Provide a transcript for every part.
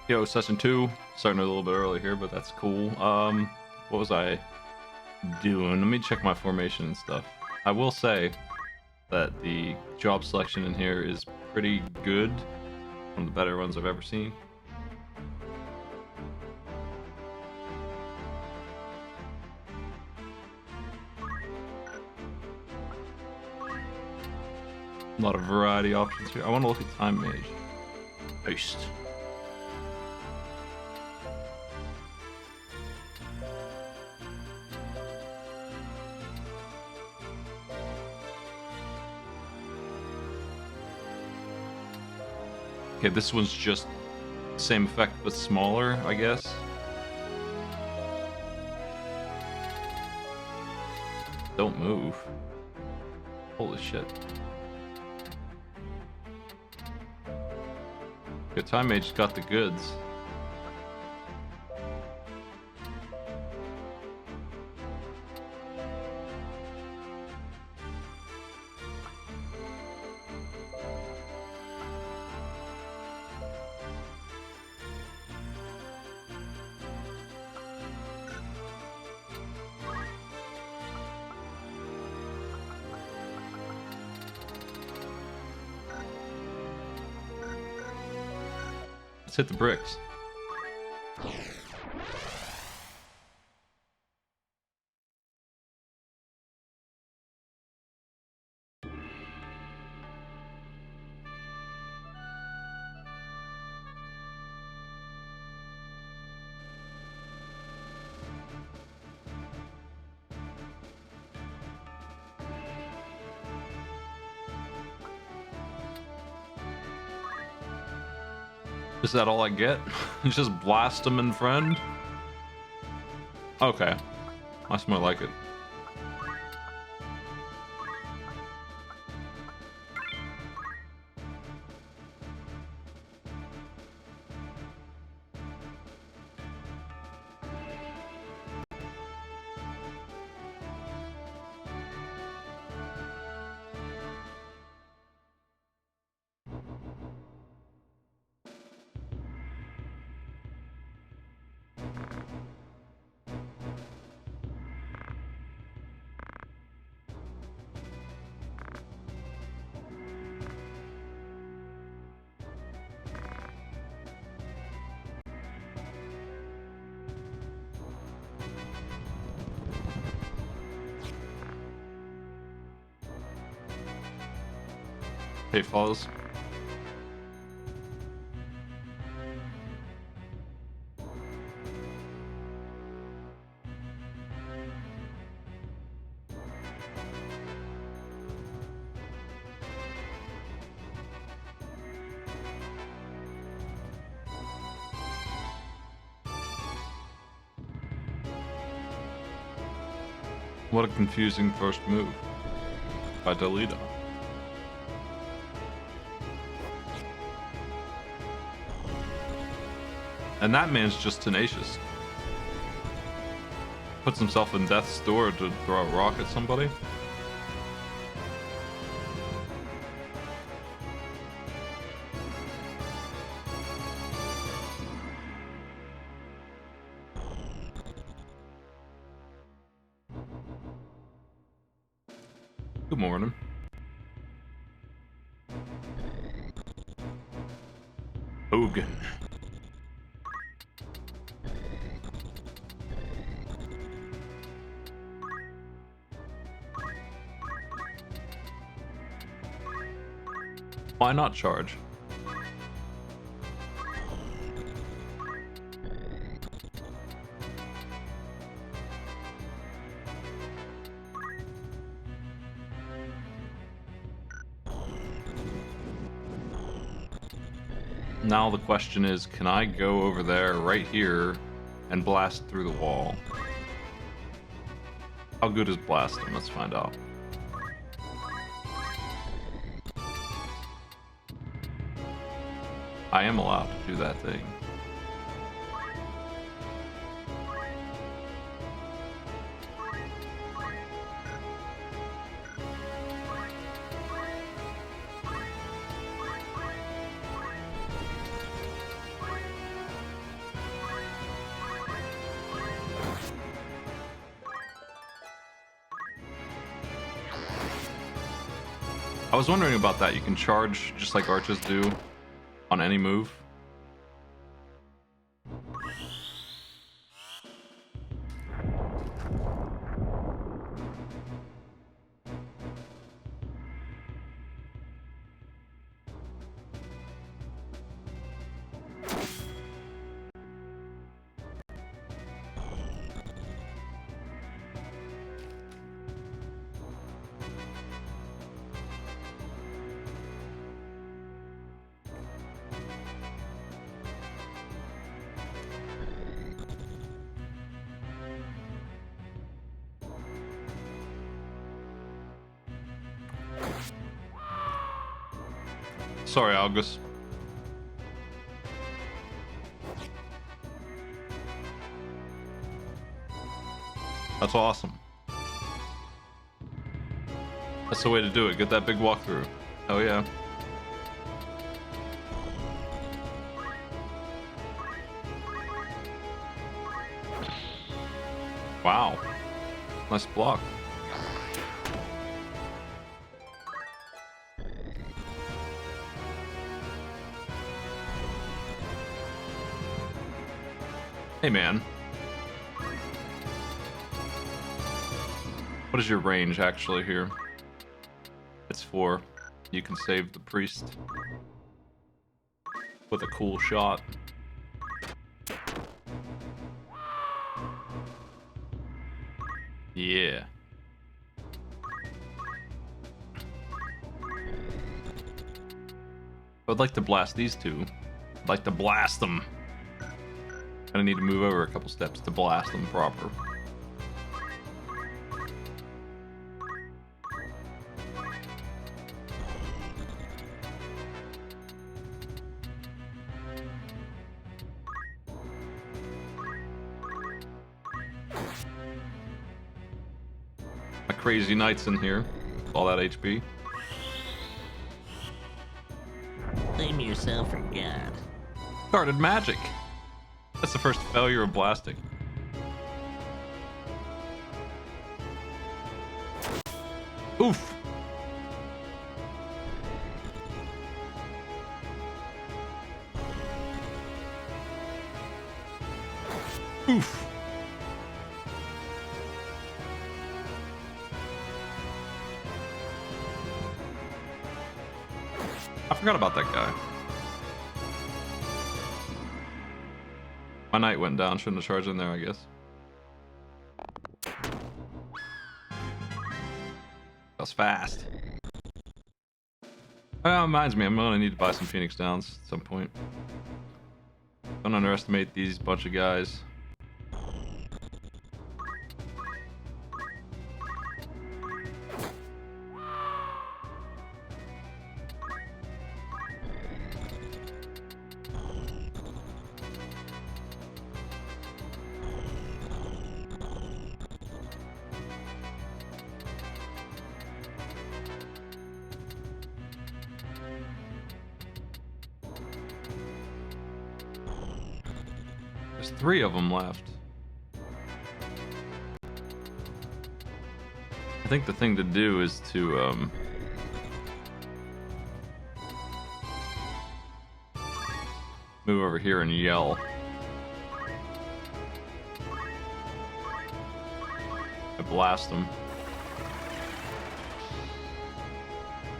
Yo, session 2. Starting a little bit early here, but that's cool. What was I doing? Let me check my formation and stuff. I will say that the job selection in here is pretty good. One of the better ones I've ever seen. A lot of variety options here. I want to look at time mage. Paste. Okay, this one's just same effect but smaller, I guess. Don't move. Holy shit. Your time mage got the goods. Let's hit the bricks. Is that all I get? Just blast them in friend? Okay. That's more like it. Hey, follows. What a confusing first move by Delito. And that man's just tenacious. Puts himself in death's door to throw a rock at somebody. Good morning. Hogan. Why not charge? Now the question is, can I go over there right here and blast through the wall? How good is blasting? Let's find out. I am allowed to do that thing. I was wondering about that. You can charge just like archers do on any move. Sorry, August. That's awesome. That's the way to do it. Get that big walkthrough. Oh yeah. Wow. Nice block. Hey man. What is your range actually here? It's 4. You can save the priest with a cool shot. Yeah. I'd like to blast these two. I'd like to blast them. I need to move over a couple steps to blast them proper. My crazy knight's in here. All that HP. Blame yourself for God. Started magic. That's the first failure of blasting. Oof. Oof. I forgot about that guy. My knight went down. Shouldn't have charged in there, I guess. That was fast. Reminds me, I'm gonna need to buy some Phoenix Downs at some point. Don't underestimate these bunch of guys. There's 3 of them left. I think the thing to do is to move over here and yell. I blast them.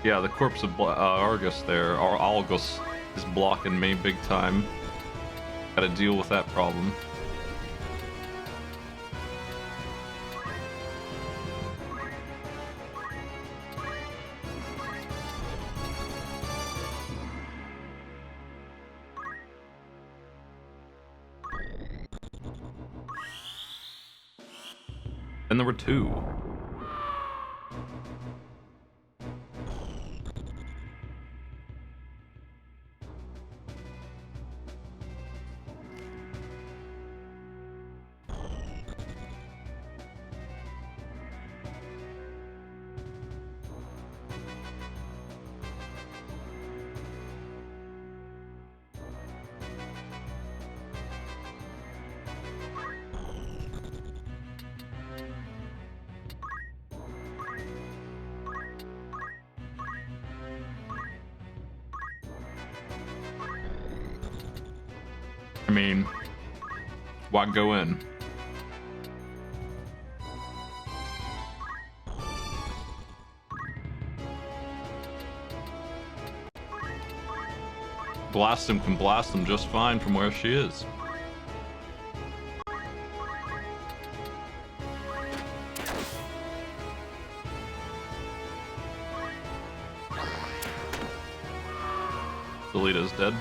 Yeah, the corpse of Argus there, or Algus, is blocking me big time. Gotta deal with that problem. And there were 2. mean, why go in? Blast him can blast him just fine from where she is. Delita's dead.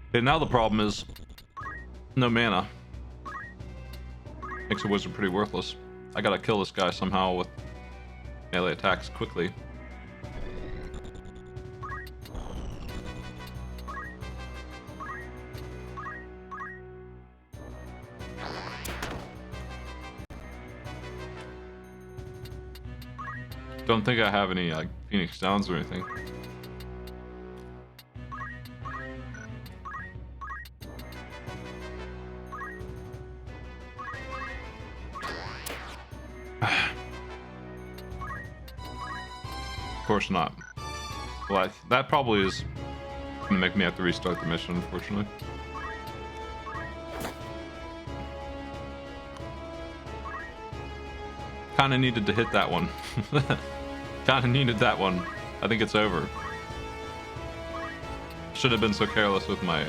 Okay, now the problem is no mana. Makes a wizard pretty worthless. I gotta kill this guy somehow with melee attacks quickly. Don't think I have any like Phoenix Downs or anything. Of course not. Well, that probably is gonna make me have to restart the mission, unfortunately. Kinda needed to hit that one. Kinda needed that one. I think it's over. Should have been so careless with my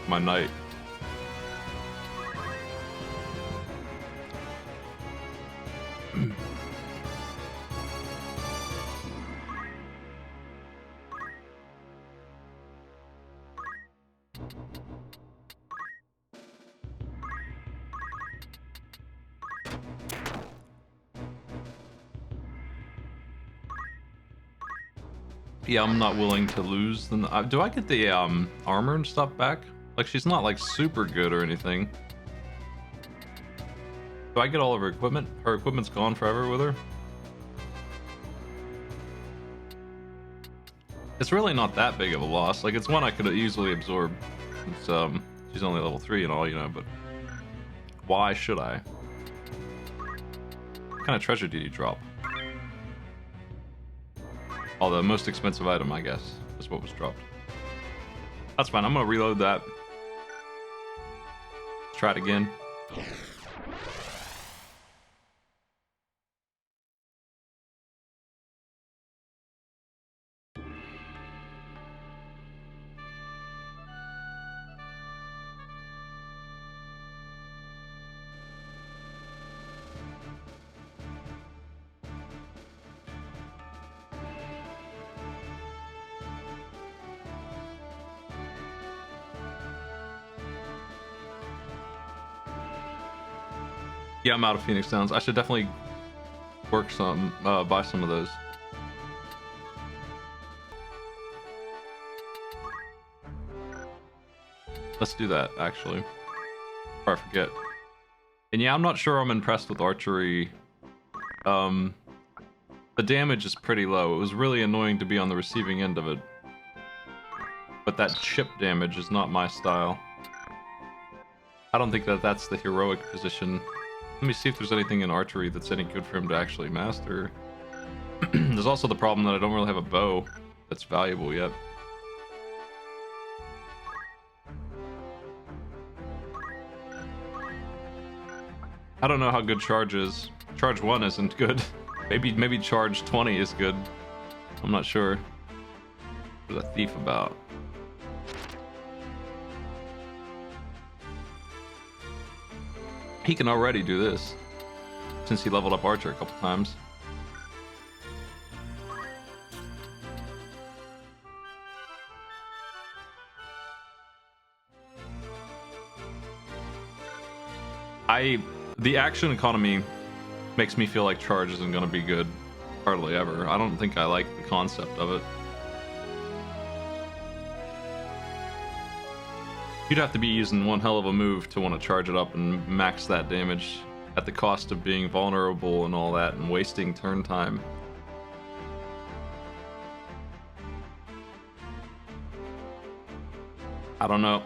my knight. Yeah, I'm not willing to lose. Then do I get the armor and stuff back? Like, she's not like super good or anything. Do I get all of her equipment? Her equipment's gone forever with her. It's really not that big of a loss. Like, it's one I could easily absorb. It's she's only level 3 and all, you know. But why should I? What kind of treasure did you drop? Oh, the most expensive item, I guess, is what was dropped. That's fine. I'm gonna reload that. Let's try it again. Yeah, I'm out of Phoenix Downs. I should definitely work some, buy some of those. Let's do that, actually. Before I forget. And yeah, I'm not sure I'm impressed with archery. The damage is pretty low. It was really annoying to be on the receiving end of it. But that chip damage is not my style. I don't think that that's the heroic position. Let me see if there's anything in archery that's any good for him to actually master. There's also the problem that I don't really have a bow that's valuable yet. I don't know how good charge is. Charge 1 isn't good. Maybe charge 20 is good. I'm not sure. What's a thief about? He can already do this, since he leveled up Archer a couple times. The action economy makes me feel like charge isn't going to be good, hardly ever. I don't think I like the concept of it. You'd have to be using one hell of a move to want to charge it up and max that damage. at the cost of being vulnerable and all that and wasting turn time. I don't know.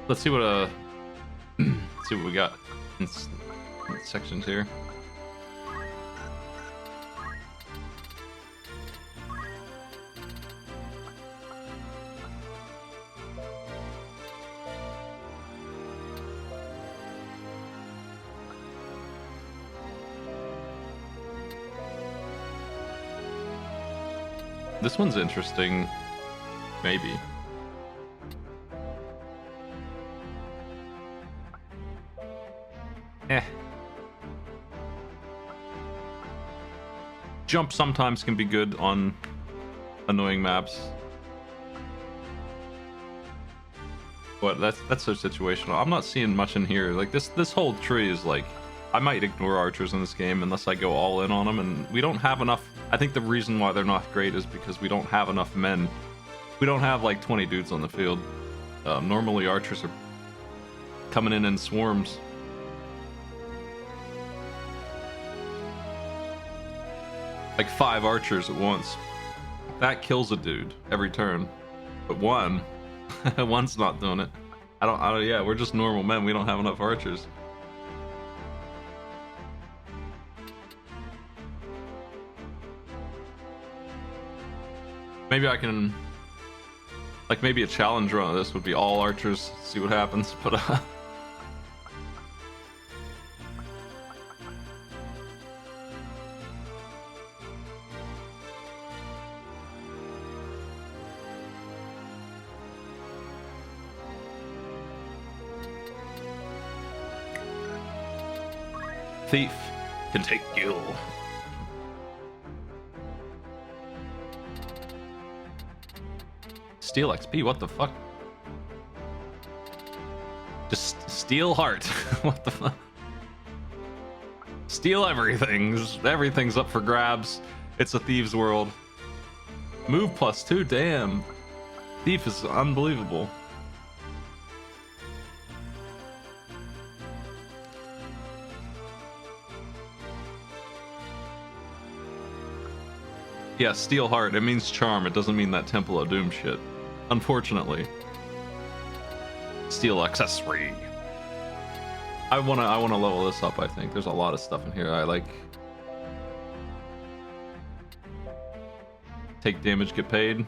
Let's see what let's see what we got in sections here. This one's interesting, maybe. Jump sometimes can be good on annoying maps. But that's so situational. I'm not seeing much in here. Like this whole tree is like, I might ignore archers in this game unless I go all in on them, and we don't have enough. I think the reason why they're not great is because we don't have enough men. We don't have like 20 dudes on the field. Normally archers are coming in swarms. Like 5 archers at once. That kills a dude every turn. But one's not doing it. I don't, yeah, we're just normal men. We don't have enough archers. Maybe I can, like, maybe a challenge run of this would be all archers, see what happens, but thief can take kill. Steal XP, what the fuck? Just steal heart. What the fuck? Steal everything. Everything's up for grabs. It's a thieves world. Move +2, damn. Thief is unbelievable. Yeah, steal heart. It means charm. It doesn't mean that Temple of Doom shit. Unfortunately. Steal accessory. I wanna level this up, I think. There's a lot of stuff in here I like. Take damage, get paid.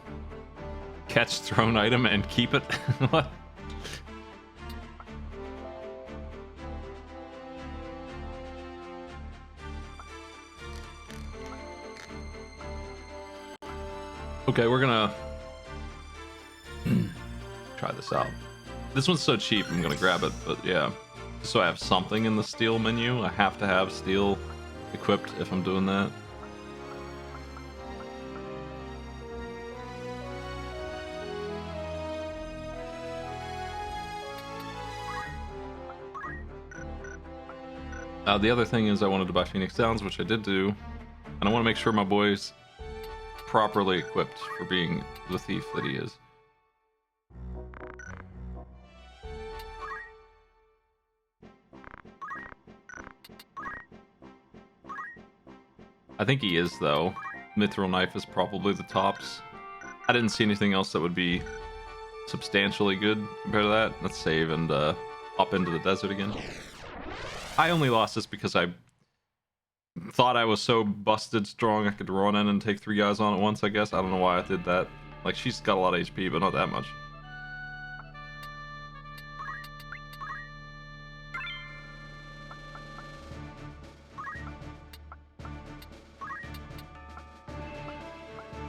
Catch thrown item and keep it. What? Okay, we're gonna try this out. This one's so cheap, I'm gonna grab it, but yeah. So I have something in the steel menu. I have to have steel equipped if I'm doing that. The other thing is I wanted to buy Phoenix Downs, which I did do, and I want to make sure my boy's properly equipped for being the thief that he is. I think he is, though. Mithril Knife is probably the tops. I didn't see anything else that would be substantially good compared to that. Let's save and hop into the desert again. I only lost this because I thought I was so busted strong I could run in and take 3 guys on at once, I guess. I don't know why I did that. Like, she's got a lot of HP, but not that much.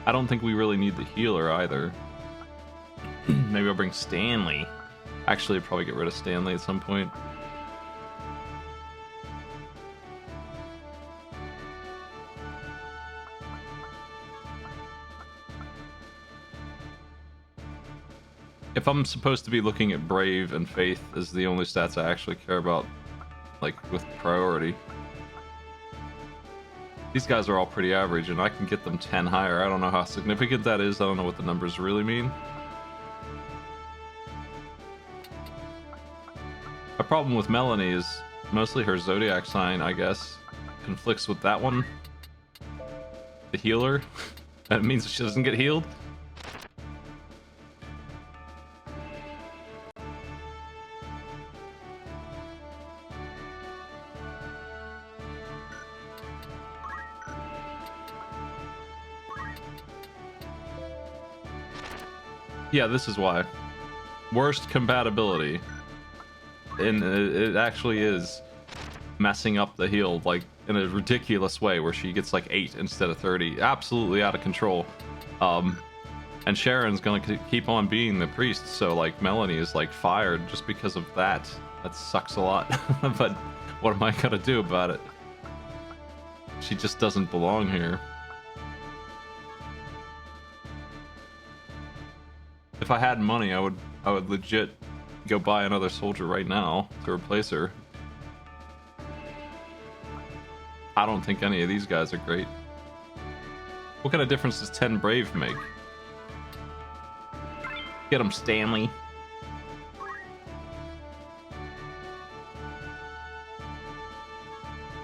I don't think we really need the healer either. Maybe I'll bring Stanley. Actually, I'd probably get rid of Stanley at some point. If I'm supposed to be looking at Brave and Faith as the only stats I actually care about, like, with priority, these guys are all pretty average, and I can get them 10 higher. I don't know how significant that is. I don't know what the numbers really mean. My problem with Melanie is mostly her zodiac sign, I guess, conflicts with that one. The healer. That means she doesn't get healed. Yeah, this is why. Worst compatibility. And it actually is messing up the heal, like, in a ridiculous way, where she gets, like, 8 instead of 30. Absolutely out of control. And Sharon's gonna keep on being the priest, so, like, Melanie is, like, fired just because of that. That sucks a lot. But what am I gonna do about it? She just doesn't belong here. If I had money, I would legit go buy another soldier right now to replace her. I don't think any of these guys are great. What kind of difference does 10 Brave make? Get him, Stanley.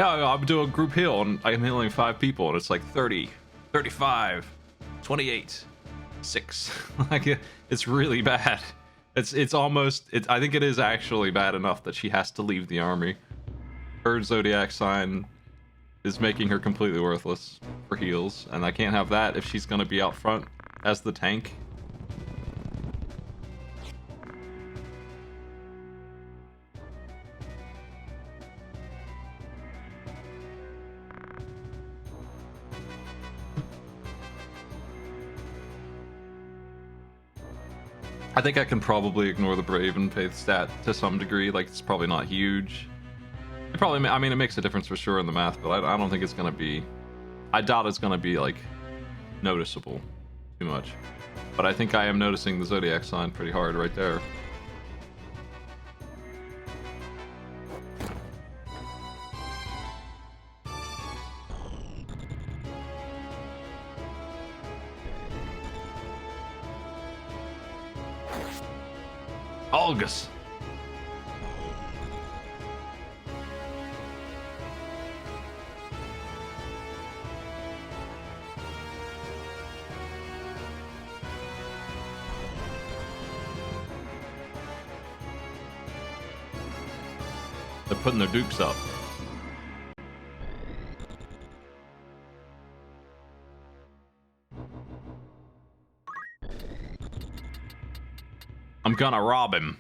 Yeah, I'm doing a group heal and I'm healing 5 people and it's like 30, 35, 28, 6. Like, it's really bad. It's almost, I think it is actually bad enough that she has to leave the army. Her zodiac sign is making her completely worthless for heals, and I can't have that if she's gonna be out front as the tank. I think I can probably ignore the Brave and Faith stat to some degree. Like, it's probably not huge. It probably, I mean, it makes a difference for sure in the math, but I don't think it's gonna be. I doubt it's gonna be like noticeable too much. But I think I am noticing the zodiac sign pretty hard right there. August. They're putting their dukes up. I'm gonna rob him.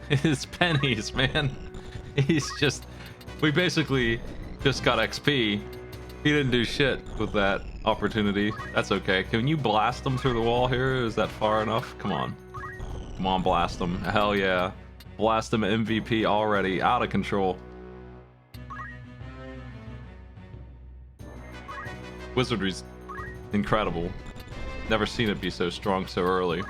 His pennies, man. He's just... We basically just got XP. He didn't do shit with that opportunity. That's okay. Can you blast him through the wall here? Is that far enough? Come on. Come on, blast him. Hell yeah. Blast him MVP already. Out of control. Wizardry's incredible. Never seen it be so strong so early.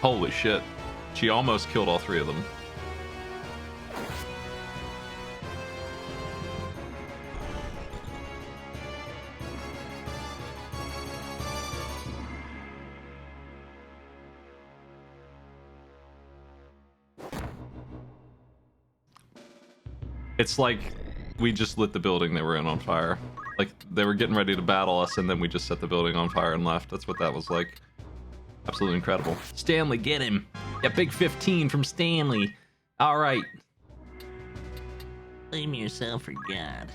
Holy shit. She almost killed all 3 of them. It's like we just lit the building they were in on fire. Like, they were getting ready to battle us and then we just set the building on fire and left. That's what that was like. Absolutely incredible. Stanley, get him. Yeah, big 15 from Stanley. All right. Blame yourself for God.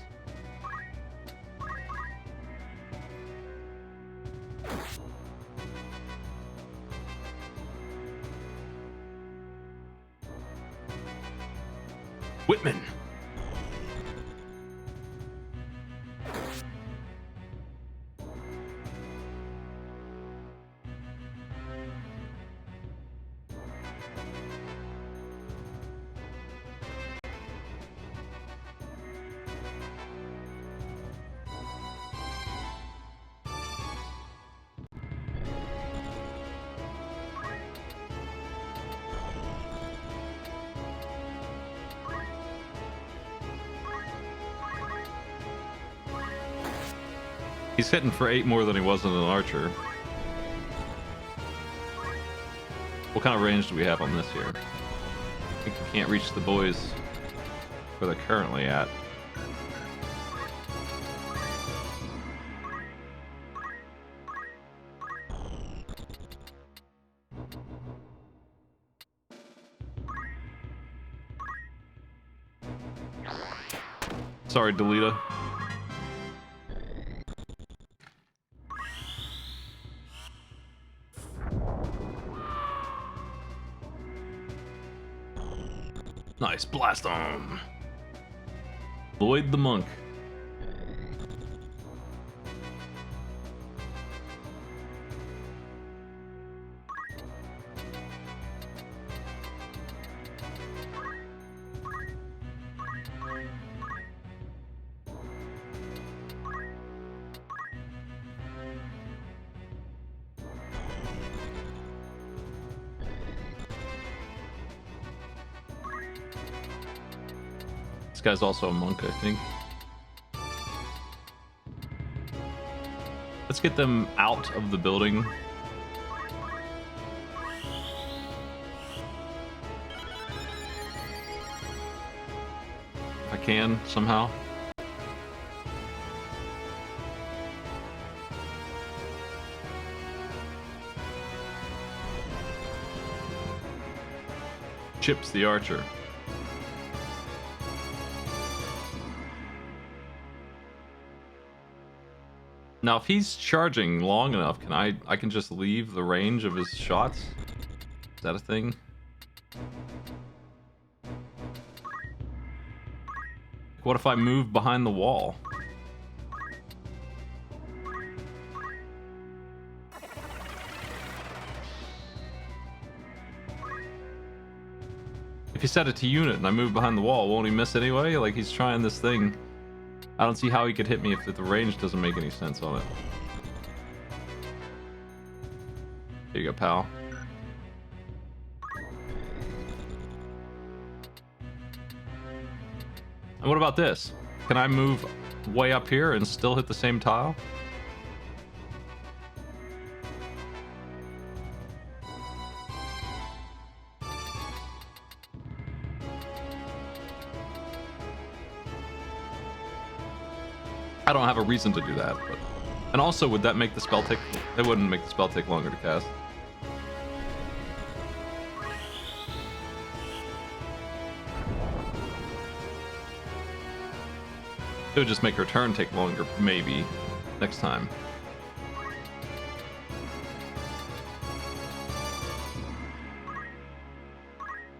Whitman. He's hitting for 8 more than he was in an archer. What kind of range do we have on this here? I think we can't reach the boys where they're currently at. Sorry, Delita. Nice, blast on. Lloyd the monk. This guy's also a monk, I think. Let's get them out of the building. If I can, somehow. Chips the archer. Now, if he's charging long enough, can I can just leave the range of his shots? Is that a thing? What if I move behind the wall? If you set it to unit and I move behind the wall, won't he miss anyway? Like, he's trying this thing. I don't see how he could hit me if the range doesn't make any sense on it. Here you go, pal. And what about this? Can I move way up here and still hit the same tile? I don't have a reason to do that, but... And also, would that make the spell take... It wouldn't make the spell take longer to cast. It would just make her turn take longer, maybe, next time.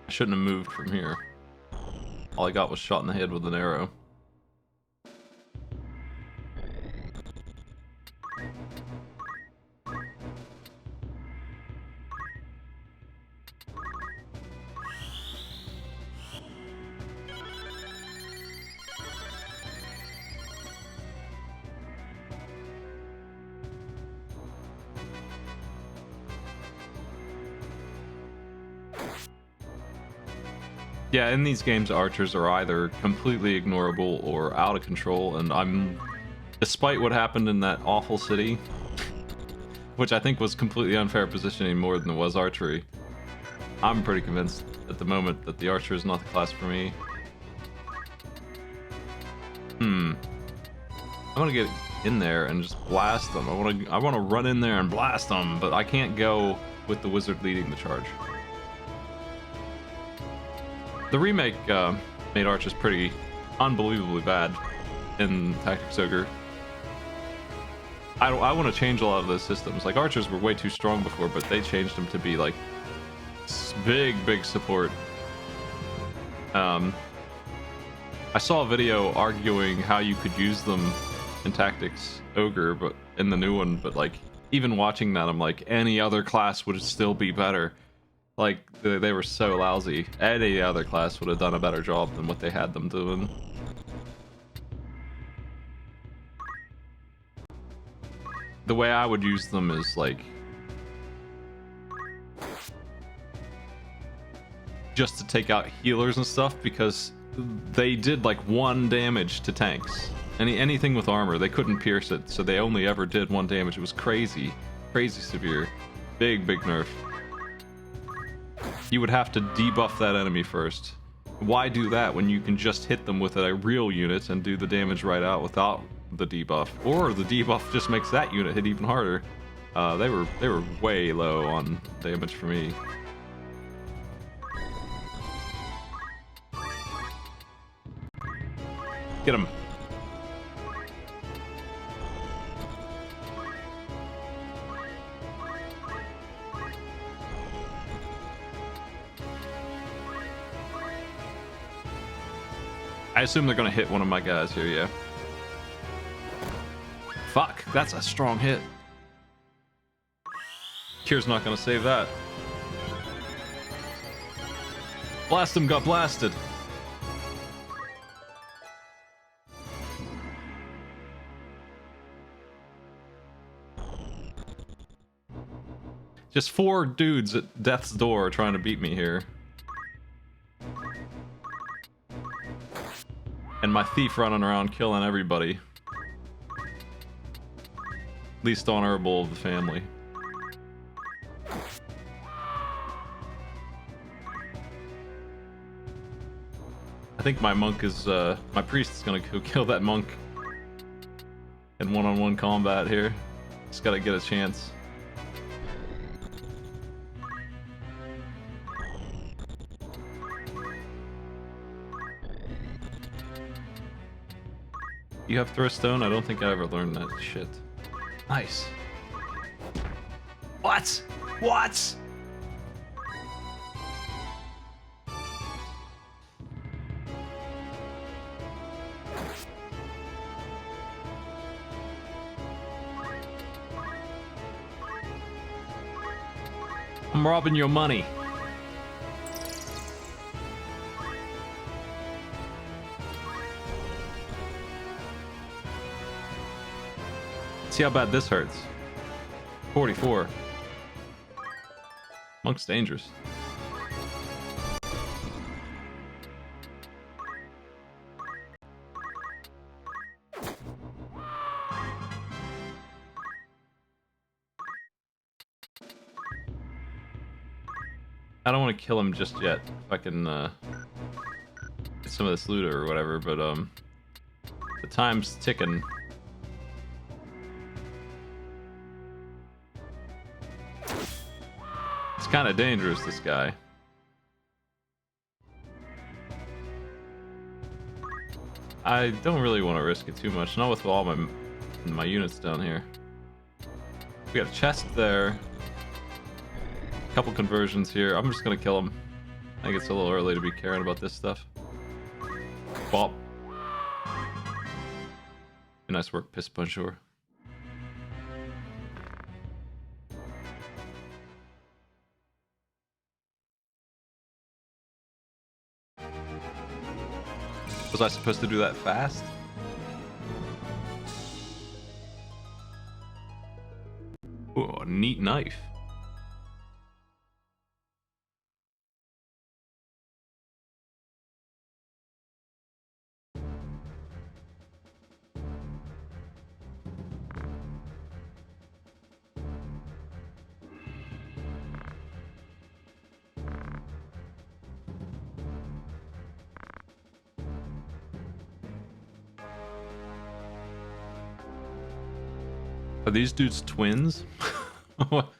I shouldn't have moved from here. All I got was shot in the head with an arrow. Yeah, in these games, archers are either completely ignorable or out of control, and I'm... Despite what happened in that awful city, which I think was completely unfair positioning more than it was archery, I'm pretty convinced at the moment that the archer is not the class for me. I want to get in there and just blast them. I want to run in there and blast them, but I can't go with the wizard leading the charge. The remake made archers pretty unbelievably bad in Tactics Ogre. I want to change a lot of those systems. Like, archers were way too strong before, but they changed them to be like big support. I saw a video arguing how you could use them in Tactics Ogre, but in the new one, but like, even watching that, I'm like, any other class would still be better. Like, they were so lousy. Any other class would have done a better job than what they had them doing. The way I would use them is, like... just to take out healers and stuff, because they did, like, 1 damage to tanks. Anything with armor, they couldn't pierce it, so they only ever did 1 damage. It was crazy. Crazy severe. Big nerf. You would have to debuff that enemy first. Why do that when you can just hit them with a real unit and do the damage right out without the debuff? Or the debuff just makes that unit hit even harder. They were way low on damage for me. Get him. I assume they're gonna hit one of my guys here, yeah. Fuck, that's a strong hit. Cure's not gonna save that. Blast him got blasted. Just 4 dudes at death's door trying to beat me here. And my thief running around killing everybody. Least honorable of the family. I think my monk is, my priest is gonna go kill that monk in one-on-one combat here. Just gotta get a chance. You have throwstone? I don't think I ever learned that shit. Nice. What? What? I'm robbing your money. See how bad this hurts. 44. Monk's dangerous. I don't want to kill him just yet. If I can get some of this loot or whatever, but the time's ticking. It's kind of dangerous, this guy. I don't really want to risk it too much, not with all my units down here. We got a chest there. A couple conversions here. I'm just gonna kill him. I think it's a little early to be caring about this stuff. Bop. Nice work, Piss Bonjour. Was I supposed to do that fast? Ooh, a neat knife. Are these dudes twins? What?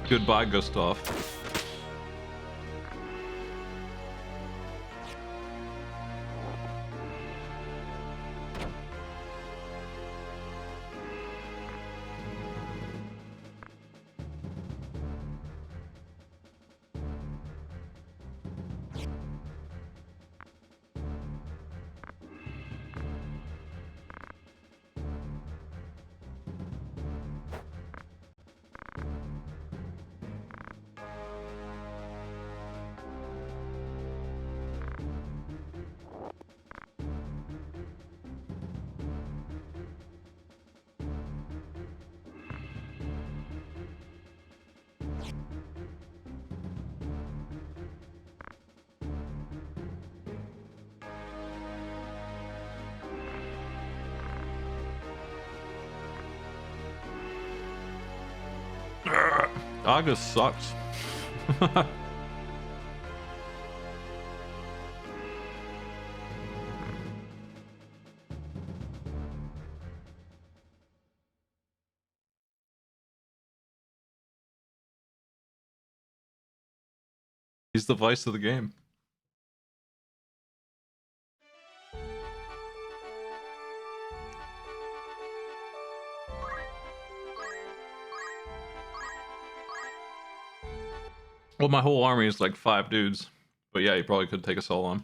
Goodbye, Gustav. August sucks. He's the vice of the game. Well, my whole army is like 5 dudes. But yeah, you probably could take us all on.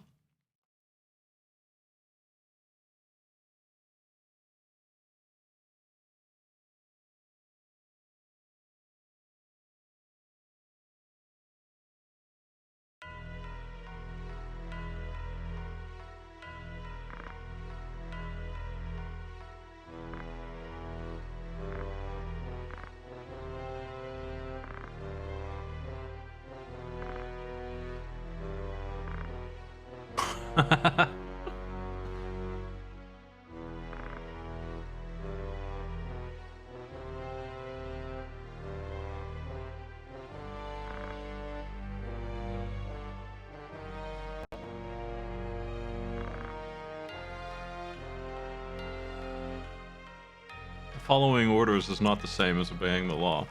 Following orders is not the same as obeying the law.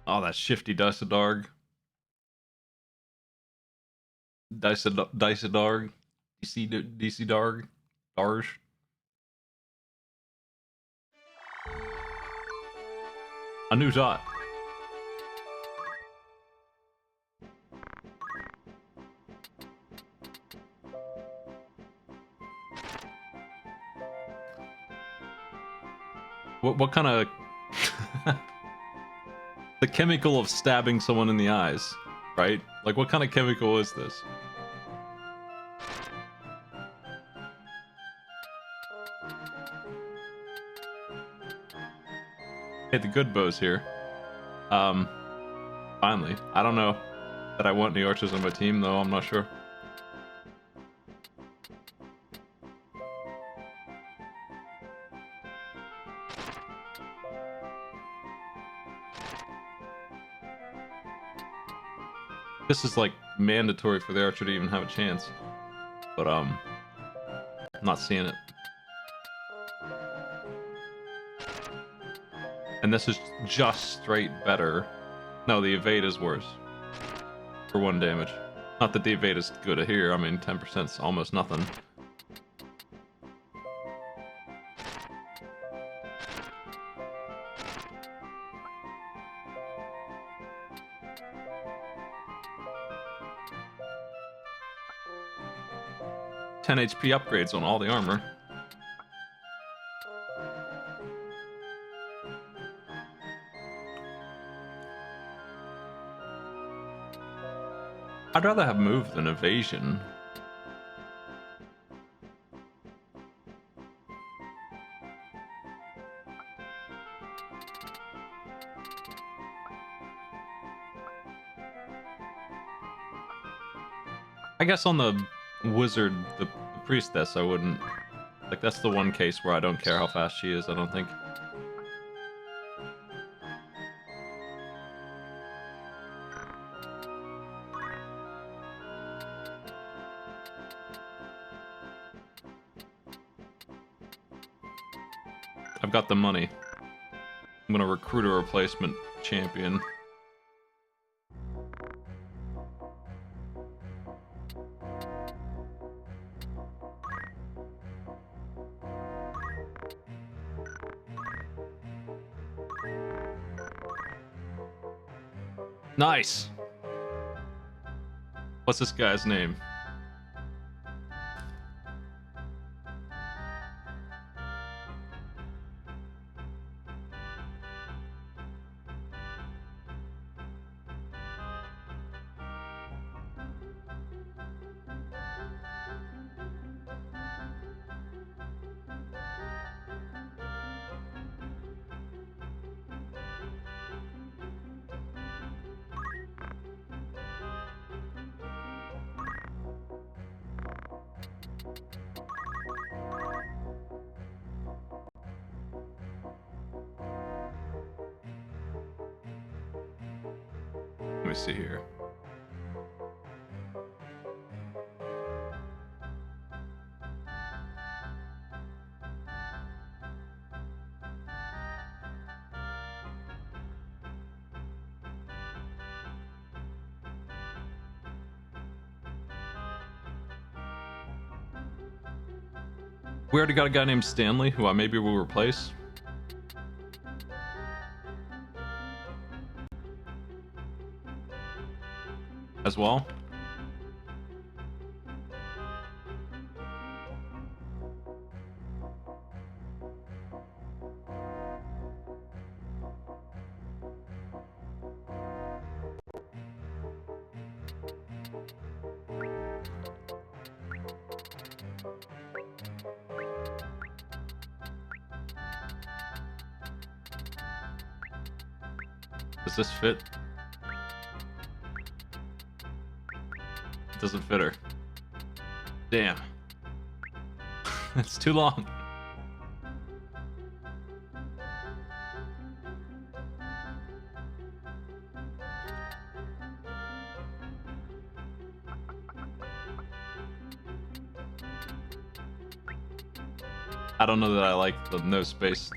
Oh, that shifty Dysadarg. Dysadarg. DC Darg. Darge. A new dot. What kind of... The chemical of stabbing someone in the eyes, right? Like, what kind of chemical is this? Hey, the good bow's here. Finally. I don't know that I want any archers on my team, though. I'm not sure. This is like mandatory for the archer to even have a chance. But I'm not seeing it. And this is just straight better. No, the evade is worse. For 1 damage. Not that the evade is good here, I mean 10% is almost nothing. $10 HP upgrades on all the armor. I'd rather have move than evasion. I guess on the wizard, the priestess, I wouldn't Like, that's the one case where I don't care how fast she is, I don't think. I've got the money. I'm gonna recruit a replacement champion. Nice! What's this guy's name? Let me see here. We already got a guy named Stanley, who I maybe will replace. As well. Does this fit? It doesn't fit her. Damn. It's too long. I don't know that I like the no space.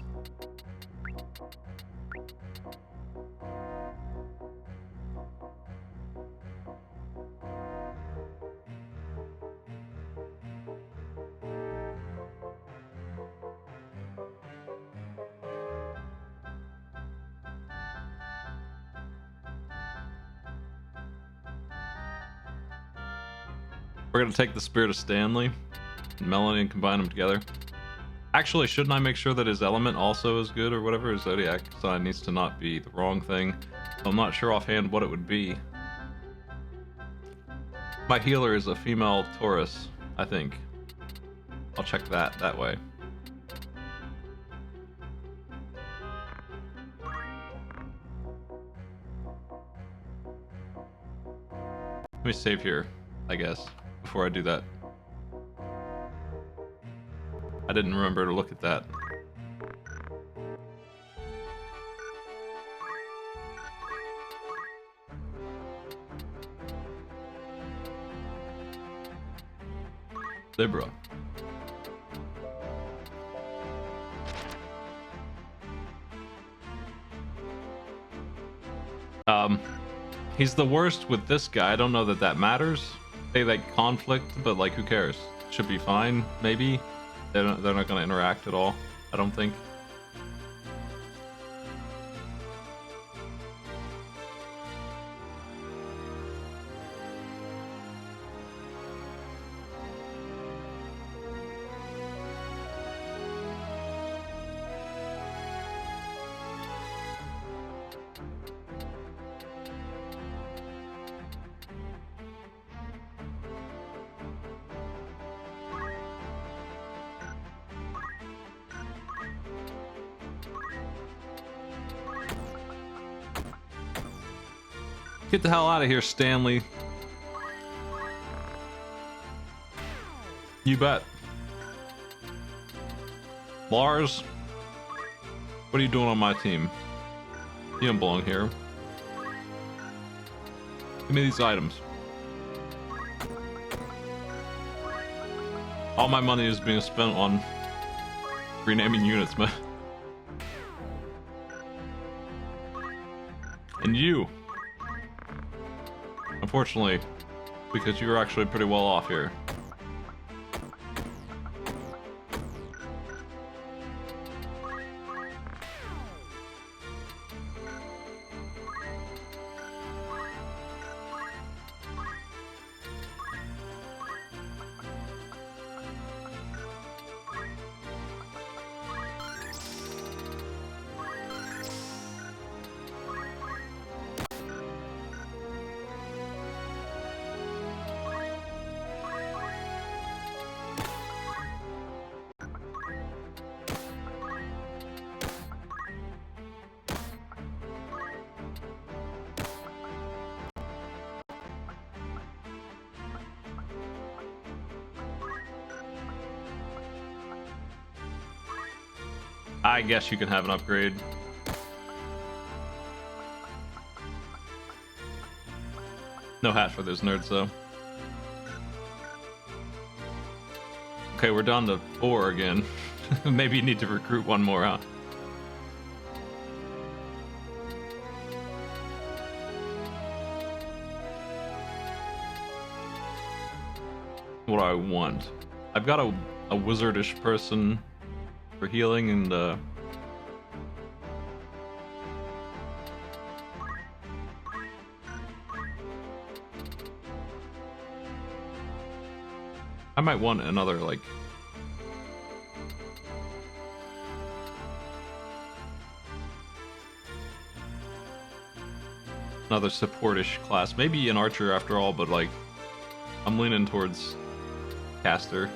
We're gonna take the Spirit of Stanley and Melanie and combine them together. Actually, shouldn't I make sure that his element also is good or whatever? His zodiac sign needs to not be the wrong thing. I'm not sure offhand what it would be. My healer is a female Taurus, I think. I'll check that way. Let me save here, I guess, before I do that. I didn't remember to look at that. Libra. He's the worst with this guy. I don't know that that matters. They like conflict, but like who cares? Should be fine, maybe. They're not going to interact at all, I don't think. Get the hell out of here, Stanley. You bet. Lars, what are you doing on my team? You don't belong here. Give me these items. All my money is being spent on renaming units, man. And you, unfortunately, because you're actually pretty well off here. I guess you can have an upgrade. No hat for those nerds, though. Okay, we're down to 4 again. Maybe you need to recruit one more, huh? What do I want? I've got a wizardish person for healing and I might want another like another supportish class. Maybe an archer after all, but like I'm leaning towards caster.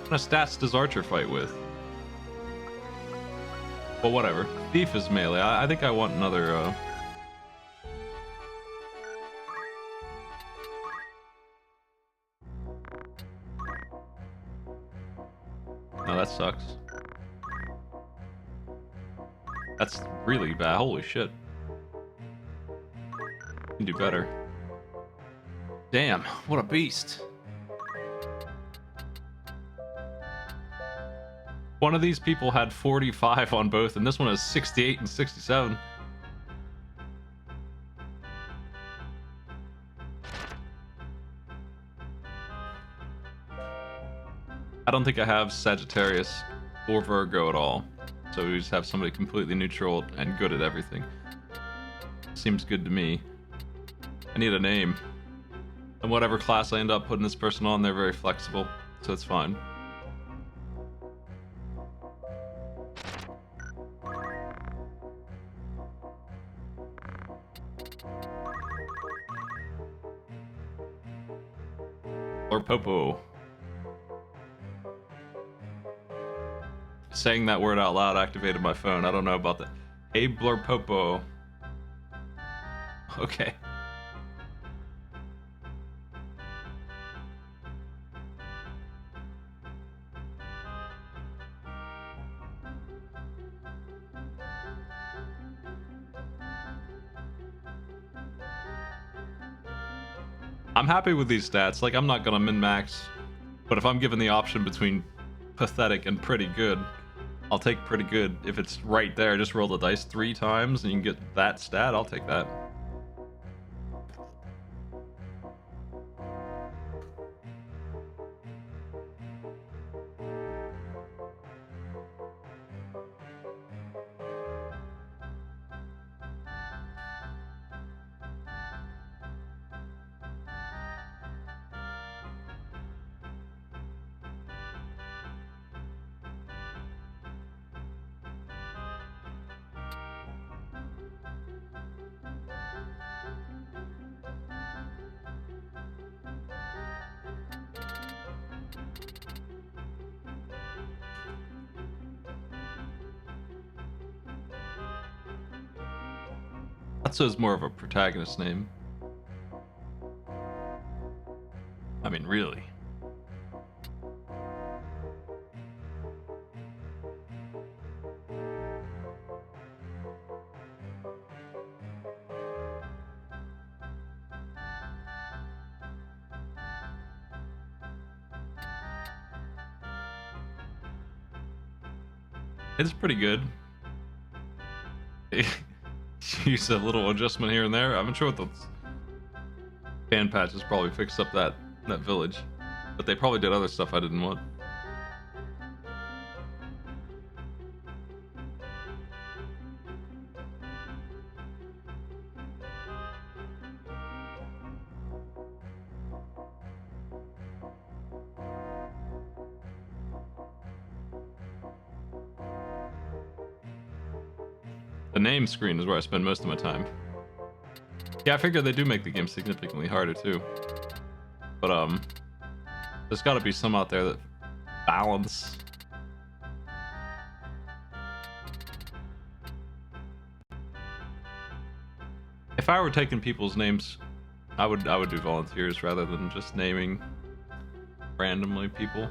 What kind of stats does Archer fight with? Well, whatever. Thief is melee. I think I want another, No, that sucks. That's really bad. Holy shit. You can do better. Damn, what a beast. One of these people had 45 on both, and this one has 68 and 67. I don't think I have Sagittarius or Virgo at all. So we just have somebody completely neutral and good at everything. Seems good to me. I need a name. And whatever class I end up putting this person on, they're very flexible, so it's fine. Or Popo. Saying that word out loud activated my phone. I don't know about that. Abler Popo. Okay. I'm happy with these stats. Like, I'm not gonna min-max, but if I'm given the option between pathetic and pretty good, I'll take pretty good. If it's right there, just roll the dice 3 times and you can get that stat, I'll take that. Atsu's more of a protagonist name. I mean, really. It's pretty good. Use a little adjustment here and there. I'm not sure what those fan patches probably fixed up that village, but they probably did other stuff I didn't want. The name screen is where I spend most of my time. Yeah, I figure they do make the game significantly harder too. But there's got to be some out there that balance. If I were taking people's names, I would do volunteers rather than just naming randomly people.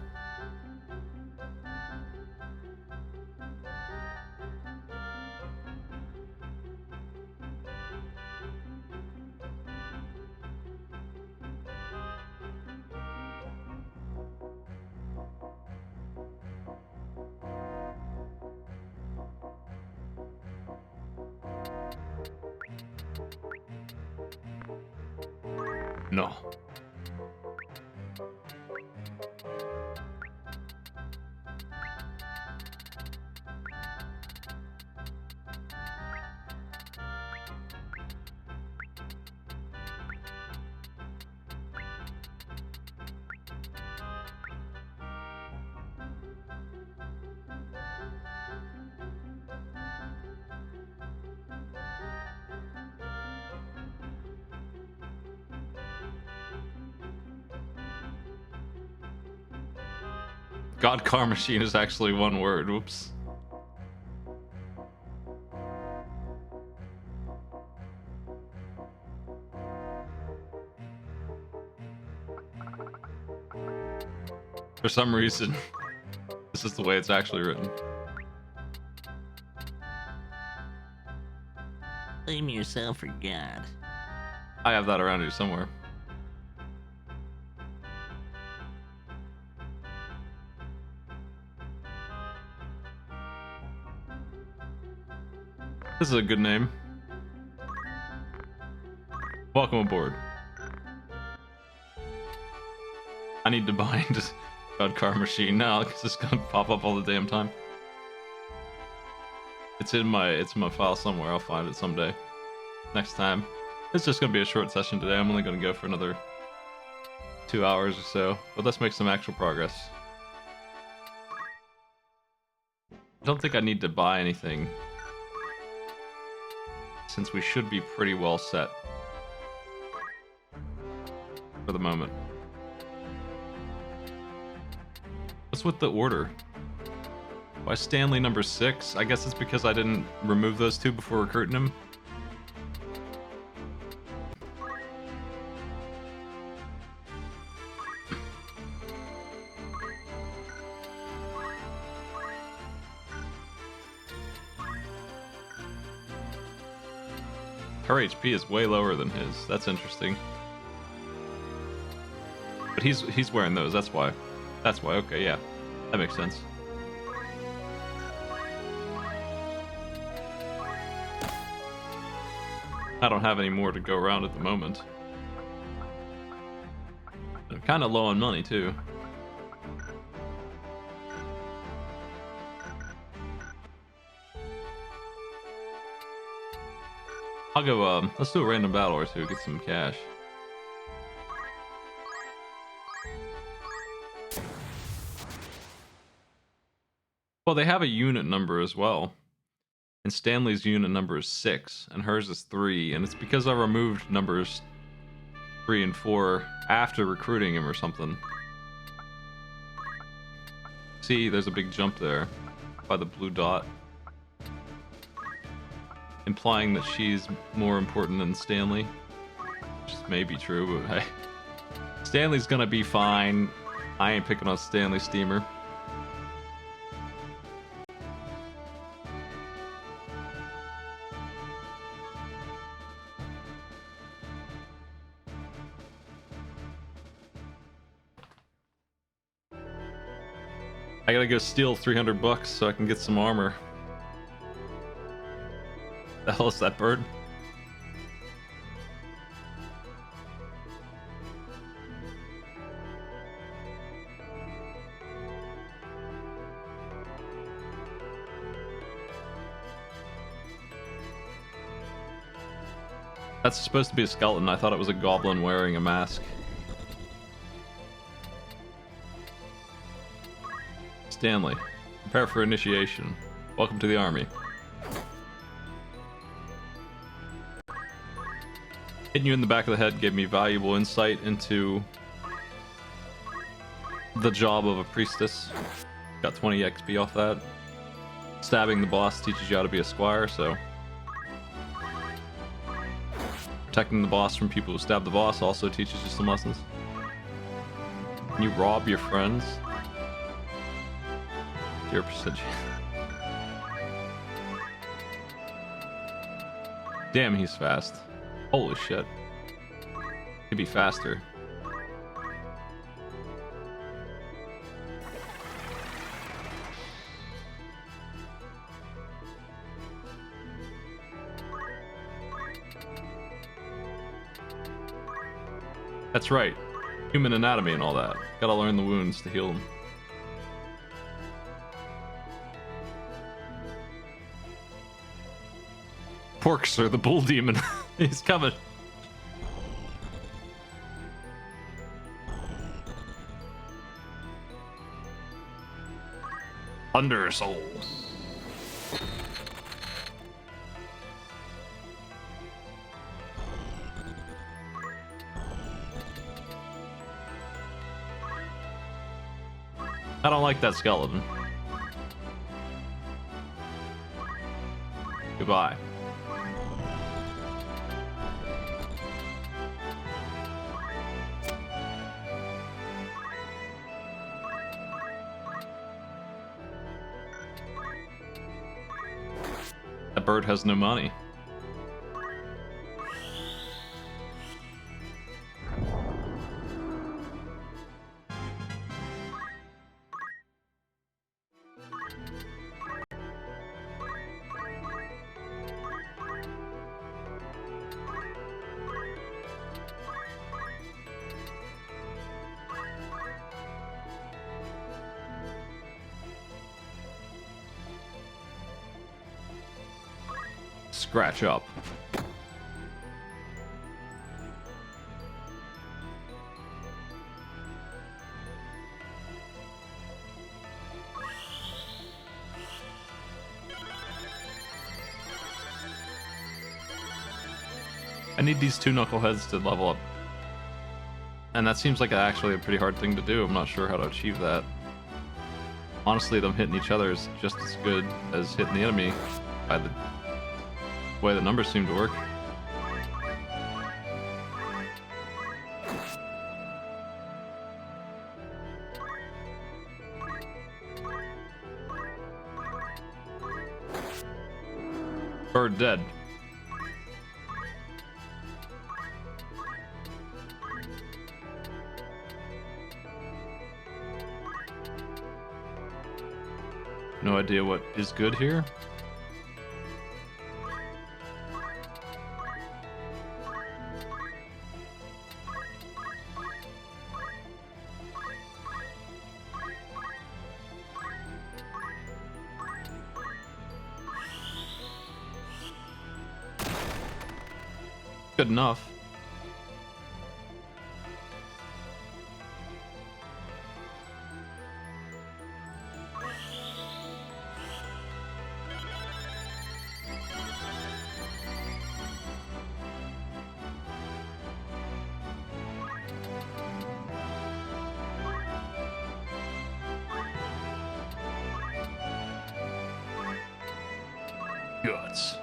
No. God, car machine is actually one word. Whoops. For some reason, this is the way it's actually written. Blame yourself for God. I have that around here somewhere. This is a good name. Welcome aboard. I need to bind God car machine now because it's gonna pop up all the damn time. It's in my file somewhere. I'll find it someday. Next time. It's just gonna be a short session today. I'm only gonna go for another 2 hours or so. But let's make some actual progress. I don't think I need to buy anything, since we should be pretty well set for the moment. What's with the order? Why Stanley number 6? I guess it's because I didn't remove those two before recruiting him. Her HP is way lower than his. That's interesting. But he's wearing those. That's why. That's why. Okay, yeah, that makes sense. I don't have any more to go around at the moment. I'm kind of low on money too. I'll go, let's do a random battle or two, get some cash. Well, they have a unit number as well. And Stanley's unit number is 6, and hers is 3, and it's because I removed numbers 3 and 4 after recruiting him or something. See, there's a big jump there by the blue dot, implying that she's more important than Stanley, which may be true, but hey, Stanley's gonna be fine. I ain't picking on Stanley Steamer. I gotta go steal 300 bucks so I can get some armor. The hell is that bird? That's supposed to be a skeleton. I thought it was a goblin wearing a mask. Stanley, prepare for initiation. Welcome to the army. Hitting you in the back of the head gave me valuable insight into the job of a priestess. Got 20 XP off that. Stabbing the boss teaches you how to be a squire, so... Protecting the boss from people who stab the boss also teaches you some lessons. Can you rob your friends? 0%. Damn, he's fast. Holy shit. He'd be faster. That's right. Human anatomy and all that. Gotta learn the wounds to heal them. Porkster, the bull demon. He's coming. Under soul. I don't like that skeleton. Goodbye. That bird has no money. Scratch up. I need these two knuckleheads to level up. And that seems like actually a pretty hard thing to do. I'm not sure how to achieve that. Honestly, them hitting each other is just as good as hitting the enemy by the way the numbers seem to work. Bird dead. No idea what is good here. Good enough. Guts.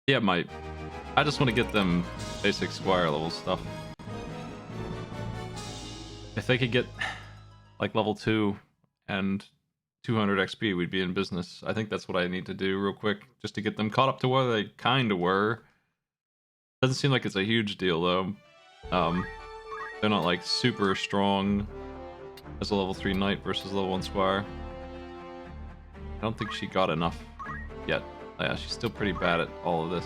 Yeah, might. I just want to get them basic squire level stuff. If they could get like level 2 and 200 XP, we'd be in business. I think that's what I need to do real quick, just to get them caught up to where they kind of were. Doesn't seem like it's a huge deal though. They're not like super strong as a level 3 knight versus level 1 squire. I don't think she got enough yet. Yeah, she's still pretty bad at all of this.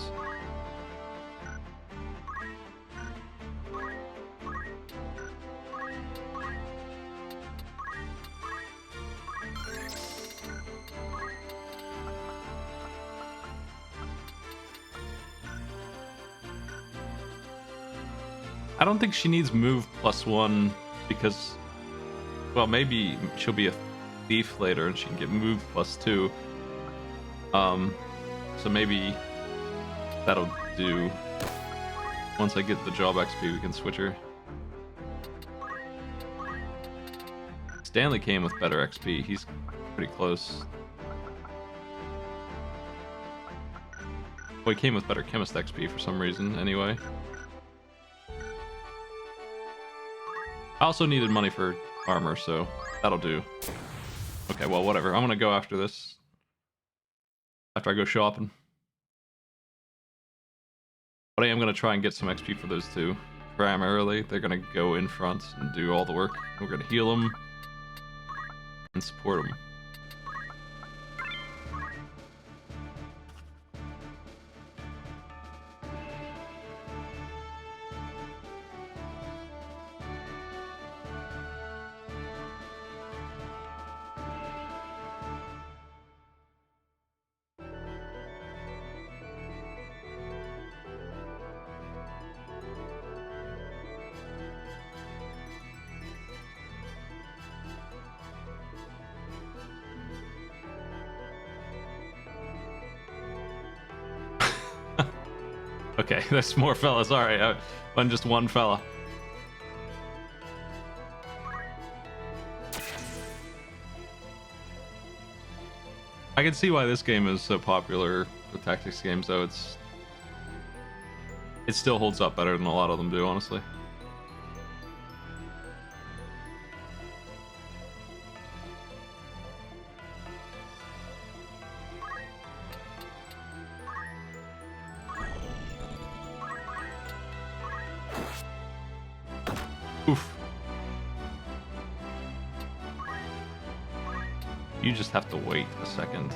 I don't think she needs move +1 because, well, maybe she'll be a thief later and she can get move +2. So maybe that'll do. Once I get the job XP, we can switch her. Stanley came with better XP. He's pretty close. Well, he came with better chemist XP for some reason, anyway. I also needed money for armor, so that'll do. Okay, well, whatever. I'm gonna go after this. After I go shopping. But I am gonna try and get some XP for those two. Primarily, they're gonna go in front and do all the work. We're gonna heal them and support them. Okay, there's more fellas. Alright, I'm just one fella. I can see why this game is so popular with tactics games, though. It still holds up better than a lot of them do, honestly. Oof. You just have to wait a second.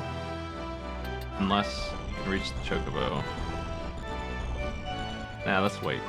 Unless you can reach the chocobo. Nah, let's wait.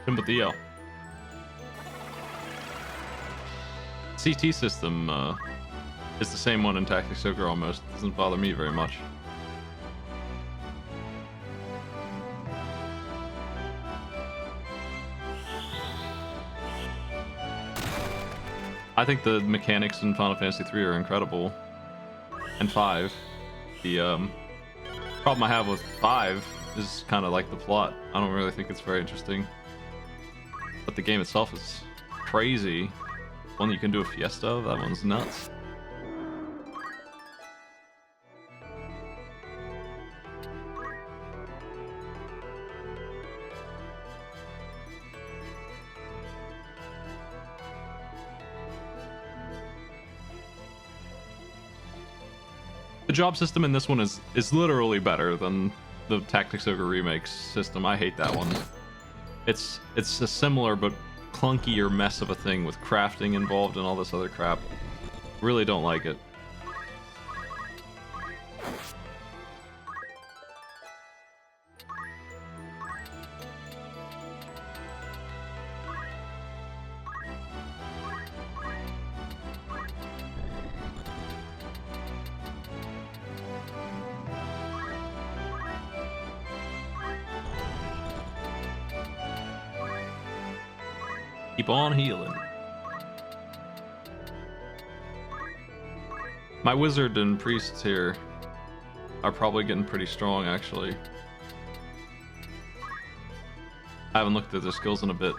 Sympathia. CT system is the same one in Tactics Ogre almost. Doesn't bother me very much. I think the mechanics in Final Fantasy 3 are incredible. And 5. The problem I have with 5 is kind of like the plot. I don't really think it's very interesting. But the game itself is crazy. One you can do a fiesta of, that one's nuts. The job system in this one is literally better than the Tactics Ogre Remakes system. I hate that one. It's a similar but clunkier mess of a thing with crafting involved and all this other crap. Really don't like it. Keep on healing. My wizard and priests here are probably getting pretty strong, actually. I haven't looked at their skills in a bit.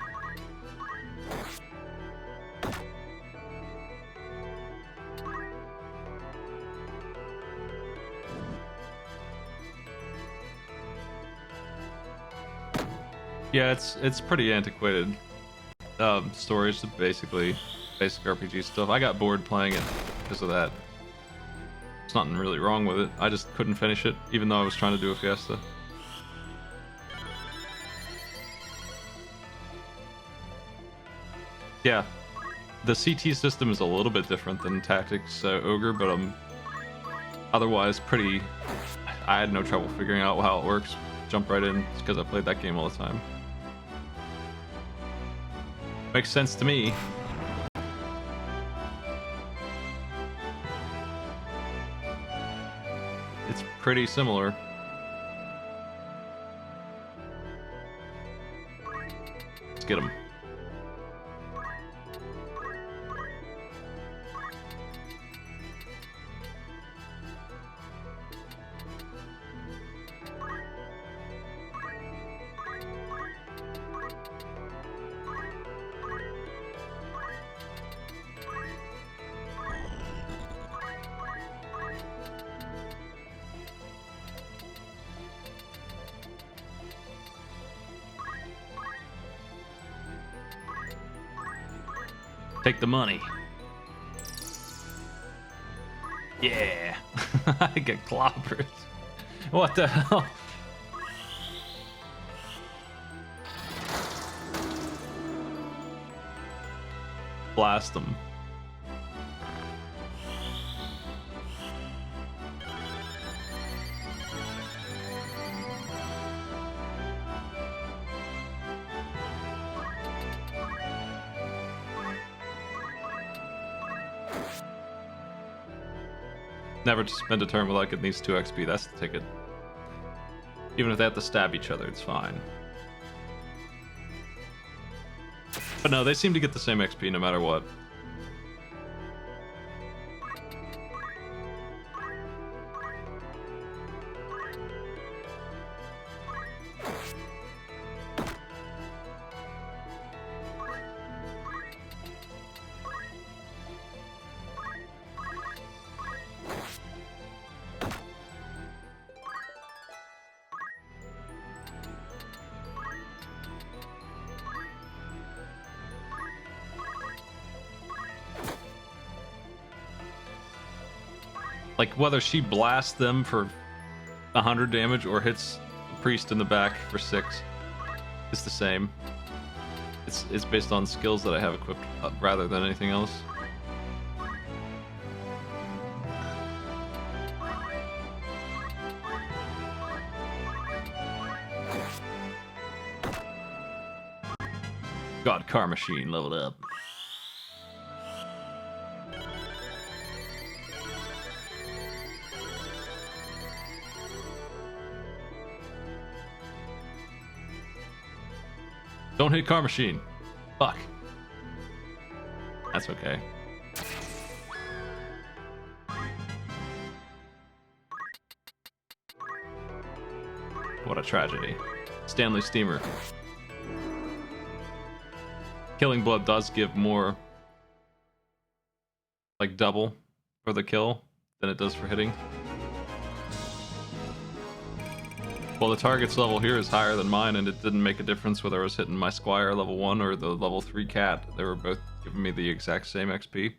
Yeah, it's pretty antiquated. Stories, basically basic RPG stuff. I got bored playing it because of that. There's nothing really wrong with it. I just couldn't finish it, even though I was trying to do a Fiesta. Yeah, the CT system is a little bit different than Tactics Ogre, but otherwise pretty. I had no trouble figuring out how it works. Jump right in because I played that game all the time. Makes sense to me. It's pretty similar. Let's get him. Take the money. Yeah. I get clobbered. What the hell? Blast them. Never to spend a turn without getting these 2 XP, that's the ticket. Even if they have to stab each other, it's fine. But no, they seem to get the same XP no matter what. Like, whether she blasts them for 100 damage or hits the priest in the back for 6, it's the same. It's based on skills that I have equipped rather than anything else. God, Car Machine leveled up. Don't hit Car Machine. Fuck. That's okay. What a tragedy. Stanley Steamer. Killing Blood does give more, like double for the kill than it does for hitting. Well, the target's level here is higher than mine, and it didn't make a difference whether I was hitting my Squire level 1 or the level 3 cat. They were both giving me the exact same XP.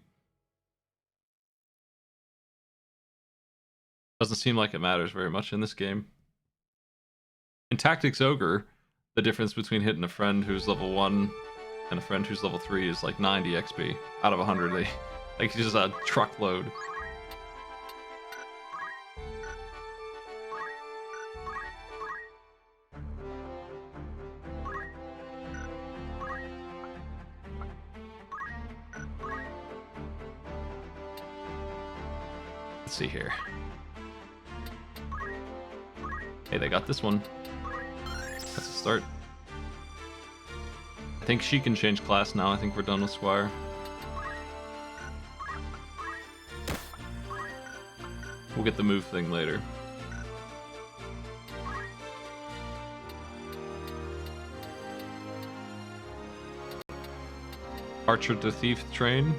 Doesn't seem like it matters very much in this game. In Tactics Ogre, the difference between hitting a friend who's level 1 and a friend who's level 3 is like 90 XP. Out of 100, they like just a truckload. Let's see here. Hey, they got this one. That's a start. I think she can change class now. I think we're done with Squire. We'll get the move thing later. Archer to Thief train.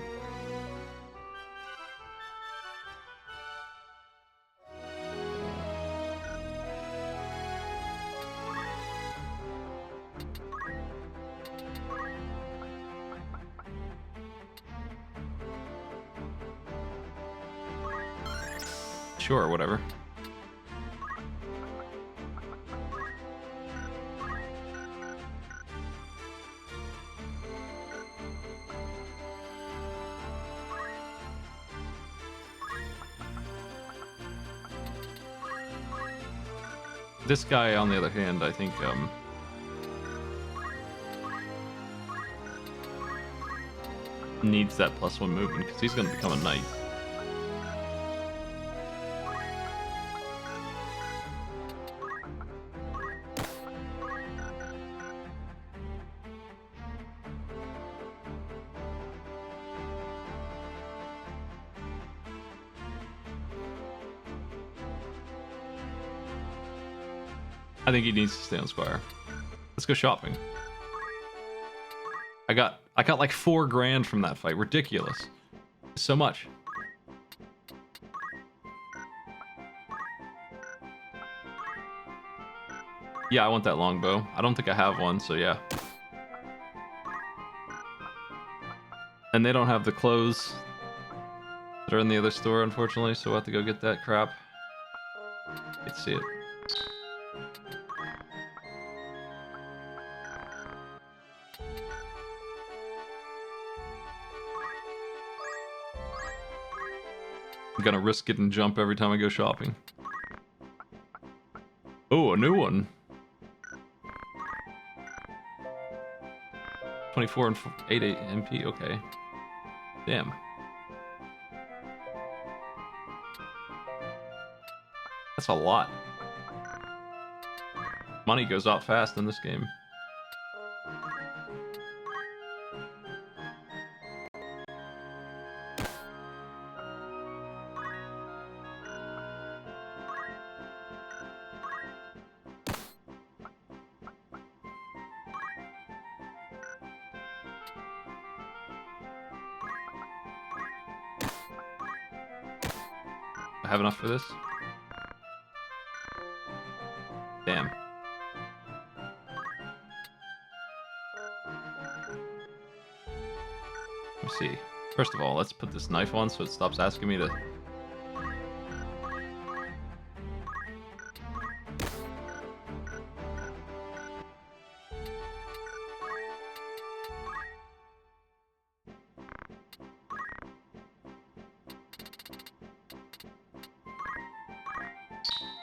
Sure, whatever. This guy, on the other hand, I think, needs that +1 movement, because he's going to become a knight. I think he needs to stay on Squire. Let's go shopping. I got like 4 grand from that fight. Ridiculous. So much. Yeah, I want that longbow. I don't think I have one, so yeah. And they don't have the clothes that are in the other store, unfortunately, so we'll have to go get that crap. Let's see it. I'm gonna risk it and jump every time I go shopping. Oh, a new one. 24 and 8 MP, okay. Damn. That's a lot. Money goes out fast in this game. I have enough for this? Damn. Let's see. First of all, let's put this knife on so it stops asking me to...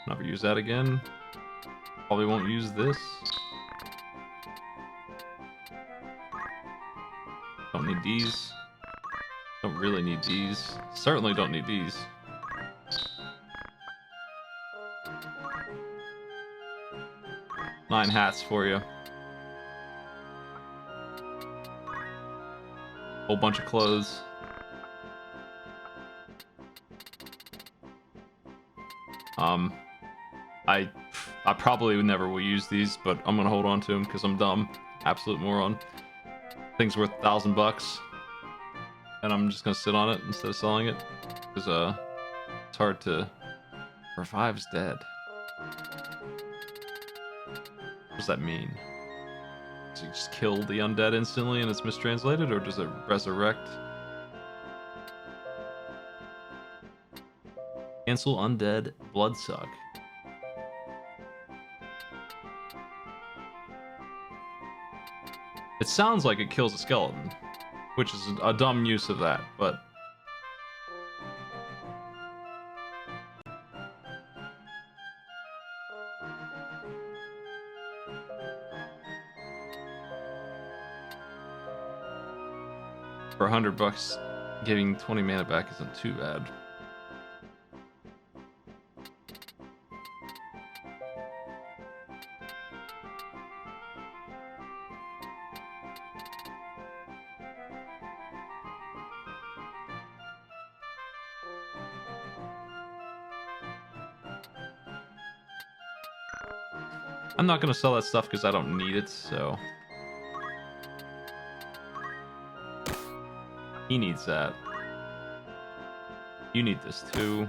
Never use that again. Probably won't use this. Don't need these. Don't really need these. Certainly don't need these. Nine hats for you. Whole bunch of clothes. I probably never will use these, but I'm gonna hold on to them because I'm dumb. Absolute moron. Thing's worth $1,000, and I'm just gonna sit on it instead of selling it because it's hard to... Revive's dead. What does that mean? Does he just kill the undead instantly and it's mistranslated, or does it resurrect? Cancel undead bloodsuck. It sounds like it kills a skeleton, which is a dumb use of that, but... For $100, getting 20 mana back isn't too bad. I'm not gonna sell that stuff because I don't need it, so... He needs that. You need this too.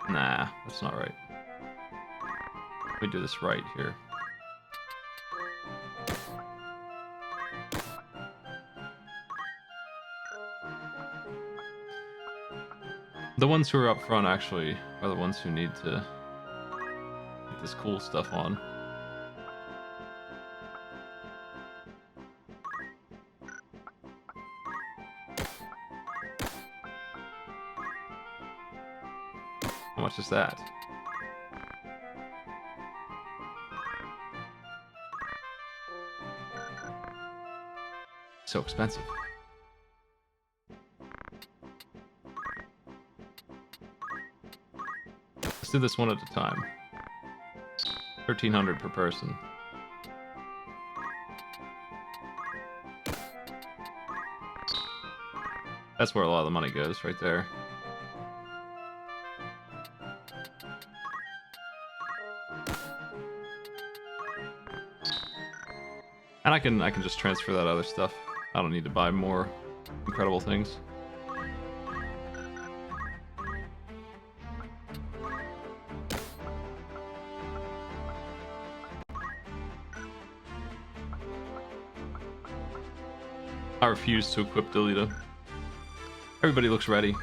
Nah, that's not right. Let me do this right here. The ones who are up front actually are the ones who need to get this cool stuff on. How much is that? So expensive. Let's do this one at a time. 1,300 per person. That's where a lot of the money goes, right there. And I can just transfer that other stuff. I don't need to buy more incredible things. I refuse to equip Delita. Everybody looks ready.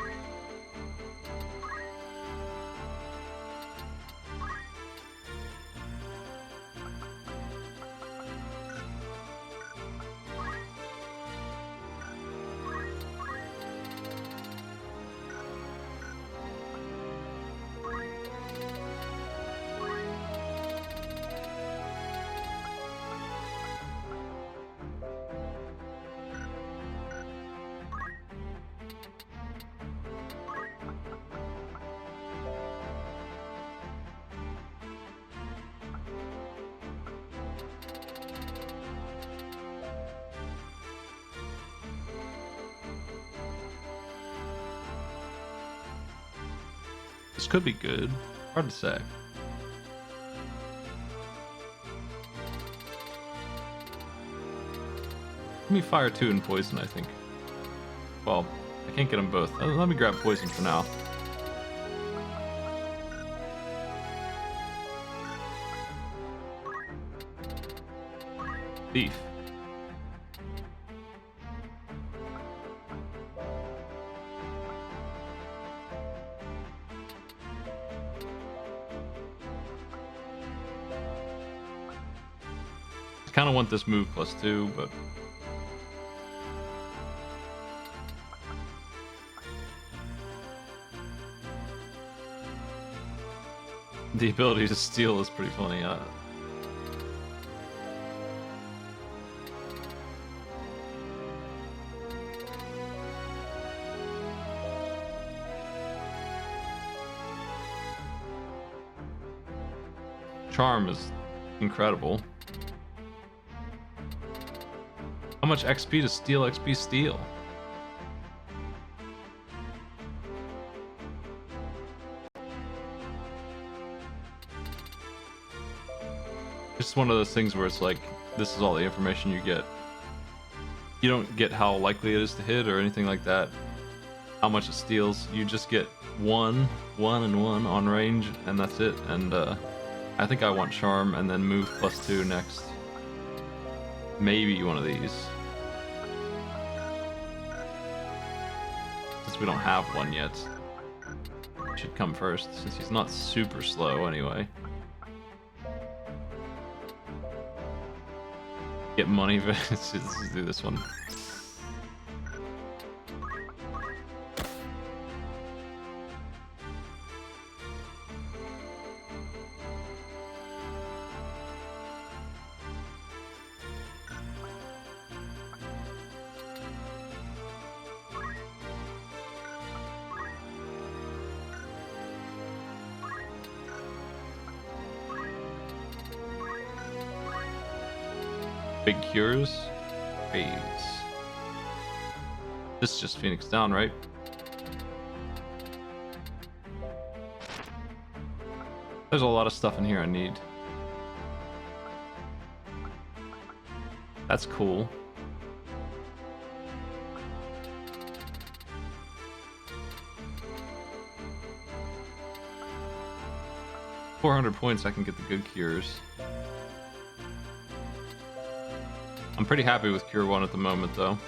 This could be good. Hard to say. Give me fire 2 and poison, I think. Well, I can't get them both. Let me grab poison for now. Thief. I kind of want this move +2, but the ability to steal is pretty funny. Charm is incredible. How much XP does steal XP steal? It's one of those things where it's like, this is all the information you get. You don't get how likely it is to hit or anything like that. How much it steals. You just get 1, 1, and 1 on range, and that's it. And I think I want Charm and then move +2 next. Maybe one of these. Since we don't have one yet. Should come first, since he's not super slow anyway. Get money, let's do this one. Big cures. Phase. This is just Phoenix Down, right? There's a lot of stuff in here I need. That's cool. $400 I can get the good cures. I'm pretty happy with Cure 1 at the moment, though.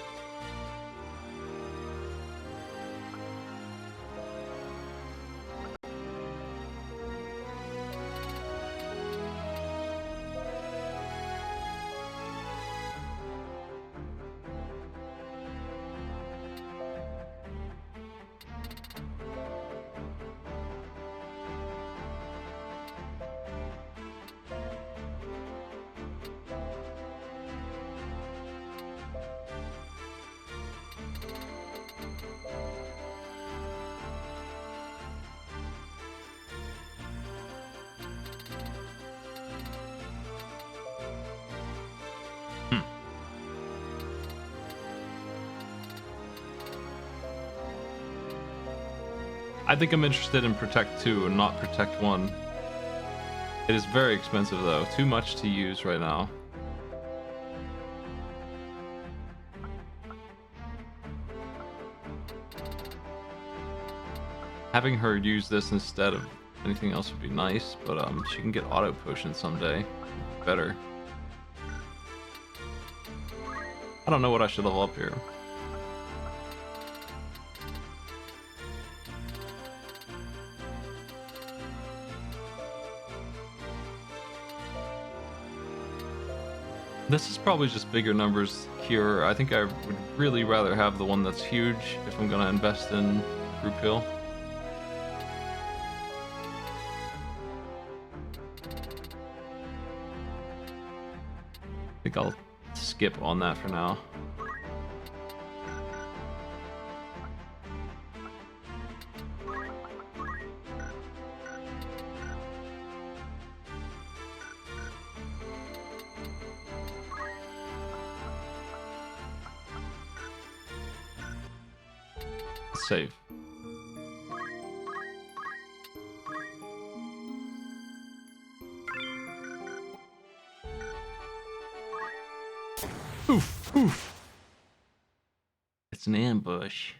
I think I'm interested in Protect 2 and not Protect 1. It is very expensive though, too much to use right now. Having her use this instead of anything else would be nice, but she can get auto potion someday. Better. I don't know what I should level up here. This is probably just bigger numbers cure. I think I would really rather have the one that's huge if I'm gonna invest in Group Hill. I think I'll skip on that for now. Save. Oof, oof. It's an ambush.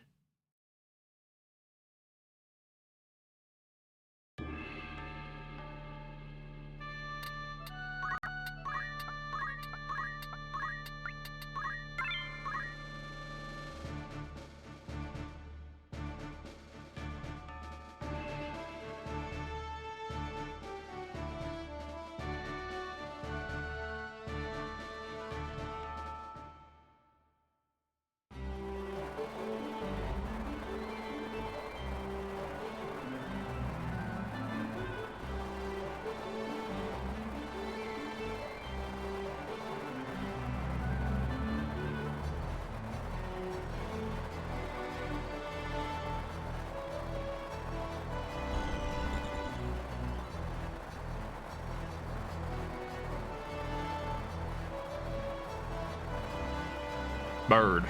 Bird.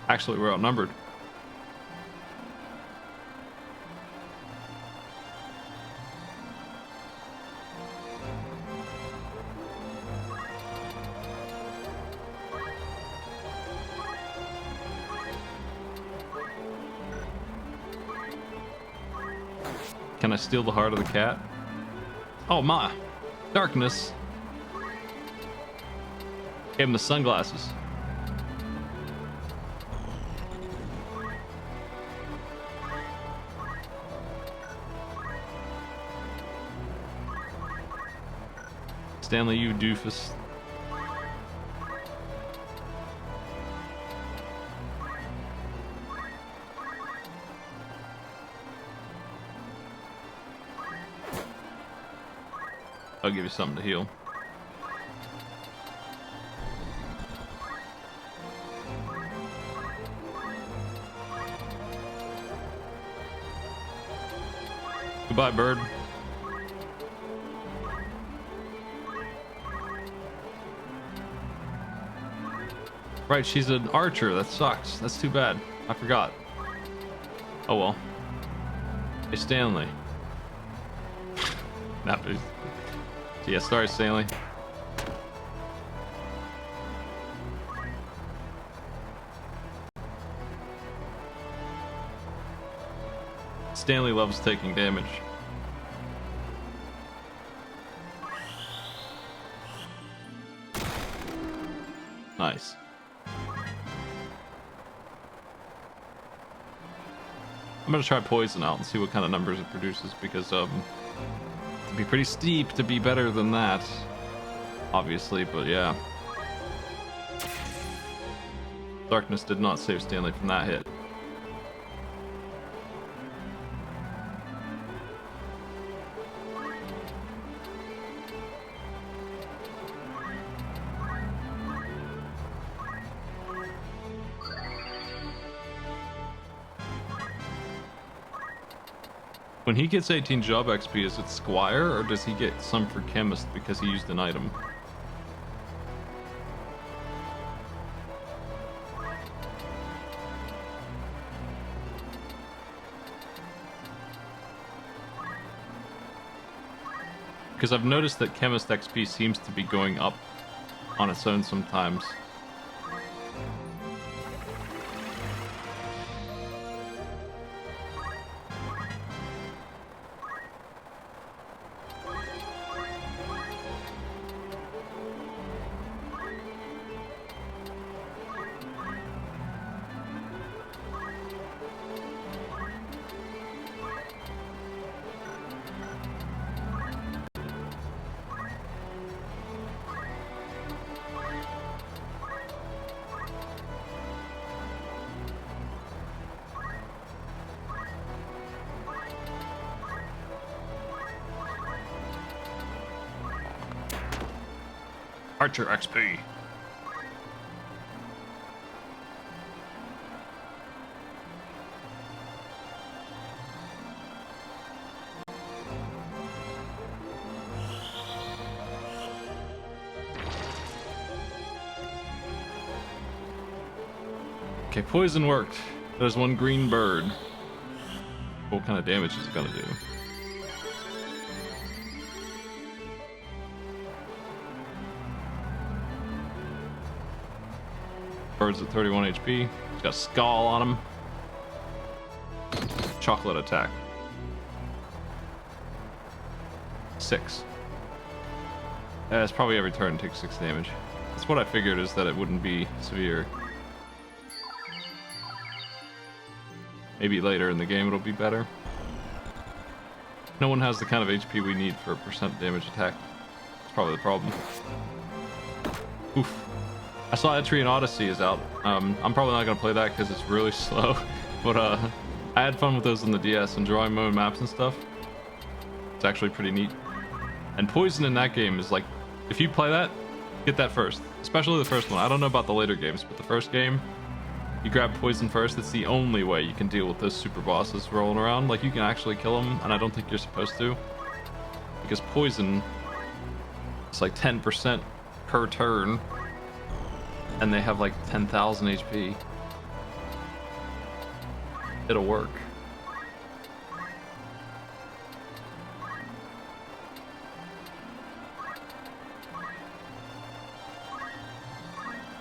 Actually, we're outnumbered. Can I steal the heart of the cat? Oh my! Darkness! Gave him the sunglasses. Stanley, you doofus. I'll give you something to heal. Goodbye, bird. Right, she's an archer. That sucks. That's too bad. I forgot. Oh well. Hey, Stanley. Nah, please. Yeah, sorry, Stanley. Stanley loves taking damage. Nice. I'm gonna try poison out and see what kind of numbers it produces, because it'd be pretty steep to be better than that, obviously, but yeah. Darkness did not save Stanley from that hit. When he gets 18 job XP, is it Squire, or does he get some for Chemist because he used an item? Because I've noticed that Chemist XP seems to be going up on its own sometimes. Archer XP. Okay, poison worked. There's one green bird. What kind of damage is it gonna do? Bird's at 31 HP. He's got a skull on him. Chocolate attack. 6. It's probably every turn takes 6 damage. That's what I figured, is that it wouldn't be severe. Maybe later in the game it'll be better. No one has the kind of HP we need for a percent damage attack. That's probably the problem. Oof. I saw Etrian Odyssey is out. I'm probably not gonna play that because it's really slow. But I had fun with those on the DS and drawing my own maps and stuff. It's actually pretty neat. And poison in that game is like, if you play that, get that first. Especially the first one. I don't know about the later games, but the first game, you grab poison first. It's the only way you can deal with those super bosses rolling around. Like, you can actually kill them, and I don't think you're supposed to. Because poison, it's like 10% per turn. And they have like 10,000 HP. It'll work.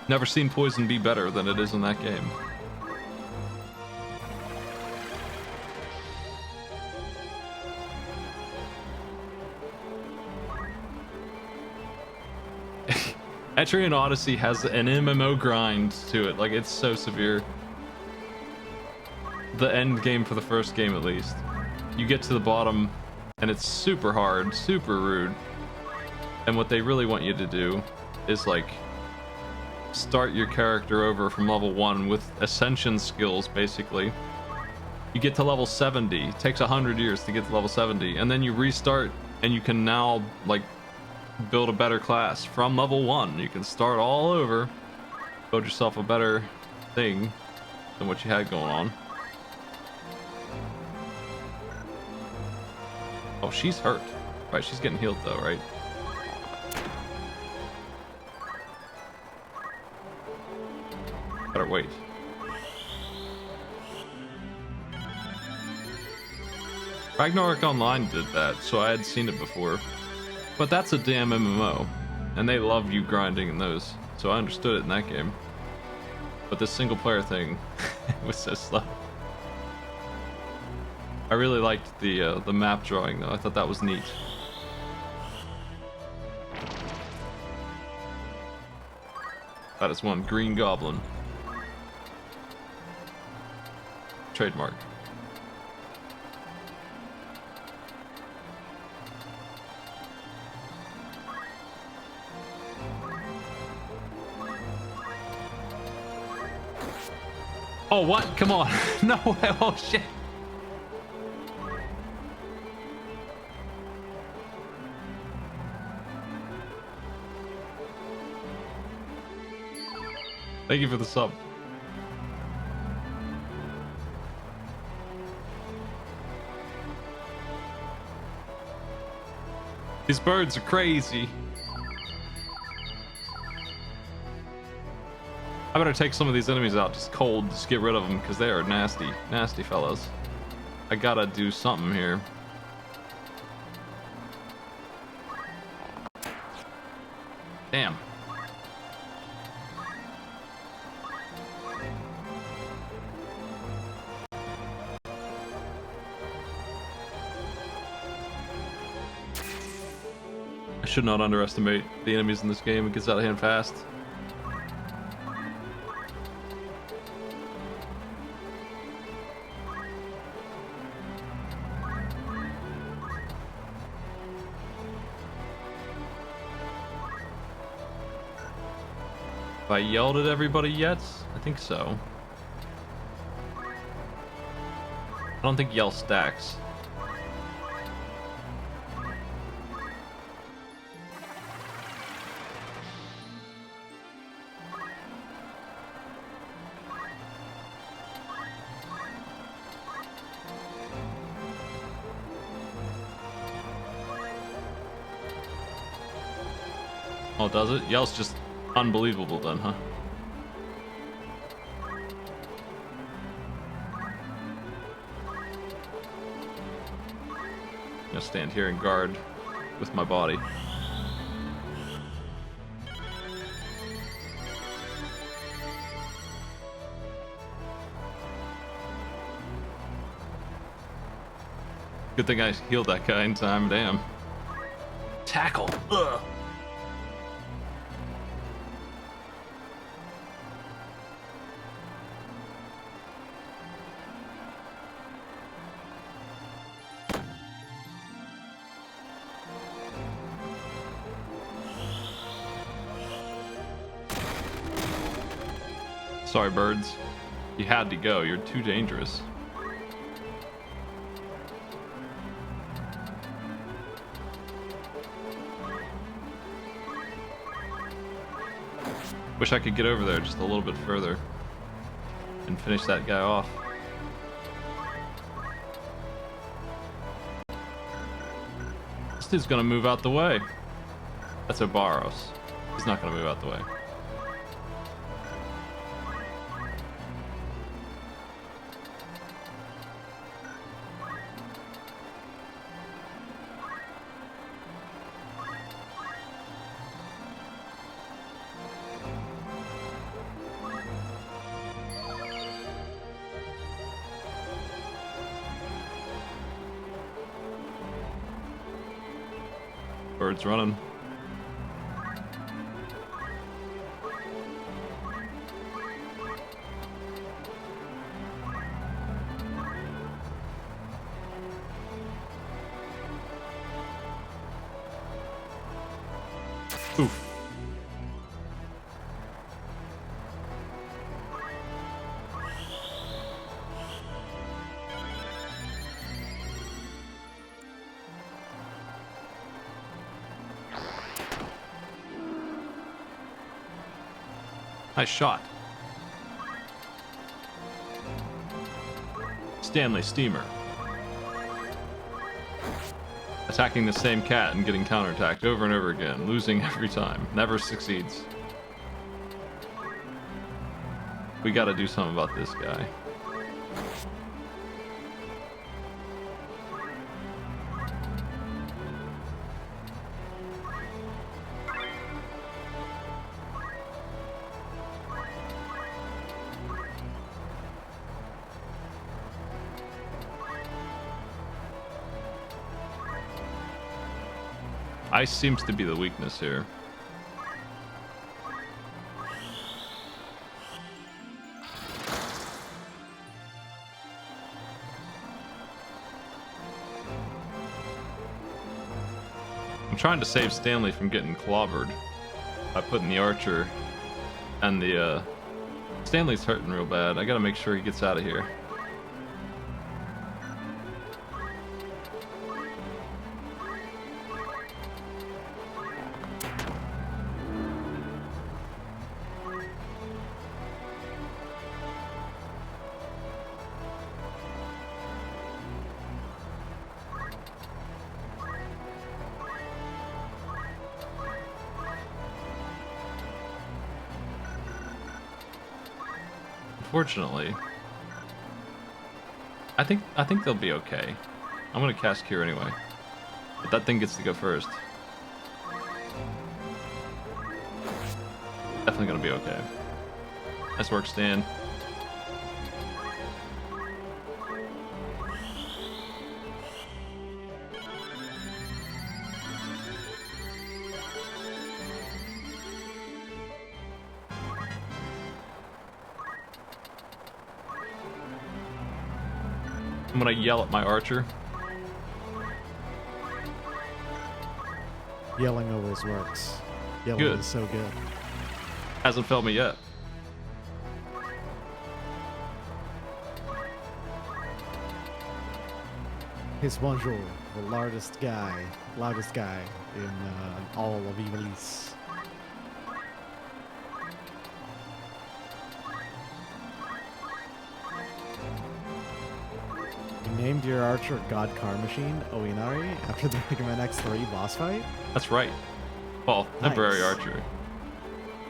Never seen poison be better than it is in that game. Etrian Odyssey has an MMO grind to it. Like, it's so severe. The end game for the first game, at least. You get to the bottom, and it's super hard, super rude. And what they really want you to do is, like, start your character over from level 1 with ascension skills, basically. You get to level 70. It takes 100 years to get to level 70. And then you restart, and you can now, like, build a better class from level 1. You can start all over, build yourself a better thing than what you had going on. Oh, she's hurt. Right, she's getting healed though, right? Better wait. Ragnarok Online did that, so I had seen it before. But that's a damn MMO, and they love you grinding in those, so I understood it in that game. But this single player thing was so slow. I really liked the map drawing though. I thought that was neat. That is one green goblin. Trademark. Oh, what? Come on. No way. Oh, shit. Thank you for the sub. These birds are crazy. I better take some of these enemies out just cold, just get rid of them, because they are nasty, nasty fellas. I gotta do something here. Damn. I should not underestimate the enemies in this game. It gets out of hand fast. Have I yelled at everybody yet? I think so. I don't think yell stacks. Oh, does it? Yell's just unbelievable then, huh? I'm gonna stand here and guard with my body. Good thing I healed that guy in time, damn. Tackle! Ugh! Sorry, birds. You had to go. You're too dangerous. Wish I could get over there just a little bit further and finish that guy off. This dude's gonna move out the way. That's Obaros. He's not gonna move out the way. Birds running. Oof. Nice shot. Stanley Steamer. Attacking the same cat and getting counterattacked over and over again, losing every time. Never succeeds. We gotta do something about this guy. Ice seems to be the weakness here. I'm trying to save Stanley from getting clobbered by putting the archer and the Stanley's hurting real bad. I gotta make sure he gets out of here. Unfortunately, I think they'll be okay. I'm gonna cast Cure anyway, but that thing gets to go first. Definitely gonna be okay. Nice work, Stan. I'm gonna yell at my archer. Yelling always works. Yelling Good. is so good. Hasn't failed me yet. His bonjour, the loudest guy in all of Ivalice. You named your archer God Car Machine Oinari after the Mega Man X3 boss fight? That's right. Well, temporary Nice. archer.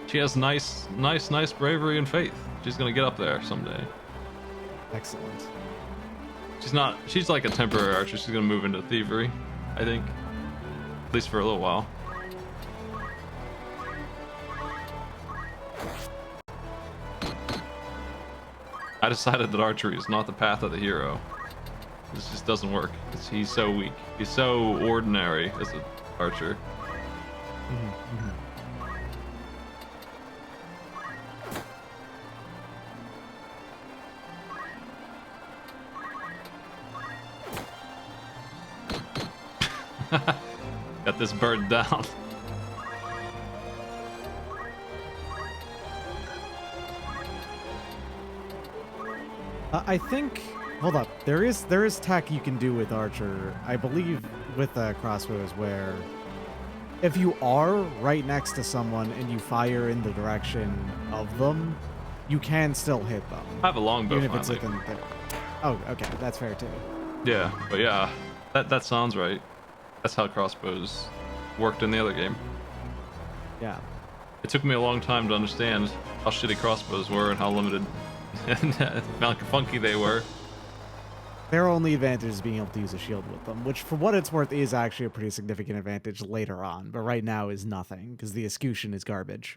She has nice bravery and faith. She's gonna get up there someday. Excellent. She's like a temporary archer. She's gonna move into thievery, I think. At least for a little while. I decided that archery is not the path of the hero. This just doesn't work. He's so weak. He's so ordinary as an archer. Got this bird down. I think. Hold up. There is tech you can do with archer. I believe with crossbows where if you are right next to someone and you fire in the direction of them, you can still hit them. I have a longbow Even if it's finally. within there. Oh, okay. That's fair too. Yeah, but yeah, that sounds right. That's how crossbows worked in the other game. Yeah. It took me a long time to understand how shitty crossbows were and how limited and how funky they were. Their only advantage is being able to use a shield with them, which for what it's worth is actually a pretty significant advantage later on, but right now is nothing because the escutcheon is garbage.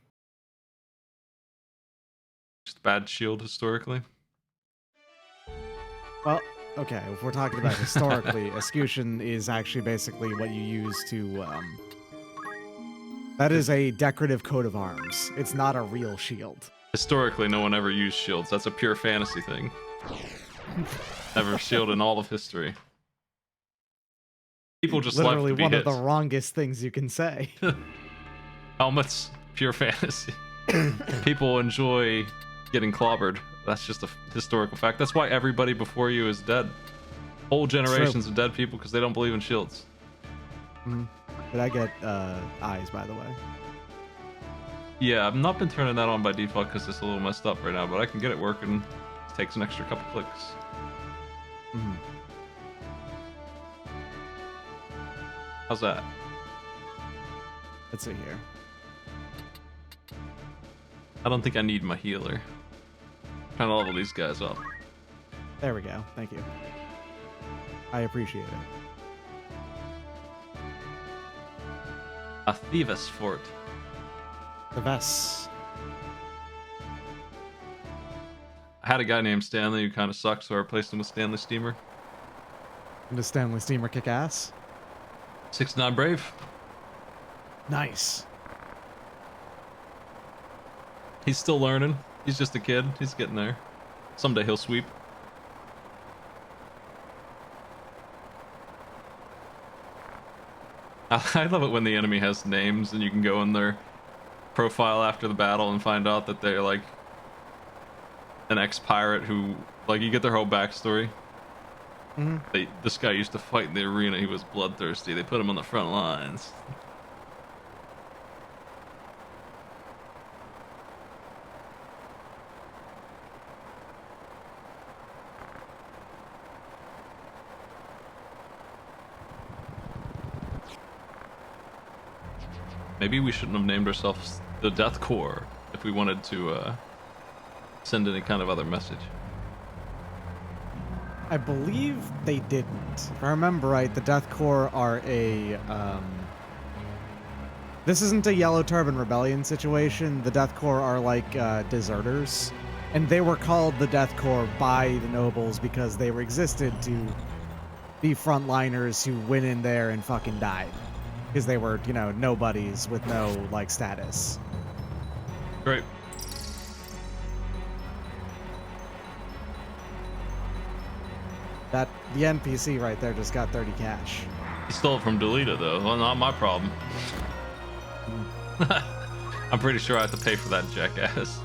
Just bad shield historically. Well, okay, if we're talking about historically, escutcheon is actually basically what you use to, that is a decorative coat of arms. It's not a real shield. Historically, no one ever used shields. That's a pure fantasy thing. Never shield in all of history. People just Literally like to be one hit. of the wrongest things you can say. Helmets, pure fantasy. People enjoy getting clobbered. That's just a historical fact. That's why everybody before you is dead. Whole generations of dead people because they don't believe in shields. Did I get eyes, by the way? Yeah, I've not been turning that on by default because it's a little messed up right now, but I can get it working. It takes an extra couple clicks. How's that? Let's see here. I don't think I need my healer. trying to level these guys up. There we go. Thank you. I appreciate it. A Thieves Fort. The Vess. I had a guy named Stanley who kind of sucked, so I replaced him with Stanley Steamer. And does Stanley Steamer kick ass? 69 Brave. Nice. He's still learning. He's just a kid. He's getting there. Someday he'll sweep. I love it when the enemy has names and you can go in their profile after the battle and find out that they're like an ex-pirate who, like, you get their whole backstory. This guy used to fight in the arena. He was bloodthirsty. They put him on the front lines. Maybe we shouldn't have named ourselves the Death Corps if we wanted to send any kind of other message. I believe they didn't. If I remember right, the Death Corps are a, this isn't a Yellow Turban Rebellion situation. The Death Corps are like, deserters. And they were called the Death Corps by the nobles because they were existed to be frontliners who went in there and fucking died. Because they were, you know, nobodies with no, like, status. Great. The NPC right there just got 30 cash. He stole it from Delita, though. Well, not my problem. I'm pretty sure I have to pay for that jackass.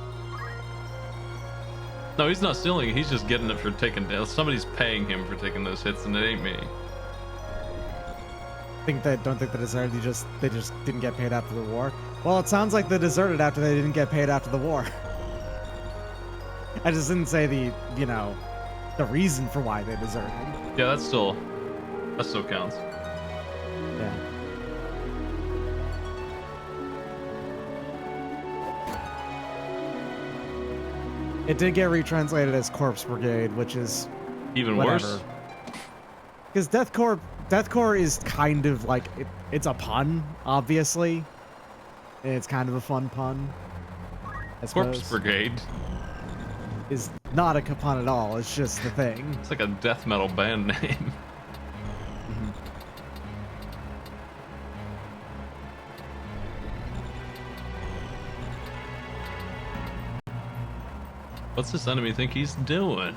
No, he's not stealing it. He's just getting it for taking... Somebody's paying him for taking those hits, and it ain't me. Don't think they deserted. They just didn't get paid after the war. Well, it sounds like they deserted after they didn't get paid after the war. I just didn't say the reason for why they deserted. Yeah, that still counts. Yeah. It did get retranslated as Corpse Brigade, which is Even whatever. worse. Because Death Corps is kind of like it's a pun, obviously. And it's kind of a fun pun. I suppose. Corpse Brigade. Is not a pun at all. It's just the thing. It's like a death metal band name. What's this enemy think he's doing?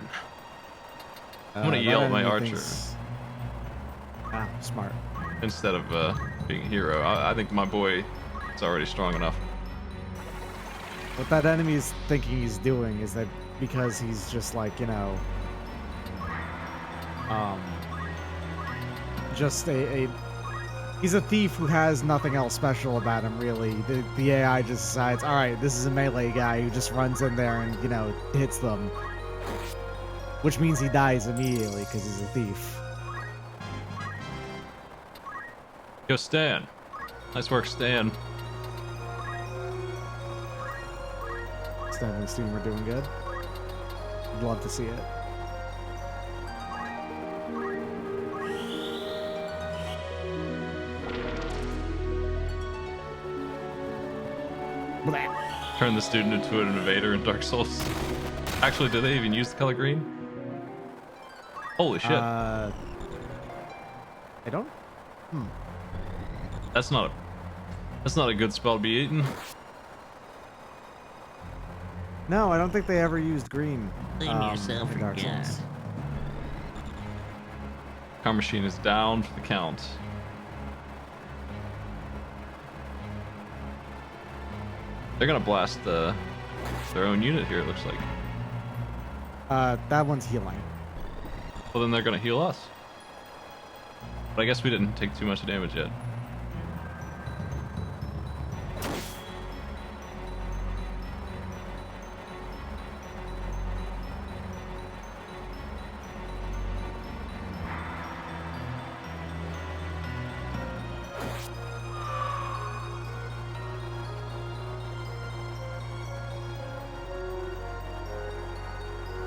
I'm gonna yell at my archer Ah, smart. instead of being a hero. I think my boy is already strong enough. What that enemy is thinking he's doing is that because he's just like, just he's a thief who has nothing else special about him, really. The AI just decides, all right, this is a melee guy who just runs in there and, hits them. Which means he dies immediately because he's a thief. Yo, Stan. Nice work, Stan. Stanley's team are doing good. I'd love to see it. Turn the student into an invader in Dark Souls. Actually, do they even use the color green? Holy shit. I don't... That's not a good spell to be eating. No, I don't think they ever used green. Blame yourself in for Dark God. Souls. Car machine is down for the count. They're gonna blast their own unit here, it looks like. That one's healing. Well, then they're gonna heal us. But I guess we didn't take too much damage yet.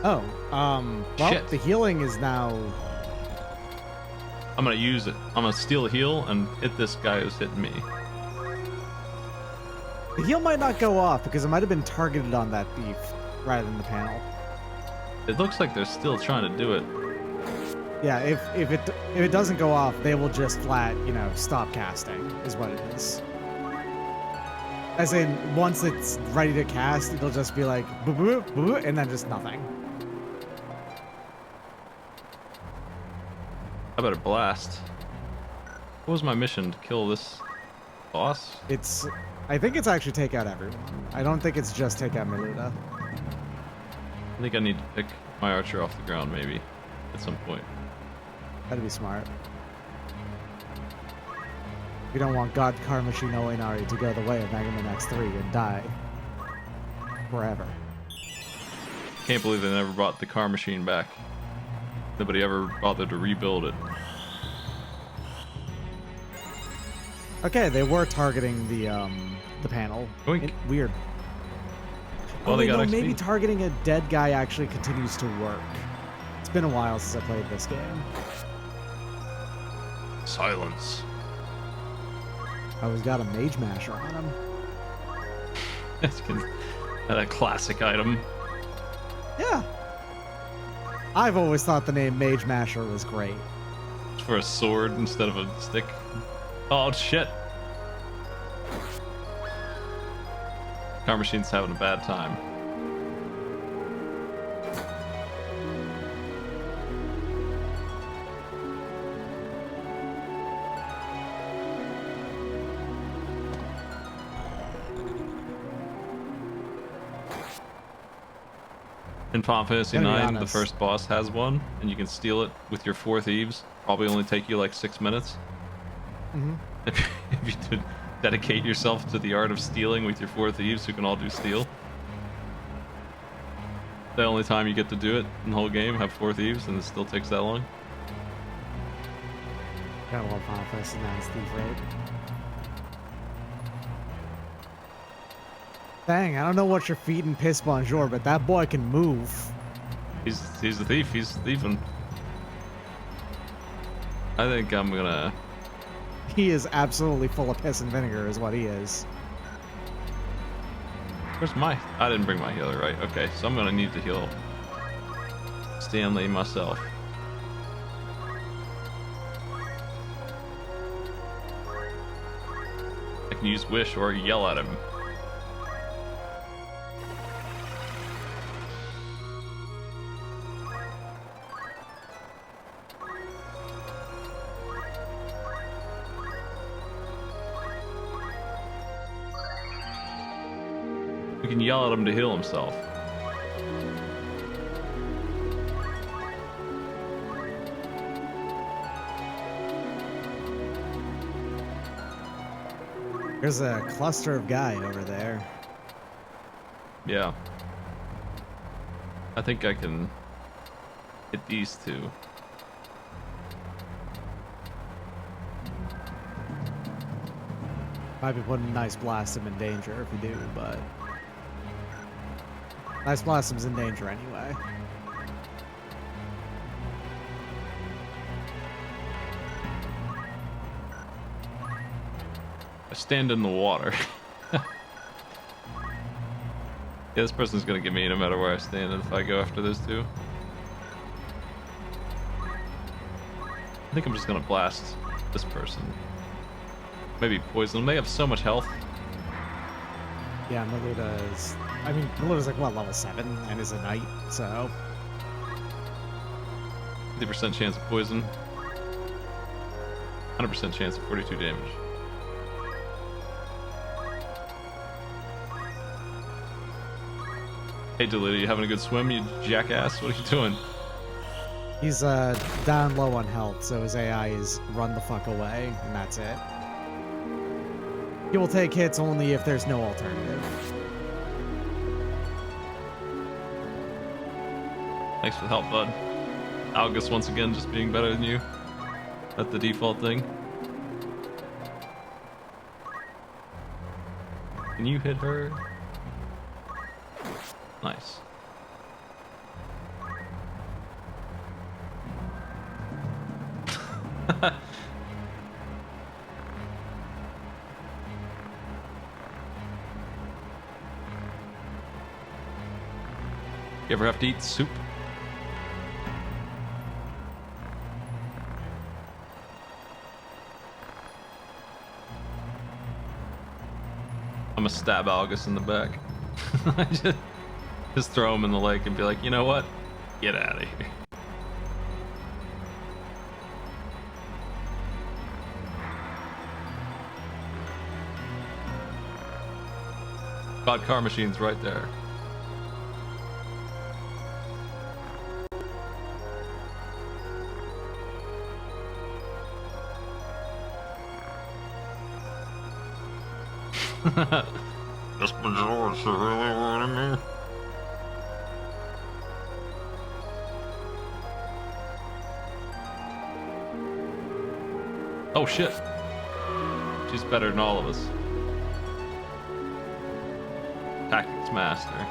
Oh, well, Shit. the healing is now. I'm gonna use it. I'm gonna steal a heal and hit this guy who's hitting me. The heal might not go off because it might have been targeted on that thief rather than the panel. It looks like they're still trying to do it. Yeah, if it doesn't go off, they will just flat, stop casting, is what it is. As in, once it's ready to cast, it'll just be like, boo boo boo boo, and then just nothing. I better blast. What was my mission? To kill this boss? I think it's actually take out everyone. I don't think it's just take out Meluda. I think I need to pick my archer off the ground, maybe, at some point. That'd be smart. We don't want God Karmashi no Inari to go the way of Mega Man X3 and die forever. Can't believe they never brought the car machine back. Nobody ever bothered to rebuild it. Okay, they were targeting the panel. Oink. Weird. Well, they wait, got no, XP. maybe targeting a dead guy actually continues to work. It's been a while since I played this game. Silence. I always got a Mage Masher on him. That's a classic item. Yeah. I've always thought the name Mage Masher was great. It's for a sword instead of a stick. Oh shit. Car machine's having a bad time. In Final Fantasy Gotta be 9, the honest. first boss has one, and you can steal it with your 4 thieves. Probably only take you like 6 minutes. Mm-hmm. If you did dedicate yourself to the art of stealing with your 4 thieves who can all do steal. The only time you get to do it in the whole game, have 4 thieves, and it still takes that long. Gotta love Final Fantasy 9's Thief Raid. Dang, I don't know what you're feeding Piss Bonjour, but that boy can move. He's a thief. He's thieving. I think I'm gonna. He is absolutely full of piss and vinegar, is what he is. Where's my? I didn't bring my healer, right? Okay, so I'm gonna need to heal Stanley myself. I can use Wish or yell at him. We can yell at him to heal himself. There's a cluster of guy over there. Yeah. I think I can hit these 2. Might be putting Nice Blossom in danger if you do, but Nice Blossom's in danger anyway. I stand in the water. Yeah, this person's gonna get me no matter where I stand if I go after those 2. I think I'm just gonna blast this person. Maybe poison them. They have so much health. Yeah, Meluda's... I mean, Meluda's like, what, level 7 and is a knight, so... 50% chance of poison. 100% chance of 42 damage. Hey Delita, you having a good swim, you jackass? What are you doing? He's down low on health, so his AI is run the fuck away, and that's it. He will take hits only if there's no alternative. Thanks for the help, bud. Algus once again just being better than you. That's the default thing. Can you hit her? Nice. You ever have to eat soup? I'm gonna stab Algus in the back. just throw him in the lake and be like, you know what? Get out of here. God, car machine's right there. This majority really wanted me. Oh shit. She's better than all of us. Tactics master.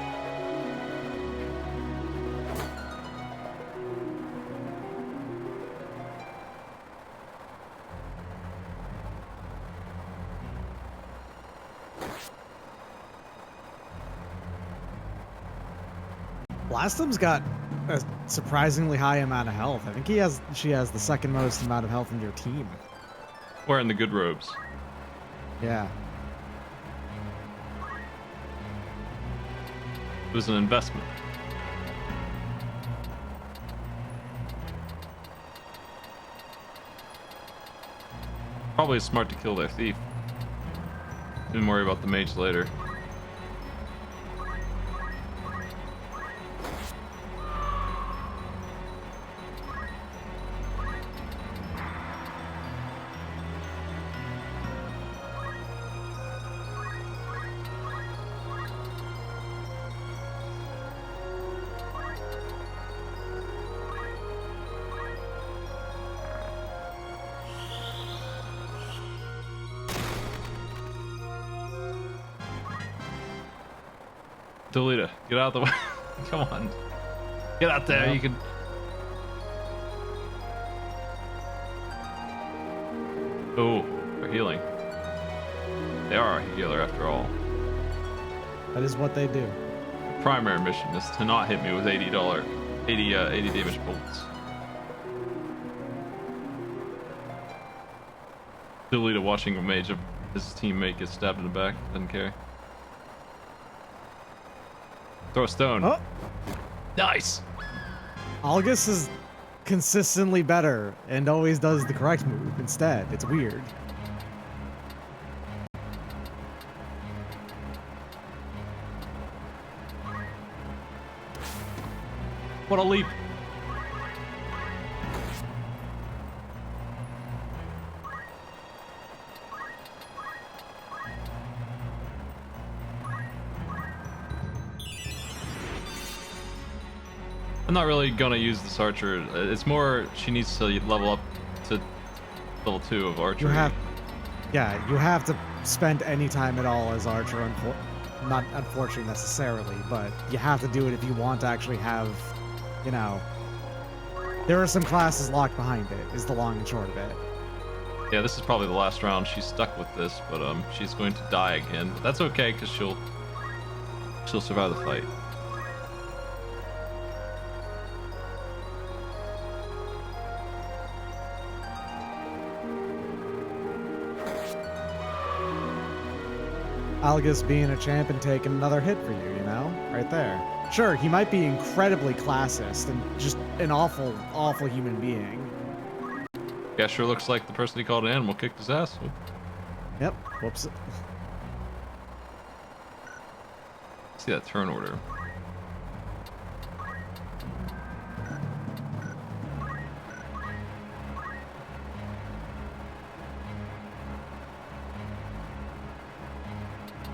Blastum's got a surprisingly high amount of health. I think she has the second most amount of health in your team. Wearing the good robes. Yeah. It was an investment. Probably smart to kill their thief. Didn't worry about the mage later. Delita, get out of the way. Come on. Get out there, you can... Oh, they're healing. They are a healer after all. That is what they do. The primary mission is to not hit me with $80 damage bolts. Delita watching a mage of his teammate get stabbed in the back, doesn't care. Throw a stone. Oh. Nice. Algus is consistently better and always does the correct move instead. It's weird. What a leap. I'm not really gonna use this archer. It's more she needs to level up to level 2 of archery. You have to spend any time at all as archer. Not unfortunately necessarily, but you have to do it if you want to actually have, you know, there are some classes locked behind it, is the long and short of it. Yeah, this is probably the last round. She's stuck with this, but she's going to die again. But that's okay, because she'll survive the fight. Algus being a champ and taking another hit for you, you know? Right there. Sure, he might be incredibly classist and just an awful, awful human being. Yeah, sure looks like the person he called an animal kicked his ass. Oop. Yep. Whoops. See that turn order.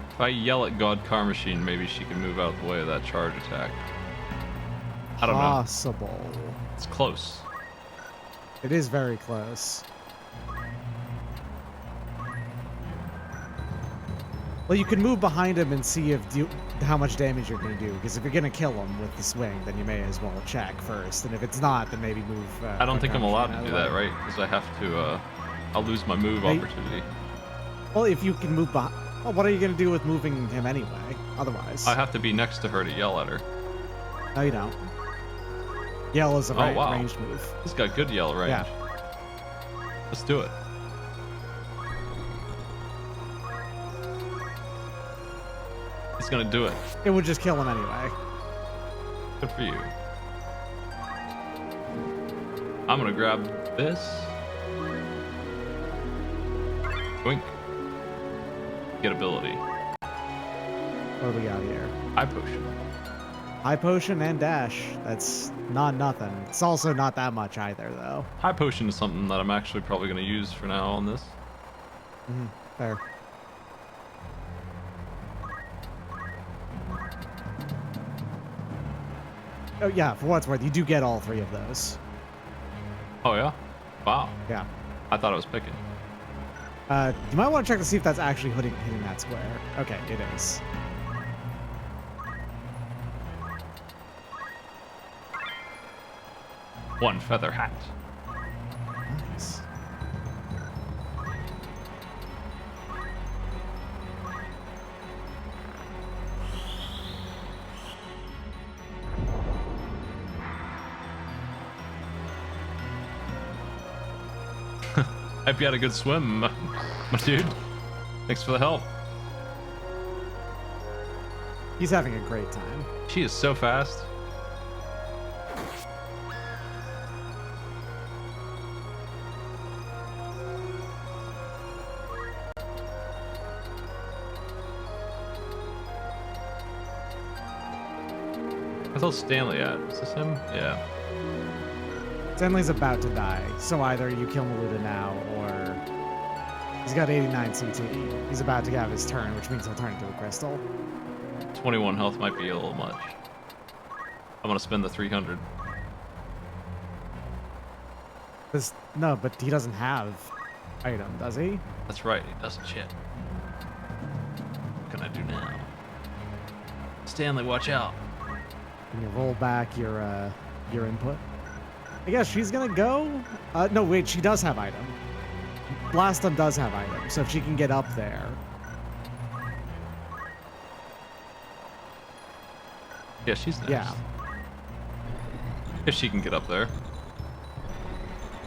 If I yell at God Car Machine, maybe she can move out of the way of that charge attack. I don't know. Possible. It's close. It is very close. Well, you can move behind him and see how much damage you're going to do. Because if you're going to kill him with the swing, then you may as well check first. And if it's not, then maybe move. I don't think I'm allowed to do that, right? Because I have to. I'll lose my move opportunity. Well, if you can move behind. Well, what are you going to do with moving him anyway? Otherwise, I have to be next to her to yell at her. No, you don't. Yell is a Oh, wow. ranged move. He's got good yellow range. Yeah. Let's do it. He's gonna do it. It would just kill him anyway. Good for you. I'm gonna grab this. Wink. Get ability. What do we got here? High potion. High potion and dash. That's not nothing. It's also not that much either, though. High potion is something that I'm actually probably gonna use for now on this. Fair. Oh yeah, for what it's worth, you do get all three of those. Oh yeah? Wow. Yeah. I thought I was picking. You might want to check to see if that's actually hitting that square. Okay, it is. One feather hat. Nice. Hope you had a good swim, my dude. Thanks for the help. He's having a great time. She is so fast. I thought Stanley at. Is this him? Yeah. Stanley's about to die, so either you kill Maluda now, or he's got 89 CT. He's about to have his turn, which means he'll turn into a crystal. 21 health might be a little much. I'm gonna spend the 300. No, but he doesn't have item, does he? That's right, he doesn't shit. What can I do now? Stanley, watch out. Can you roll back your input? I guess she's gonna go. No, wait, she does have item. Blastum does have item, so if she can get up there. Yeah, she's next. Yeah. If she can get up there.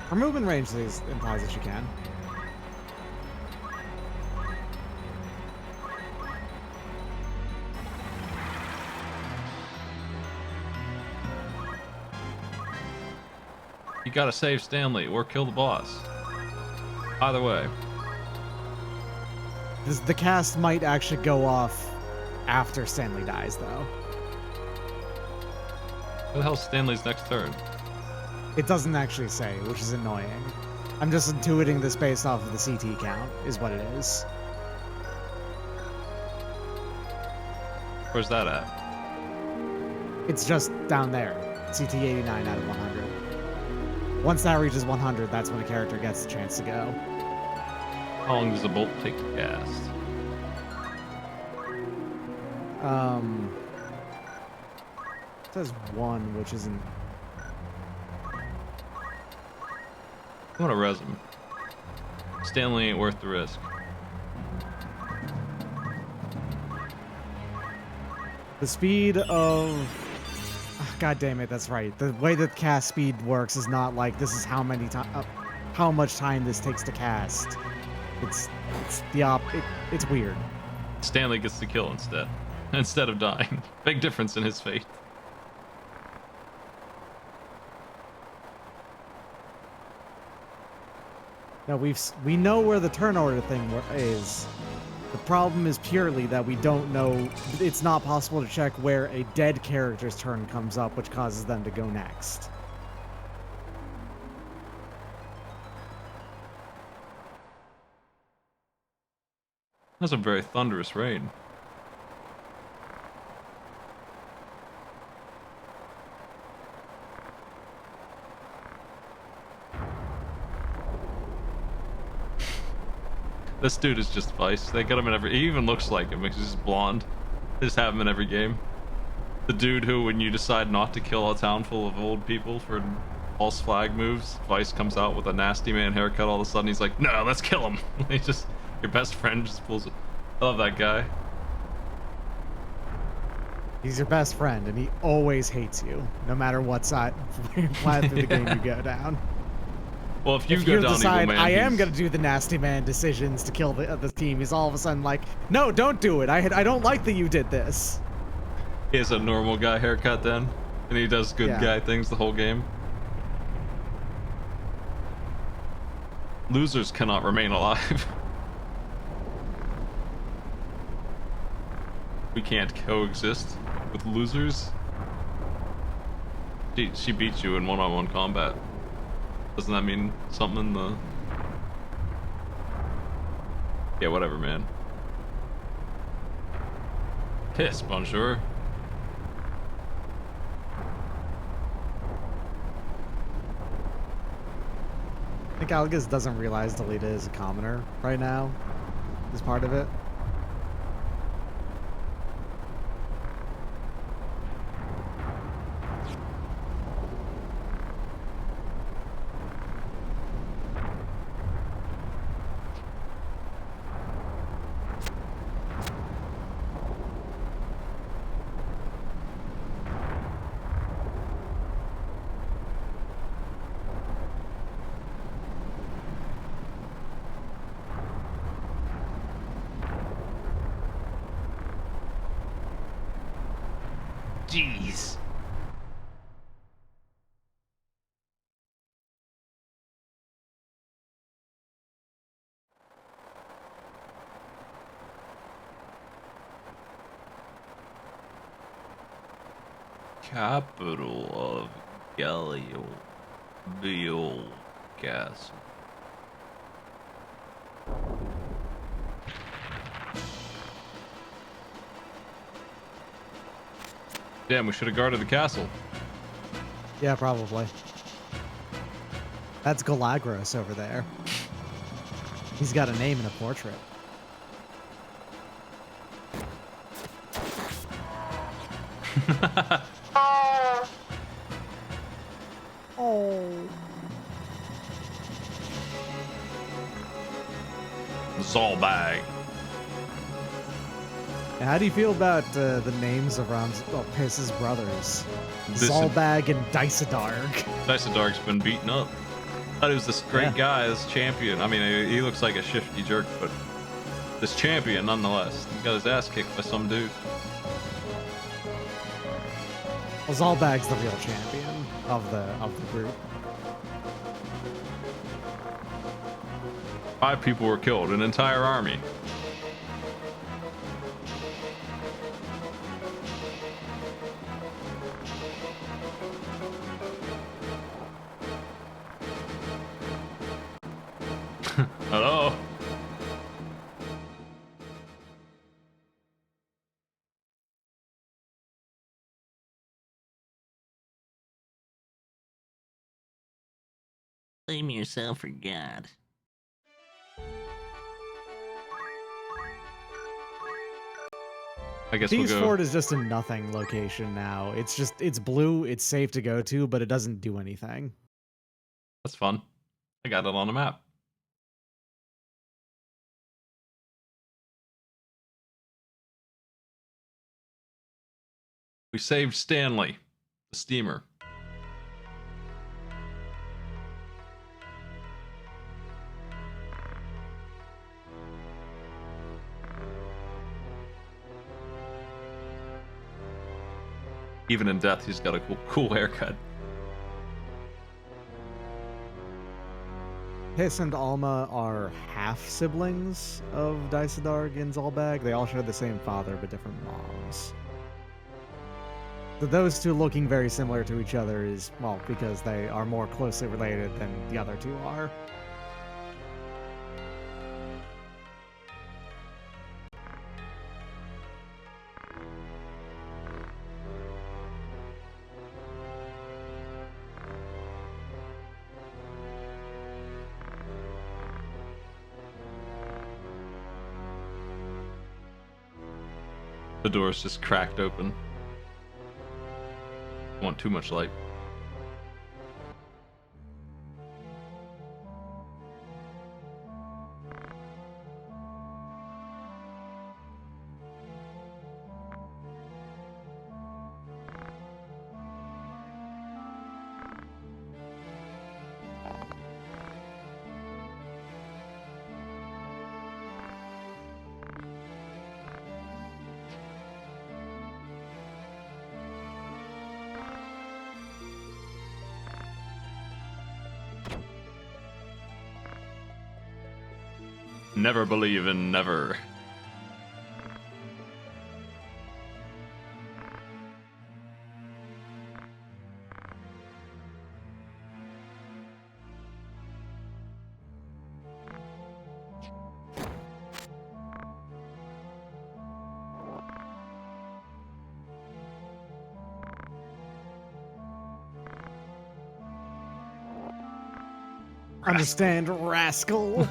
Her movement range implies that she can. You gotta save Stanley or kill the boss. Either way. The cast might actually go off after Stanley dies, though. What the hell's Stanley's next turn? It doesn't actually say, which is annoying. I'm just intuiting this based off of the CT count, is what it is. Where's that at? It's just down there. CT 89 out of 100. Once that reaches 100, that's when a character gets the chance to go. How long does a bolt take to cast? It says 1, which isn't... I'm gonna res him. Stanley ain't worth the risk. The speed of... God damn it, that's right. The way that cast speed works is not like this is how much time this takes to cast. It's weird. Stanley gets the kill instead of dying. Big difference in his fate. Now we know where the turn order thing is. The problem is purely that we don't know. It's not possible to check where a dead character's turn comes up, which causes them to go next. That's a very thunderous rain. This dude is just Vice. They got him in every... He even looks like him. He's just blonde. They just have him in every game. The dude who, when you decide not to kill a town full of old people for false flag moves, Vice comes out with a nasty man haircut. All of a sudden, he's like, "No, let's kill him." He just... Your best friend just pulls it. I love that guy. He's your best friend, and he always hates you, no matter what side path through the game you go down. Well, if you If go you down decide evil man, I am he's- gonna do the nasty man decisions to kill the team, he's all of a sudden like, no, don't do it. I don't like that you did this. he has a normal guy haircut then, and he does good Yeah. guy things the whole game. Losers cannot remain alive. We can't coexist with losers. She beats you in one-on-one combat. Doesn't that mean something in the... Yeah, whatever, man. Piss, bonjour. I think Algus doesn't realize Delita is a commoner right now. Is part of it. Jeez. Capital of Galileo Castle. Damn, we should have guarded the castle. Yeah, probably. That's Galagros over there. He's got a name and a portrait. Oh. Zolbag. How do you feel about the names around Piss's brothers? Zolbag and Dysadarg. Dysadarg's been beaten up. Thought he was this great guy, this champion. I mean, he looks like a shifty jerk, but this champion nonetheless. He got his ass kicked by some dude. Well, Zolbag's the real champion of the group. 5 people were killed, an entire army. Hello? Blame yourself for God. I guess we'll Thieves go. Fort is just a nothing location now. It's blue, it's safe to go to, but it doesn't do anything. That's fun. I got it on a map. We saved Stanley, the steamer. Even in death, he's got a cool haircut. Hiss and Alma are half siblings of Dysadarg and Zolbag. They all share the same father but different moms. So those two looking very similar to each other is, well, because they are more closely related than the other two are. The door's just cracked open. Want too much light. Never believe in never. Understand, rascal.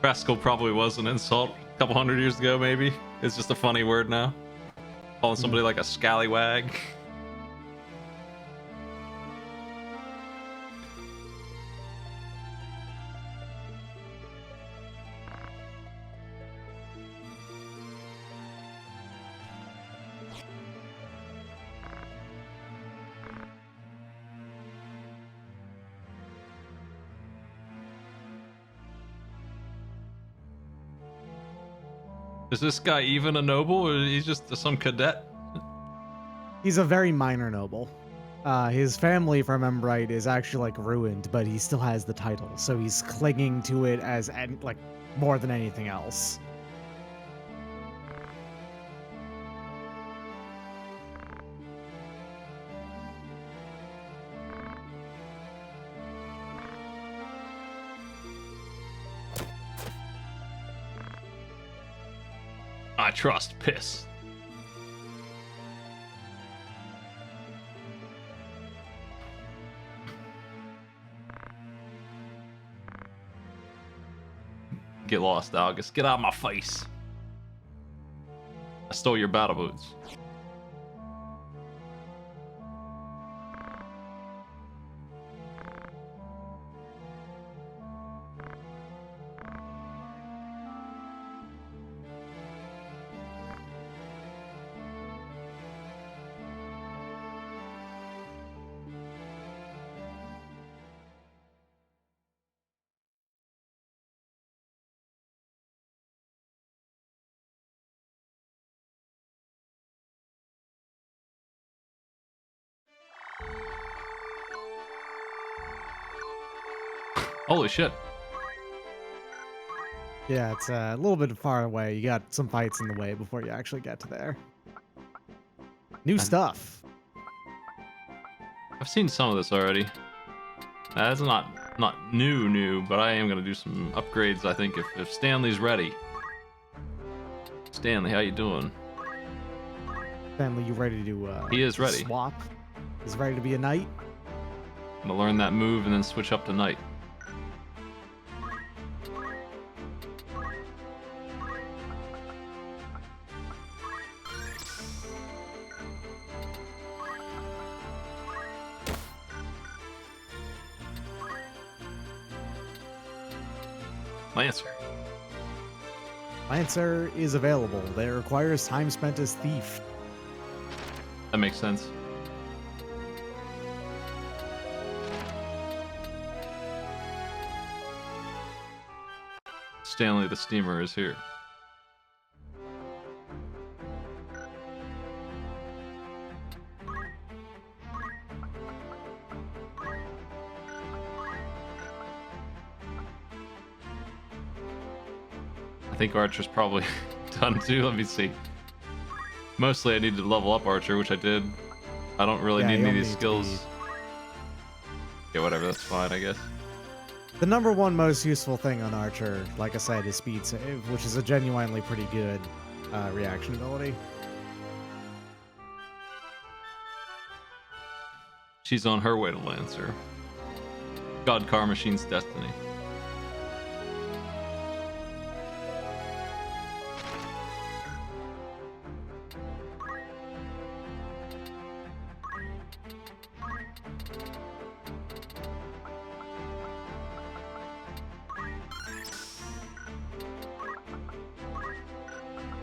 Rascal probably was an insult a couple hundred years ago, maybe. It's just a funny word now. Calling somebody like a scallywag. Is this guy even a noble, or is he just some cadet? He's a very minor noble. His family, if I remember right, is actually like ruined, but he still has the title, so he's clinging to it as like more than anything else. I trust piss. Get lost, August. Get out of my face. I stole your battle boots. Holy shit. Yeah, it's a little bit far away. You got some fights in the way before you actually get to there. New stuff. I've seen some of this already. That's not new, but I am gonna do some upgrades. I think if Stanley's ready. Stanley, how you doing? Family, you ready to He is ready. swap? He's ready to be a knight? I'm gonna learn that move and then switch up to knight. Lancer. Lancer is available. That requires time spent as thief. That makes sense. Stanley the steamer is here. I think Archer's probably done too. Let me see. Mostly I need to level up Archer, which I did. I don't really need any of these skills. Yeah, whatever, that's fine, I guess. The number one most useful thing on Archer, like I said, is speed save, which is a genuinely pretty good reaction ability. She's on her way to Lancer. God Car Machine's destiny.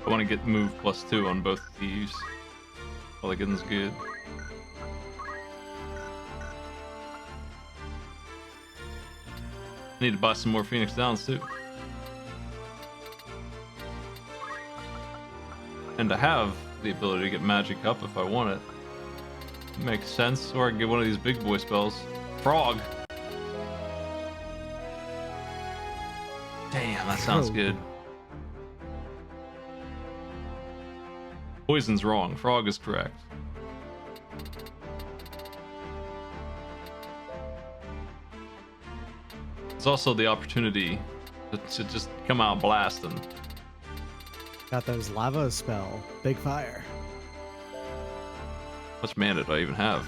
I want to get move +2 on both thieves. While the getting's good. Need to buy some more Phoenix Downs too. And to have the ability to get magic up if I want it. Makes sense. Or I can get one of these big boy spells. Frog! Damn. That sounds Frog. good. Poison's wrong. Frog is correct. It's also the opportunity to just come out blasting. Got those lava spell. Big fire. How much mana do I even have?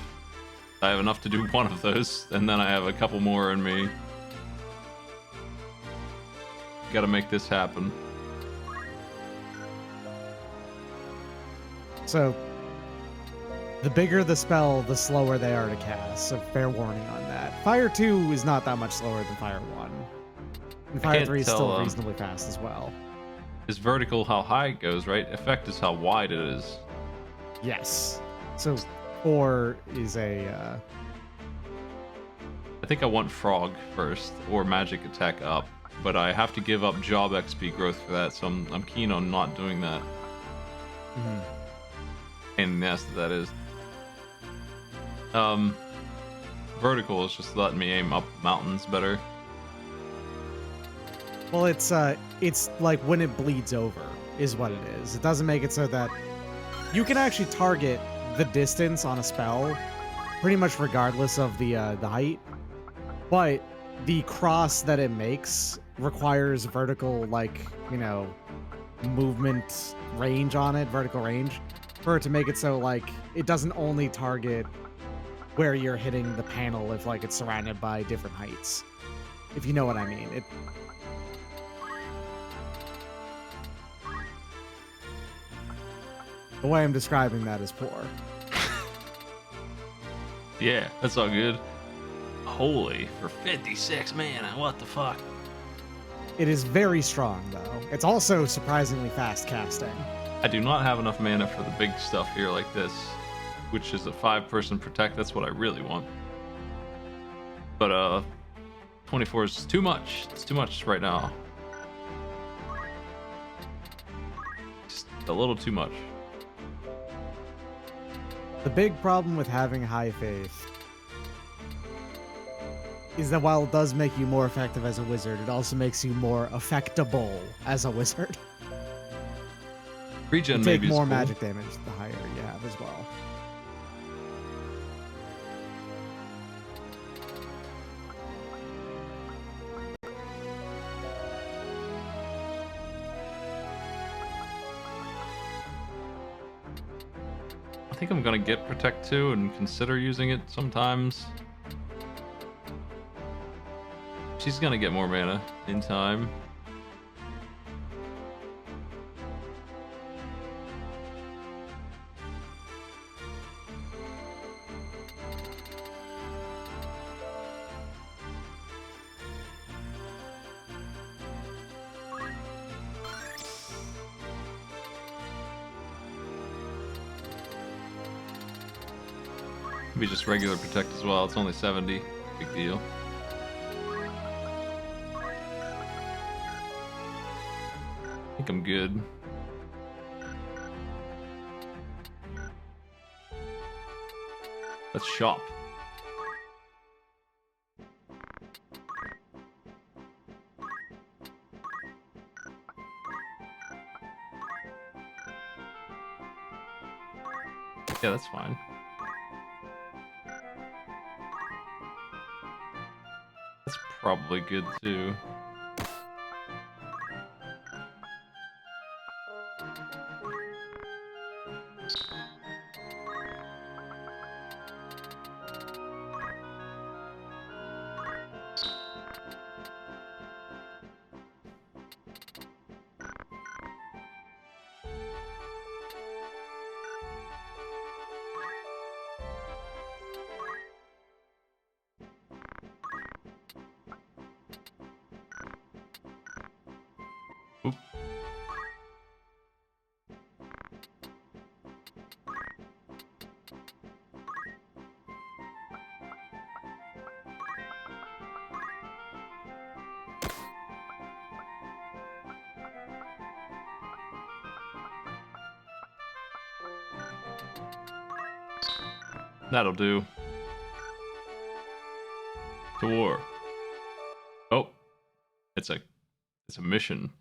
I have enough to do one of those, and then I have a couple more in me. Gotta make this happen. So, the bigger the spell, the slower they are to cast. So, fair warning on that. Fire 2 is not that much slower than Fire 1. And Fire can't 3 is tell, still reasonably fast as well. Is vertical how high it goes, right? Effect is how wide it is. Yes. So, 4 is a... I think I want Frog first, or Magic Attack up, but I have to give up Job XP growth for that, so I'm keen on not doing that. And yes, that is. Vertical is just letting me aim up mountains better. Well, it's like when it bleeds over is what it is. It doesn't make it so that you can actually target the distance on a spell pretty much regardless of the height, but the cross that it makes requires vertical, like, you know, movement range on it, vertical range, for it to make it so, like, it doesn't only target where you're hitting the panel if, like, it's surrounded by different heights, if you know what I mean. The way I'm describing that is poor. Yeah, that's all good. Holy, for 56 mana, what the fuck? It is very strong, though. It's also surprisingly fast casting. I do not have enough mana for the big stuff here like this, which is a 5-person protect. That's what I really want. But 24 is too much. It's too much right now. Just a little too much. The big problem with having high faith is that while it does make you more effective as a wizard, it also makes you more affectable as a wizard. Regen You maybe take is more cool. magic damage the higher you have as well. I think I'm gonna get Protect 2 and consider using it sometimes. She's gonna get more mana in time. Maybe just regular Protect as well. It's only 70. Big deal. I think I'm good. Let's shop. Yeah, that's fine. That's probably good too. Oop. That'll do. To war. Oh, it's a It's a mission.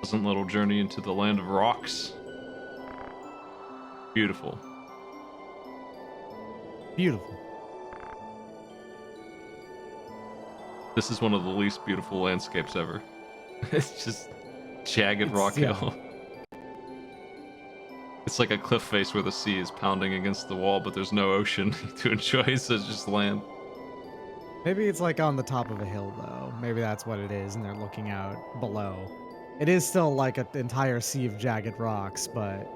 Pleasant little journey into the land of rocks. Beautiful. Beautiful. This is one of the least beautiful landscapes ever. It's just jagged rock hill. It's like a cliff face where the sea is pounding against the wall, but there's no ocean to enjoy, so it's just land. Maybe it's like on the top of a hill, though. Maybe that's what it is, and they're looking out below. It is still like an entire sea of jagged rocks, but...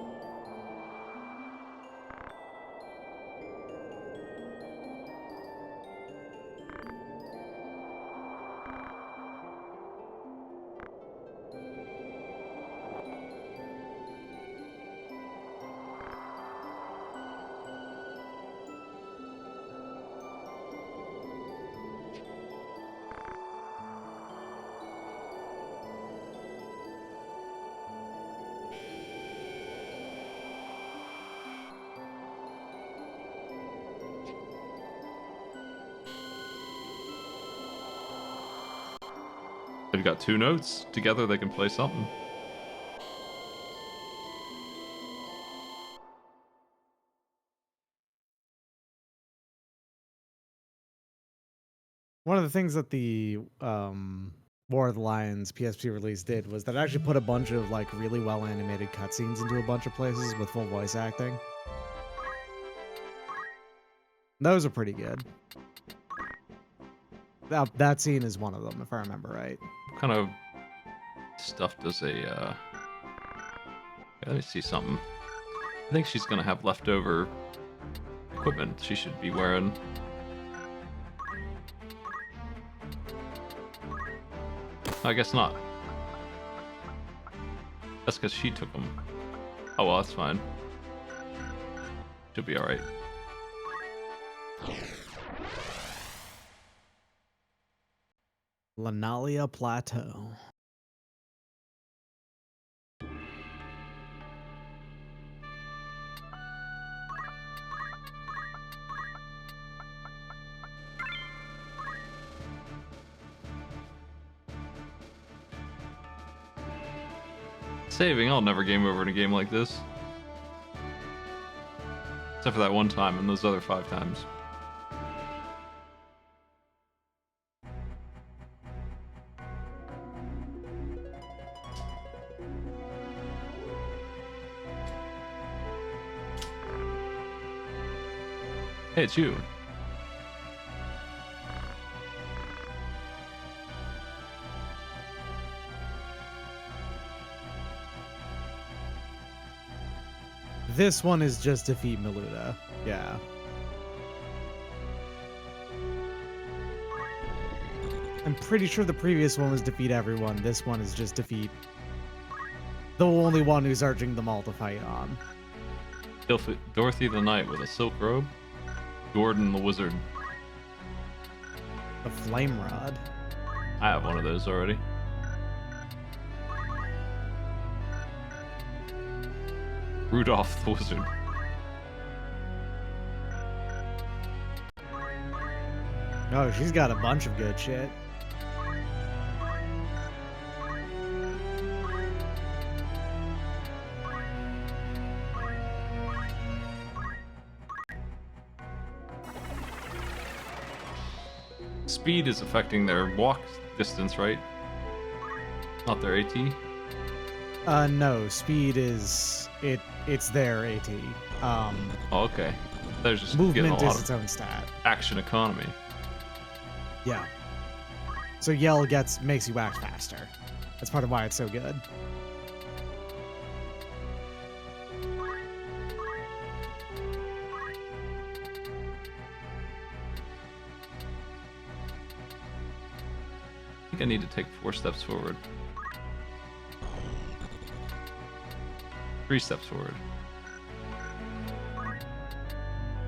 They've got two notes. Together they can play something. One of the things that the War of the Lions PSP release did was that it actually put a bunch of like really well animated cutscenes into a bunch of places with full voice acting. Those are pretty good. That scene is one of them, if I remember right. What kind of stuff does a let me see something. I think she's gonna have leftover equipment she should be wearing. I guess not. That's because she took them. Oh well, that's fine. She'll be alright. Lanalia Plateau. Saving, I'll never game over in a game like this. Except for that one time and those other 5 times. Hey, it's you. This one is just defeat Meluda. Yeah. I'm pretty sure the previous one was defeat everyone. This one is just defeat the only one who's urging them all to fight on. Dorothy the Knight with a silk robe. Gordon the Wizard. The Flame Rod. I have one of those already. Rudolph the Wizard. Oh, she's got a bunch of good shit. Speed is affecting their walk distance, right? Not their AT? No, speed is it's their AT. Oh, okay. There's just getting Movement a lot is its of own stat. action economy. Yeah. So yell makes you act faster. That's part of why it's so good. I think I need to take 4 steps forward. 3 steps forward.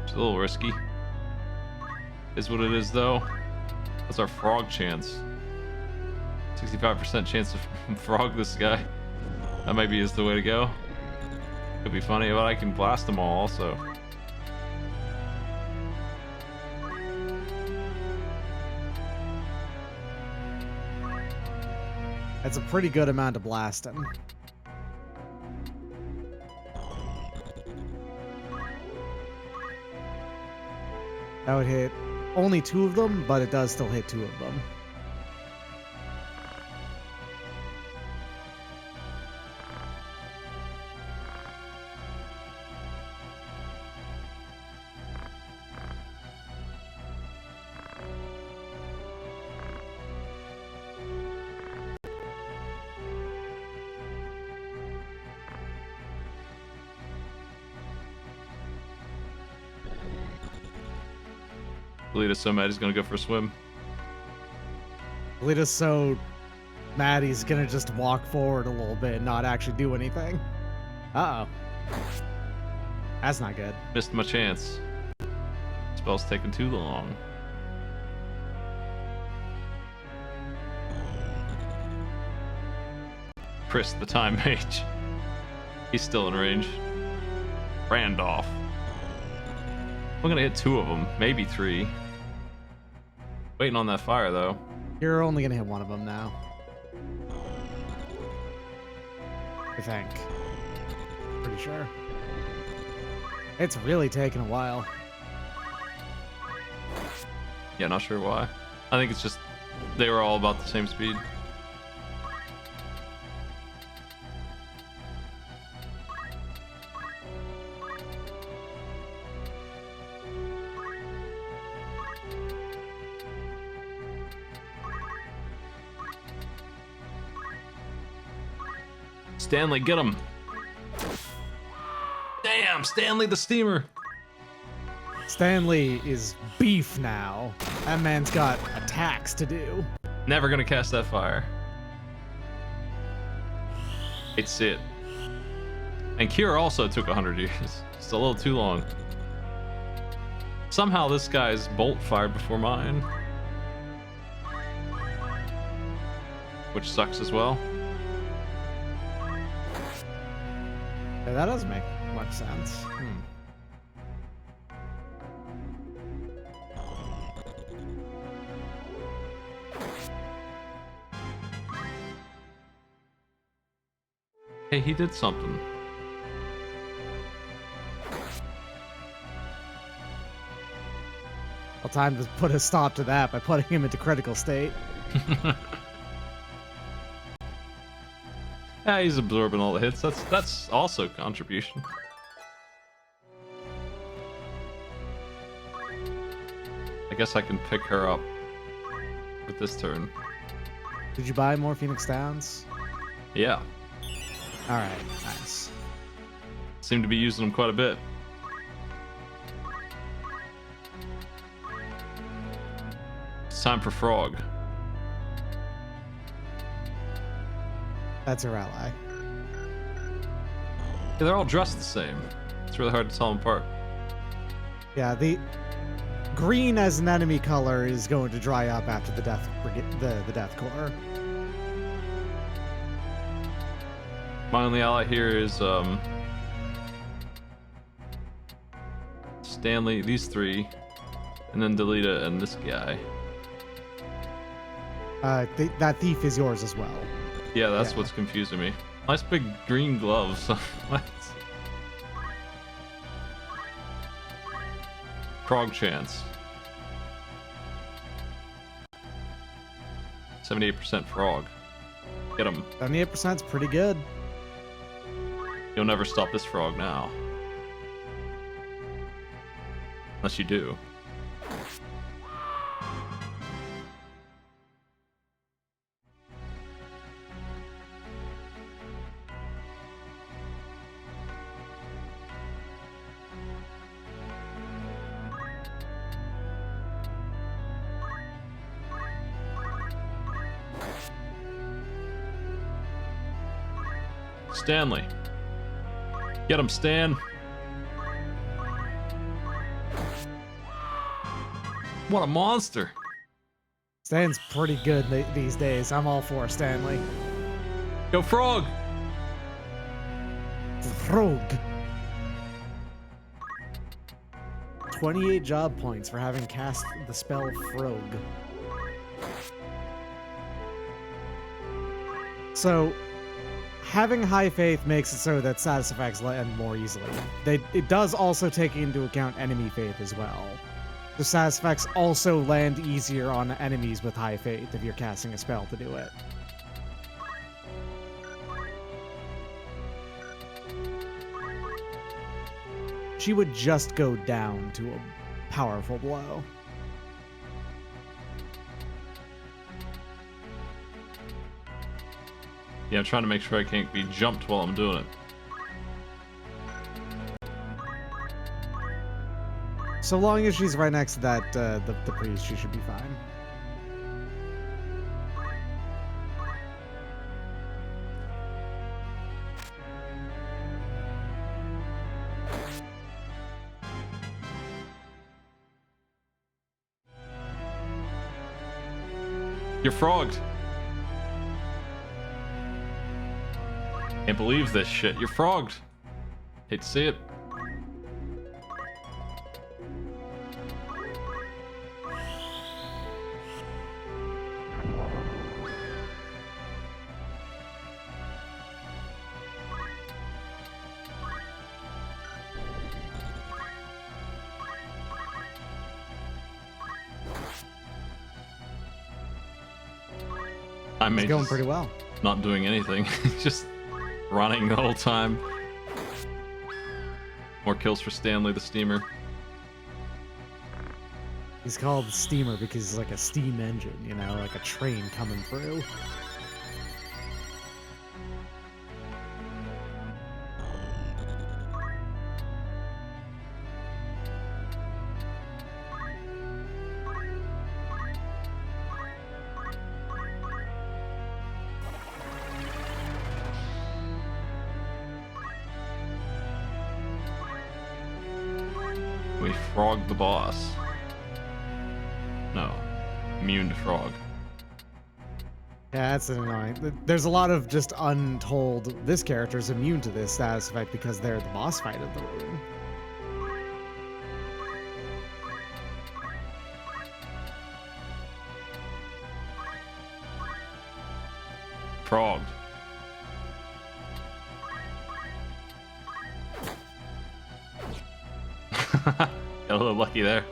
It's a little risky. Is what it is, though. That's our frog chance. 65% chance to frog this guy. That maybe is the way to go. Could be funny, but I can blast them all also. That's a pretty good amount to blast him. That would hit only 2 of them, but it does still hit 2 of them. Lita's so mad he's gonna go for a swim. Lita's so mad he's gonna just walk forward a little bit and not actually do anything. Uh-oh. That's not good. Missed my chance. Spell's taking too long. Chris, the time mage. He's still in range. Randolph. I'm gonna hit 2 of them, maybe 3. Waiting on that fire though. You're only gonna hit 1 of them now. I think. Pretty sure. It's really taken a while. Yeah, not sure why. I think it's just they were all about the same speed. Stanley, get him! Damn, Stanley the steamer! Stanley is beef now. That man's got attacks to do. Never gonna cast that fire. It's it. And Kira also took 100 years. It's a little too long. Somehow this guy's bolt fired before mine. Which sucks as well. Yeah, that doesn't make much sense. Hey, he did something. Well, time to put a stop to that by putting him into critical state. Yeah, he's absorbing all the hits. That's also contribution. I guess I can pick her up with this turn. Did you buy more Phoenix Downs? Yeah. Alright, nice. Seem to be using them quite a bit. It's time for Frog. That's her ally. Yeah, they're all dressed the same. It's really hard to tell them apart. Yeah, the green as an enemy color is going to dry up after the Death Corps. My only ally here is Stanley, these 3, and then Delita and this guy. That thief is yours as well. Yeah, that's what's confusing me. Nice big green gloves. What? Frog chance. 78% frog. Get him. 78% is pretty good. You'll never stop this frog now. Unless you do. Stanley. Get him, Stan. What a monster. Stan's pretty good these days. I'm all for Stanley. Go frog! Frog. 28 job points for having cast the spell Frog. So, having high faith makes it so that status effects land more easily. It does also take into account enemy faith as well. The status effects also land easier on enemies with high faith if you're casting a spell to do it. She would just go down to a powerful blow. Yeah, I'm trying to make sure I can't be jumped while I'm doing it. So long as she's right next to that, the priest, she should be fine. You're frogged. Can't believe this shit. You're frogged. Hate to see it. I may It's going just pretty well. not doing anything. Just running the whole time. More kills for Stanley the Steamer. He's called Steamer because he's like a steam engine, you know, like a train coming through. We frog the boss. No. Immune to frog. Yeah, that's annoying. There's a lot of just untold. This character's immune to this status effect because they're the boss fight of the room. Frogged. Got a little lucky there.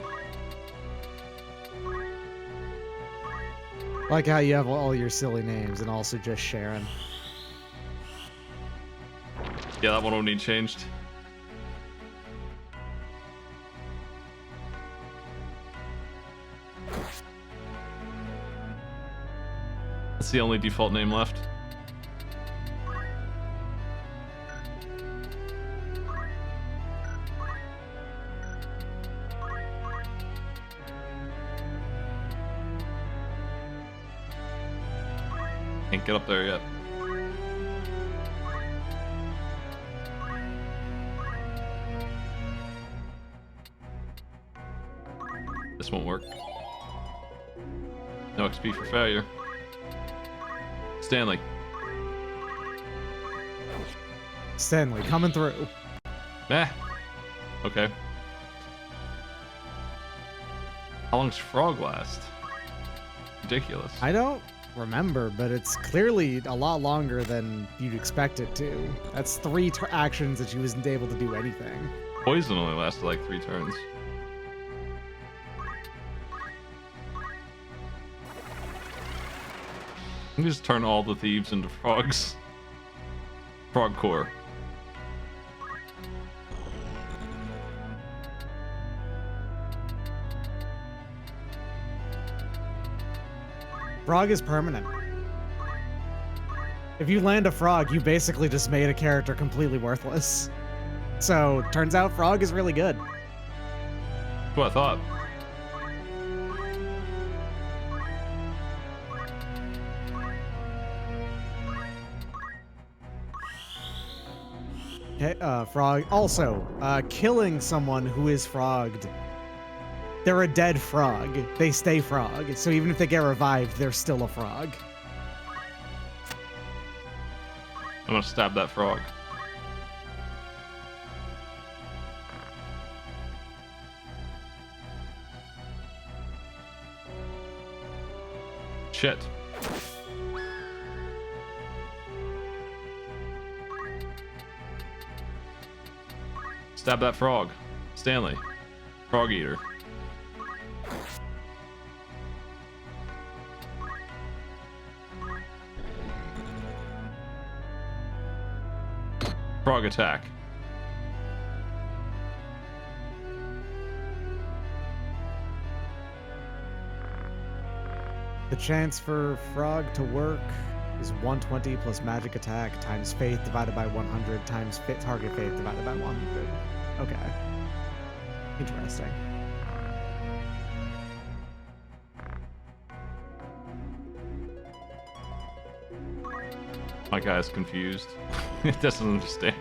Like how you have all your silly names and also just Sharon. Yeah, that one won't need changed. That's the only default name left. Can't get up there yet. This won't work. No XP for failure. Stanley. Stanley coming through. Eh. Okay. How long's frog last? Ridiculous. I don't remember, but it's clearly a lot longer than you'd expect it to. That's 3 actions that she wasn't able to do anything. Poison only lasted like 3 turns. You can just turn all the thieves into frogs. Frog core. Frog is permanent. If you land a frog, you basically just made a character completely worthless. So, turns out Frog is really good. That's what I thought. Okay, Frog. Also, killing someone who is frogged They're a dead frog. They stay frog. So even if they get revived, they're still a frog. I'm gonna stab that frog. Shit. Stab that frog. Stanley. Frog eater. Frog attack. The chance for frog to work is 120 plus magic attack times faith divided by 100 times target faith divided by 100. Okay. Interesting. My guy's confused. It doesn't understand.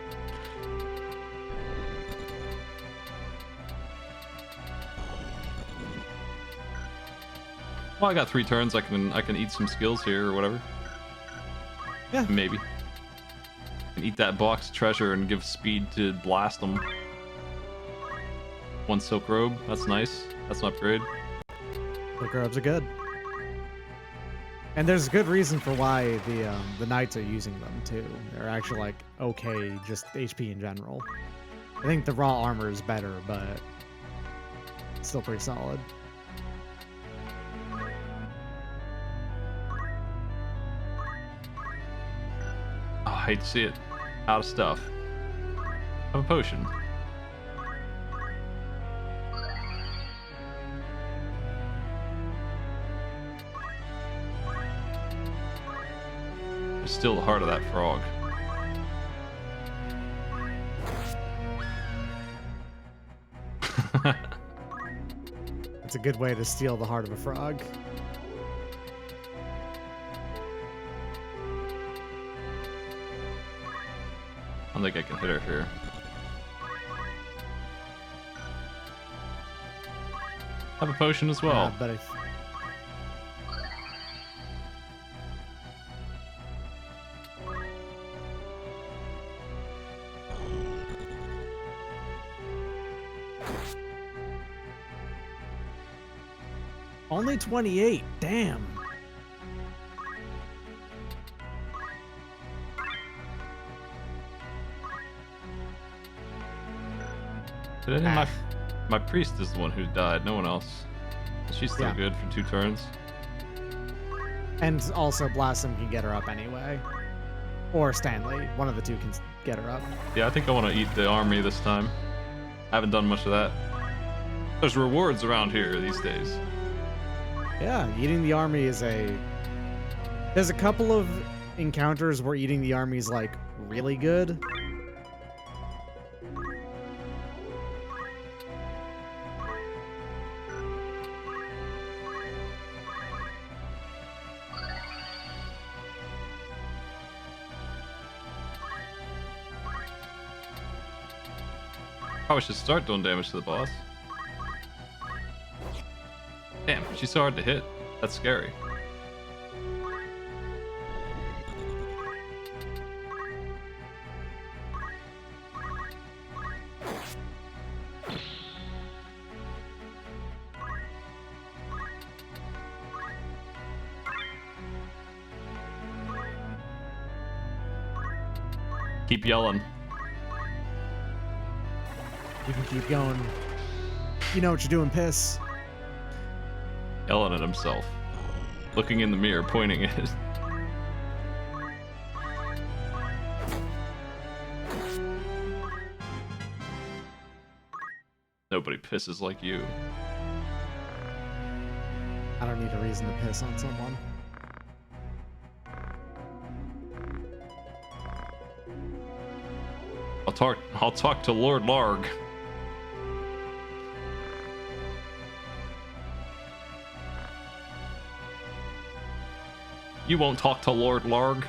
Well, I got 3 turns. I can eat some skills here or whatever. Yeah. Maybe. And eat that box of treasure and give speed to blast them. 1 silk robe. That's nice. That's an upgrade. Silk robes are good. And there's a good reason for why the knights are using them too. They're actually like okay, just HP in general. I think the raw armor is better, but it's still pretty solid. Oh, I hate to see it. Out of stuff. Have a potion. It's still the heart of that frog. It's a good way to steal the heart of a frog. I don't think I can hit her here. Have a potion as well. But only 28. Damn. Today, my priest is the one who died. No one else. She's still Yeah. good for 2 turns. And also Blossom can get her up anyway. Or Stanley. One of the two can get her up. Yeah, I think I want to eat the army this time. I haven't done much of that. There's rewards around here these days. Yeah, eating the army is there's a couple of encounters where eating the army is like really good. Probably should start doing damage to the boss. Damn, she's so hard to hit. That's scary. Keep yelling. You can keep going. You know what you're doing, piss. Yelling at himself. Looking in the mirror, pointing at it. Nobody pisses like you. I don't need a reason to piss on someone. I'll talk to Lord Larg. You won't talk to Lord Larg.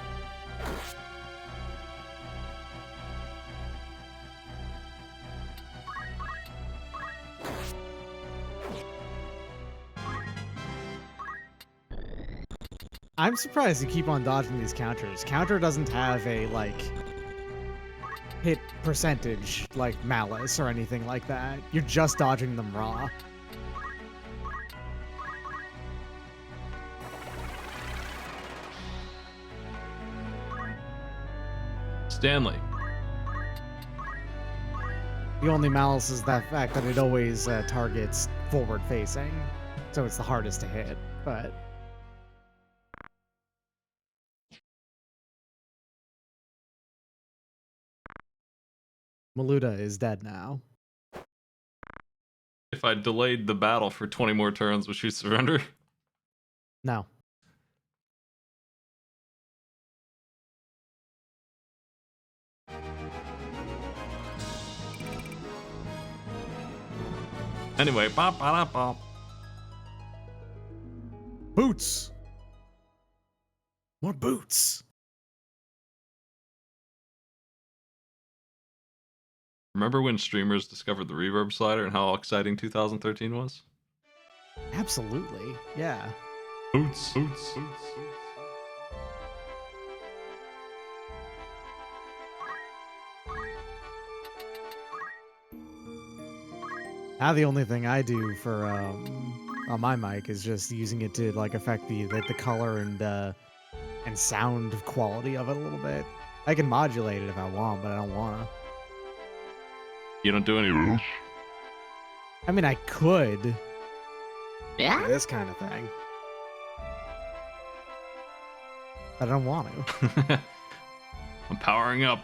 I'm surprised you keep on dodging these counters. Counter doesn't have a, like, hit percentage like Malice or anything like that. You're just dodging them raw. Stanley. The only Malice is that fact that it always targets forward facing, so it's the hardest to hit, but... Maluda is dead now. If I delayed the battle for 20 more turns, would she surrender? No. Anyway, bop, bop, bop. Boots! More boots! Remember when streamers discovered the reverb slider and how exciting 2013 was? Absolutely, yeah. Boots, boots, boots. Now the only thing I do for on my mic is just using it to like affect the color and sound quality of it a little bit. I can modulate it if I want, but I don't wanna. You don't do any rules? I mean, I could. Yeah? This kind of thing. But I don't want to. I'm powering up.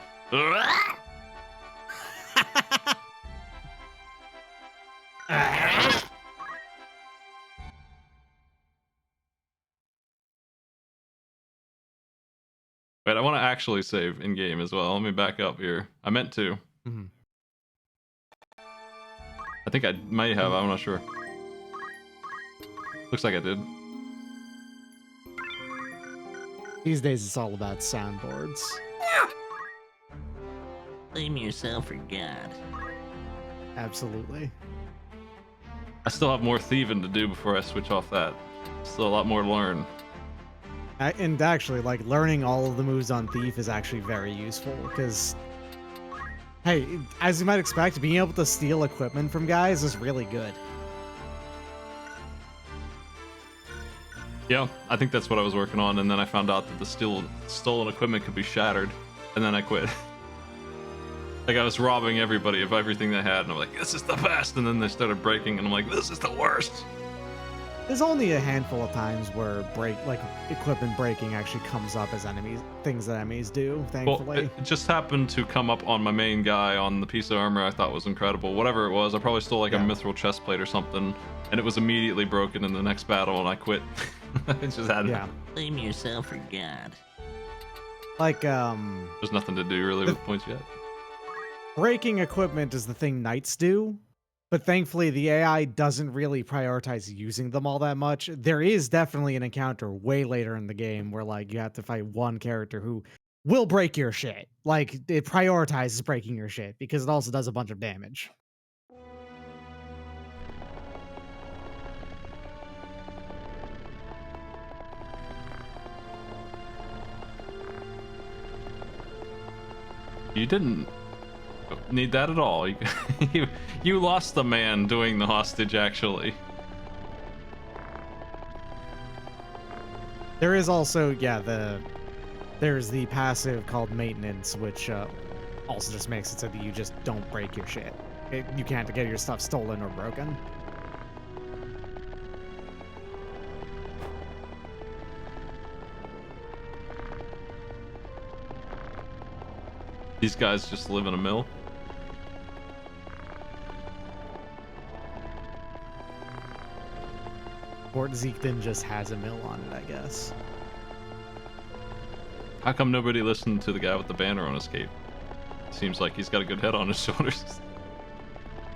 Wait, I want to actually save in game as well. Let me back up here. I meant to. Mhm. I think I might have. I'm not sure. Looks like I did. These days it's all about soundboards. Blame yourself for God. Absolutely. I still have more thieving to do before I switch off that. Still a lot more to learn. And actually, like, learning all of the moves on Thief is actually very useful, because, hey, as you might expect, being able to steal equipment from guys is really good. Yeah, I think that's what I was working on, and then I found out that the stolen equipment could be shattered, and then I quit. Like, I was robbing everybody of everything they had, and I'm like, this is the best, and then they started breaking, and I'm like, this is the worst. There's only a handful of times where equipment breaking actually comes up as things that enemies do, thankfully. Well, it just happened to come up on my main guy on the piece of armor I thought was incredible. Whatever it was, I probably stole like a mithril chest plate or something, and it was immediately broken in the next battle, and I quit. It just had Blame yourself for God. Like, there's nothing to do really with points yet. breaking equipment is the thing knights do, but thankfully the AI doesn't really prioritize using them all that much. There is definitely an encounter way later in the game where, like, you have to fight one character who will break your shit. Like, it prioritizes breaking your shit because it also does a bunch of damage. You didn't need that at all. You lost the man doing the hostage, actually. There is also, there's the passive called maintenance, which also just makes it so that you just don't break your shit. You can't get your stuff stolen or broken. These guys just live in a mill. Fort Zeekden just has a mill on it, I guess. How come nobody listened to the guy with the banner on his cape? Seems like he's got a good head on his shoulders.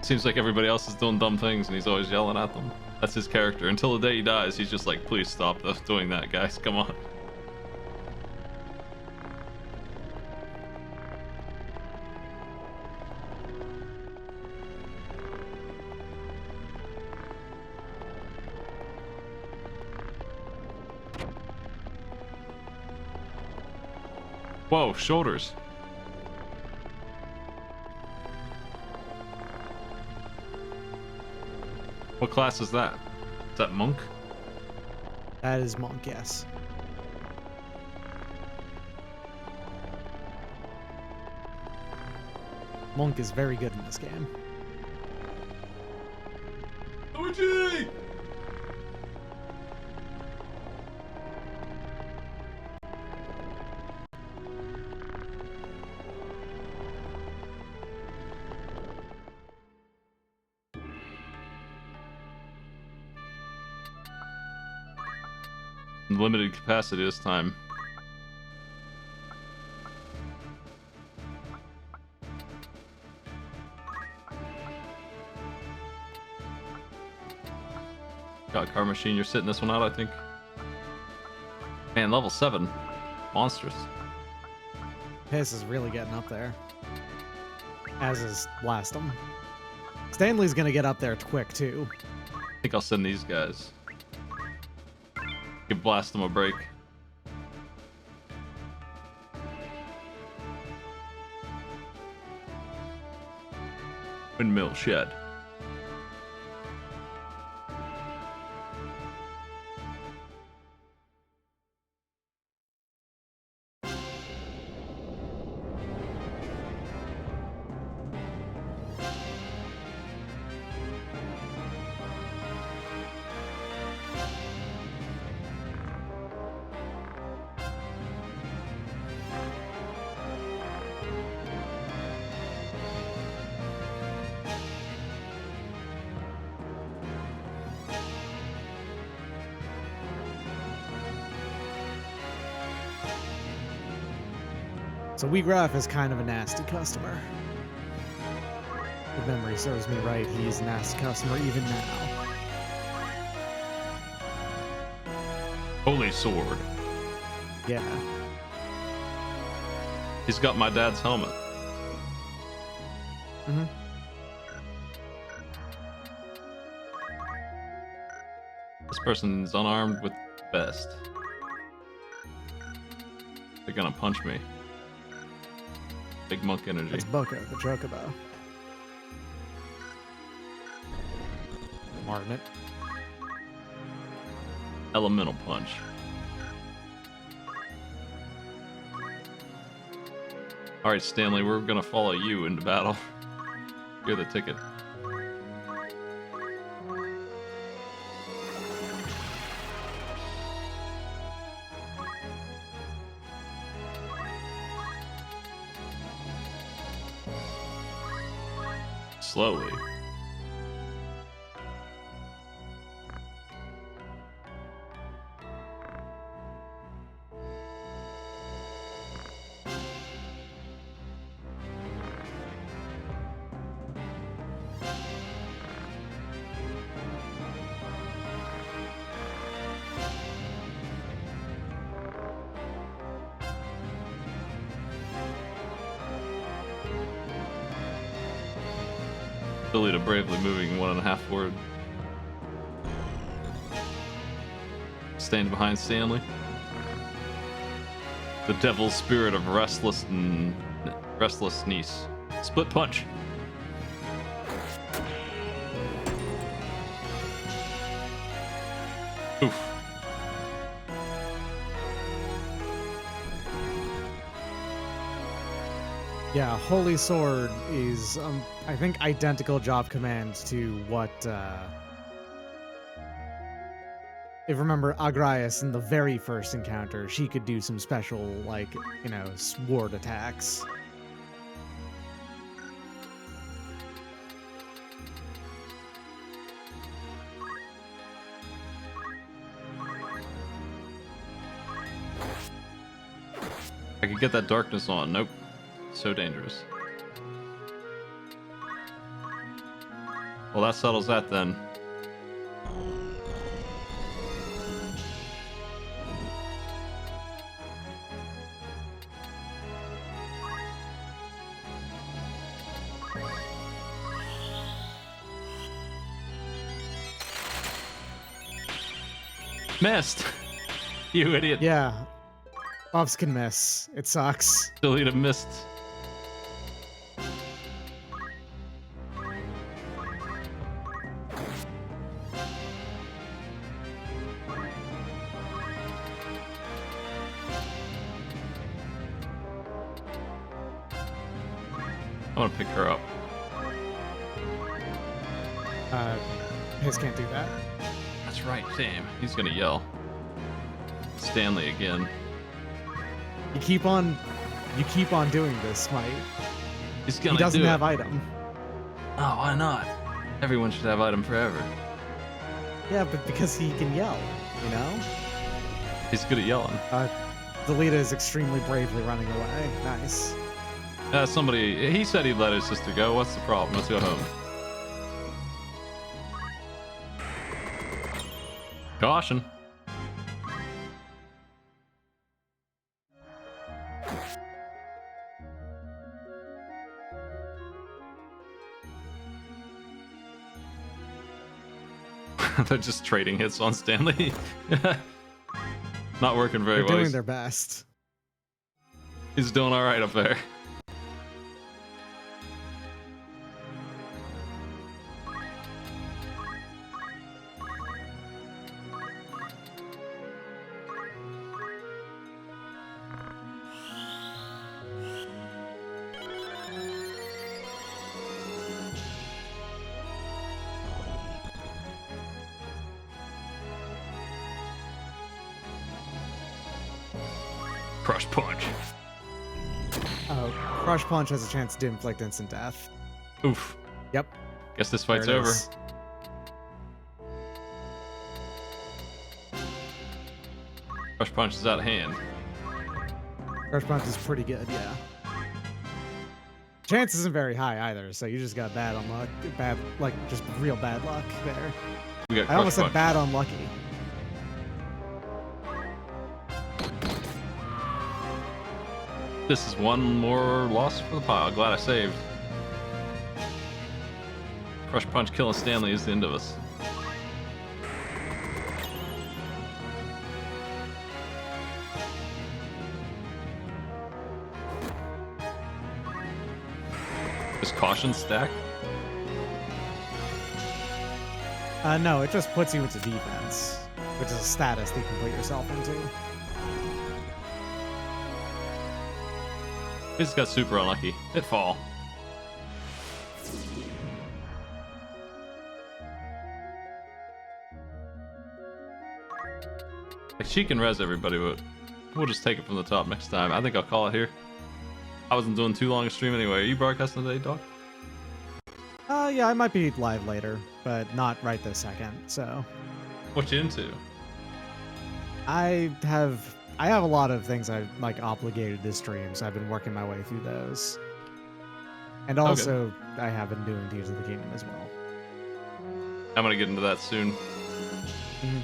Seems like everybody else is doing dumb things and he's always yelling at them. That's his character. Until the day he dies, he's just like, please stop doing that, guys. Come on. Whoa, shoulders. What class is that? Is that monk? That is monk, yes. Monk is very good in this game. Luigi! Limited capacity this time. God, car machine, you're sitting this one out, I think. Man, level 7. Monstrous. Piss is really getting up there. As is Blastum. Stanley's gonna get up there quick, too. I think I'll send these guys. Give Blast them a break. Windmill shed. So Wheatgraph is kind of a nasty customer. If memory serves me right, he's a nasty customer even now. Holy sword. Yeah. He's got my dad's helmet. Mm-hmm. This person's unarmed with vest. They're gonna punch me. Big monk energy. That's Boko, the Chocobo. Martin. Elemental punch. Alright, Stanley, we're gonna follow you into battle. You're the ticket. Slowly. Billy to bravely moving 1.5 forward. Staying behind Stanley. The devil's spirit of restless niece. Split punch. Oof. Yeah, Holy Sword is, I think, identical job commands to what, if you remember Agrias in the very first encounter, she could do some special, like, you know, sword attacks. I could get that darkness on. Nope. So dangerous. Well, that settles that then. Missed! You idiot. Yeah. Buffs can miss. It sucks. Delete a missed. I want to pick her up. His can't do that. That's right, damn. He's gonna yell. Stanley again. You keep on doing this, Smite. He's gonna He doesn't do have it. item. Oh, why not? Everyone should have item forever. Yeah, but because he can yell, you know? He's good at yelling. Delita is extremely bravely running away. Nice. Somebody, he said he'd let his sister go. What's the problem? Let's go home. Caution. They're just trading hits on Stanley. Not working very They're well. doing their best. He's doing all right up there. Crush punch. Crush Punch has a chance to inflict instant death. Oof. Yep. Guess this fight's There it over. is. Crush punch is out of hand. Crush Punch is pretty good, yeah. Chance isn't very high either, so you just got bad unluck, just real bad luck there. We got I crush almost said punch. bad unlucky. This is one more loss for the pile. Glad I saved. Crush punch killing Stanley is the end of us. Is caution stack? No, it just puts you into defense, which is a status that you can put yourself into. He just got super unlucky. Hit fall. Like, she can res everybody, but we'll just take it from the top next time. I think I'll call it here. I wasn't doing too long a stream anyway. Are you broadcasting today, dog? Yeah, I might be live later, but not right this second, so. What you into? I have a lot of things I'm like obligated to stream, so I've been working my way through those. And also, I have been doing Tears of the Kingdom as well. I'm gonna get into that soon. Mhm.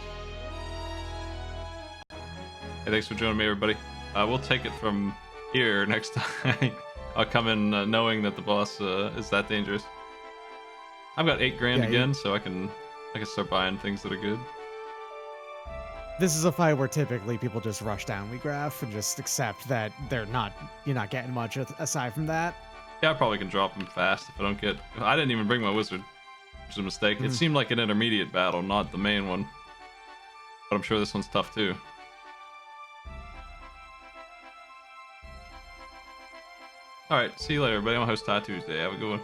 Hey, thanks for joining me, everybody. We'll take it from here next time. I'll come in knowing that the boss is that dangerous. I've got 8 grand Yeah, again, so I can start buying things that are good. This is a fight where typically people just rush down Graph and just accept that you're not getting much aside from that. Yeah, I probably can drop them fast if I don't get. I didn't even bring my wizard, which is a mistake. It seemed like an intermediate battle, not the main one. But I'm sure this one's tough too. Alright, see you later, everybody. I'm gonna host Tie Tuesday. Have a good one.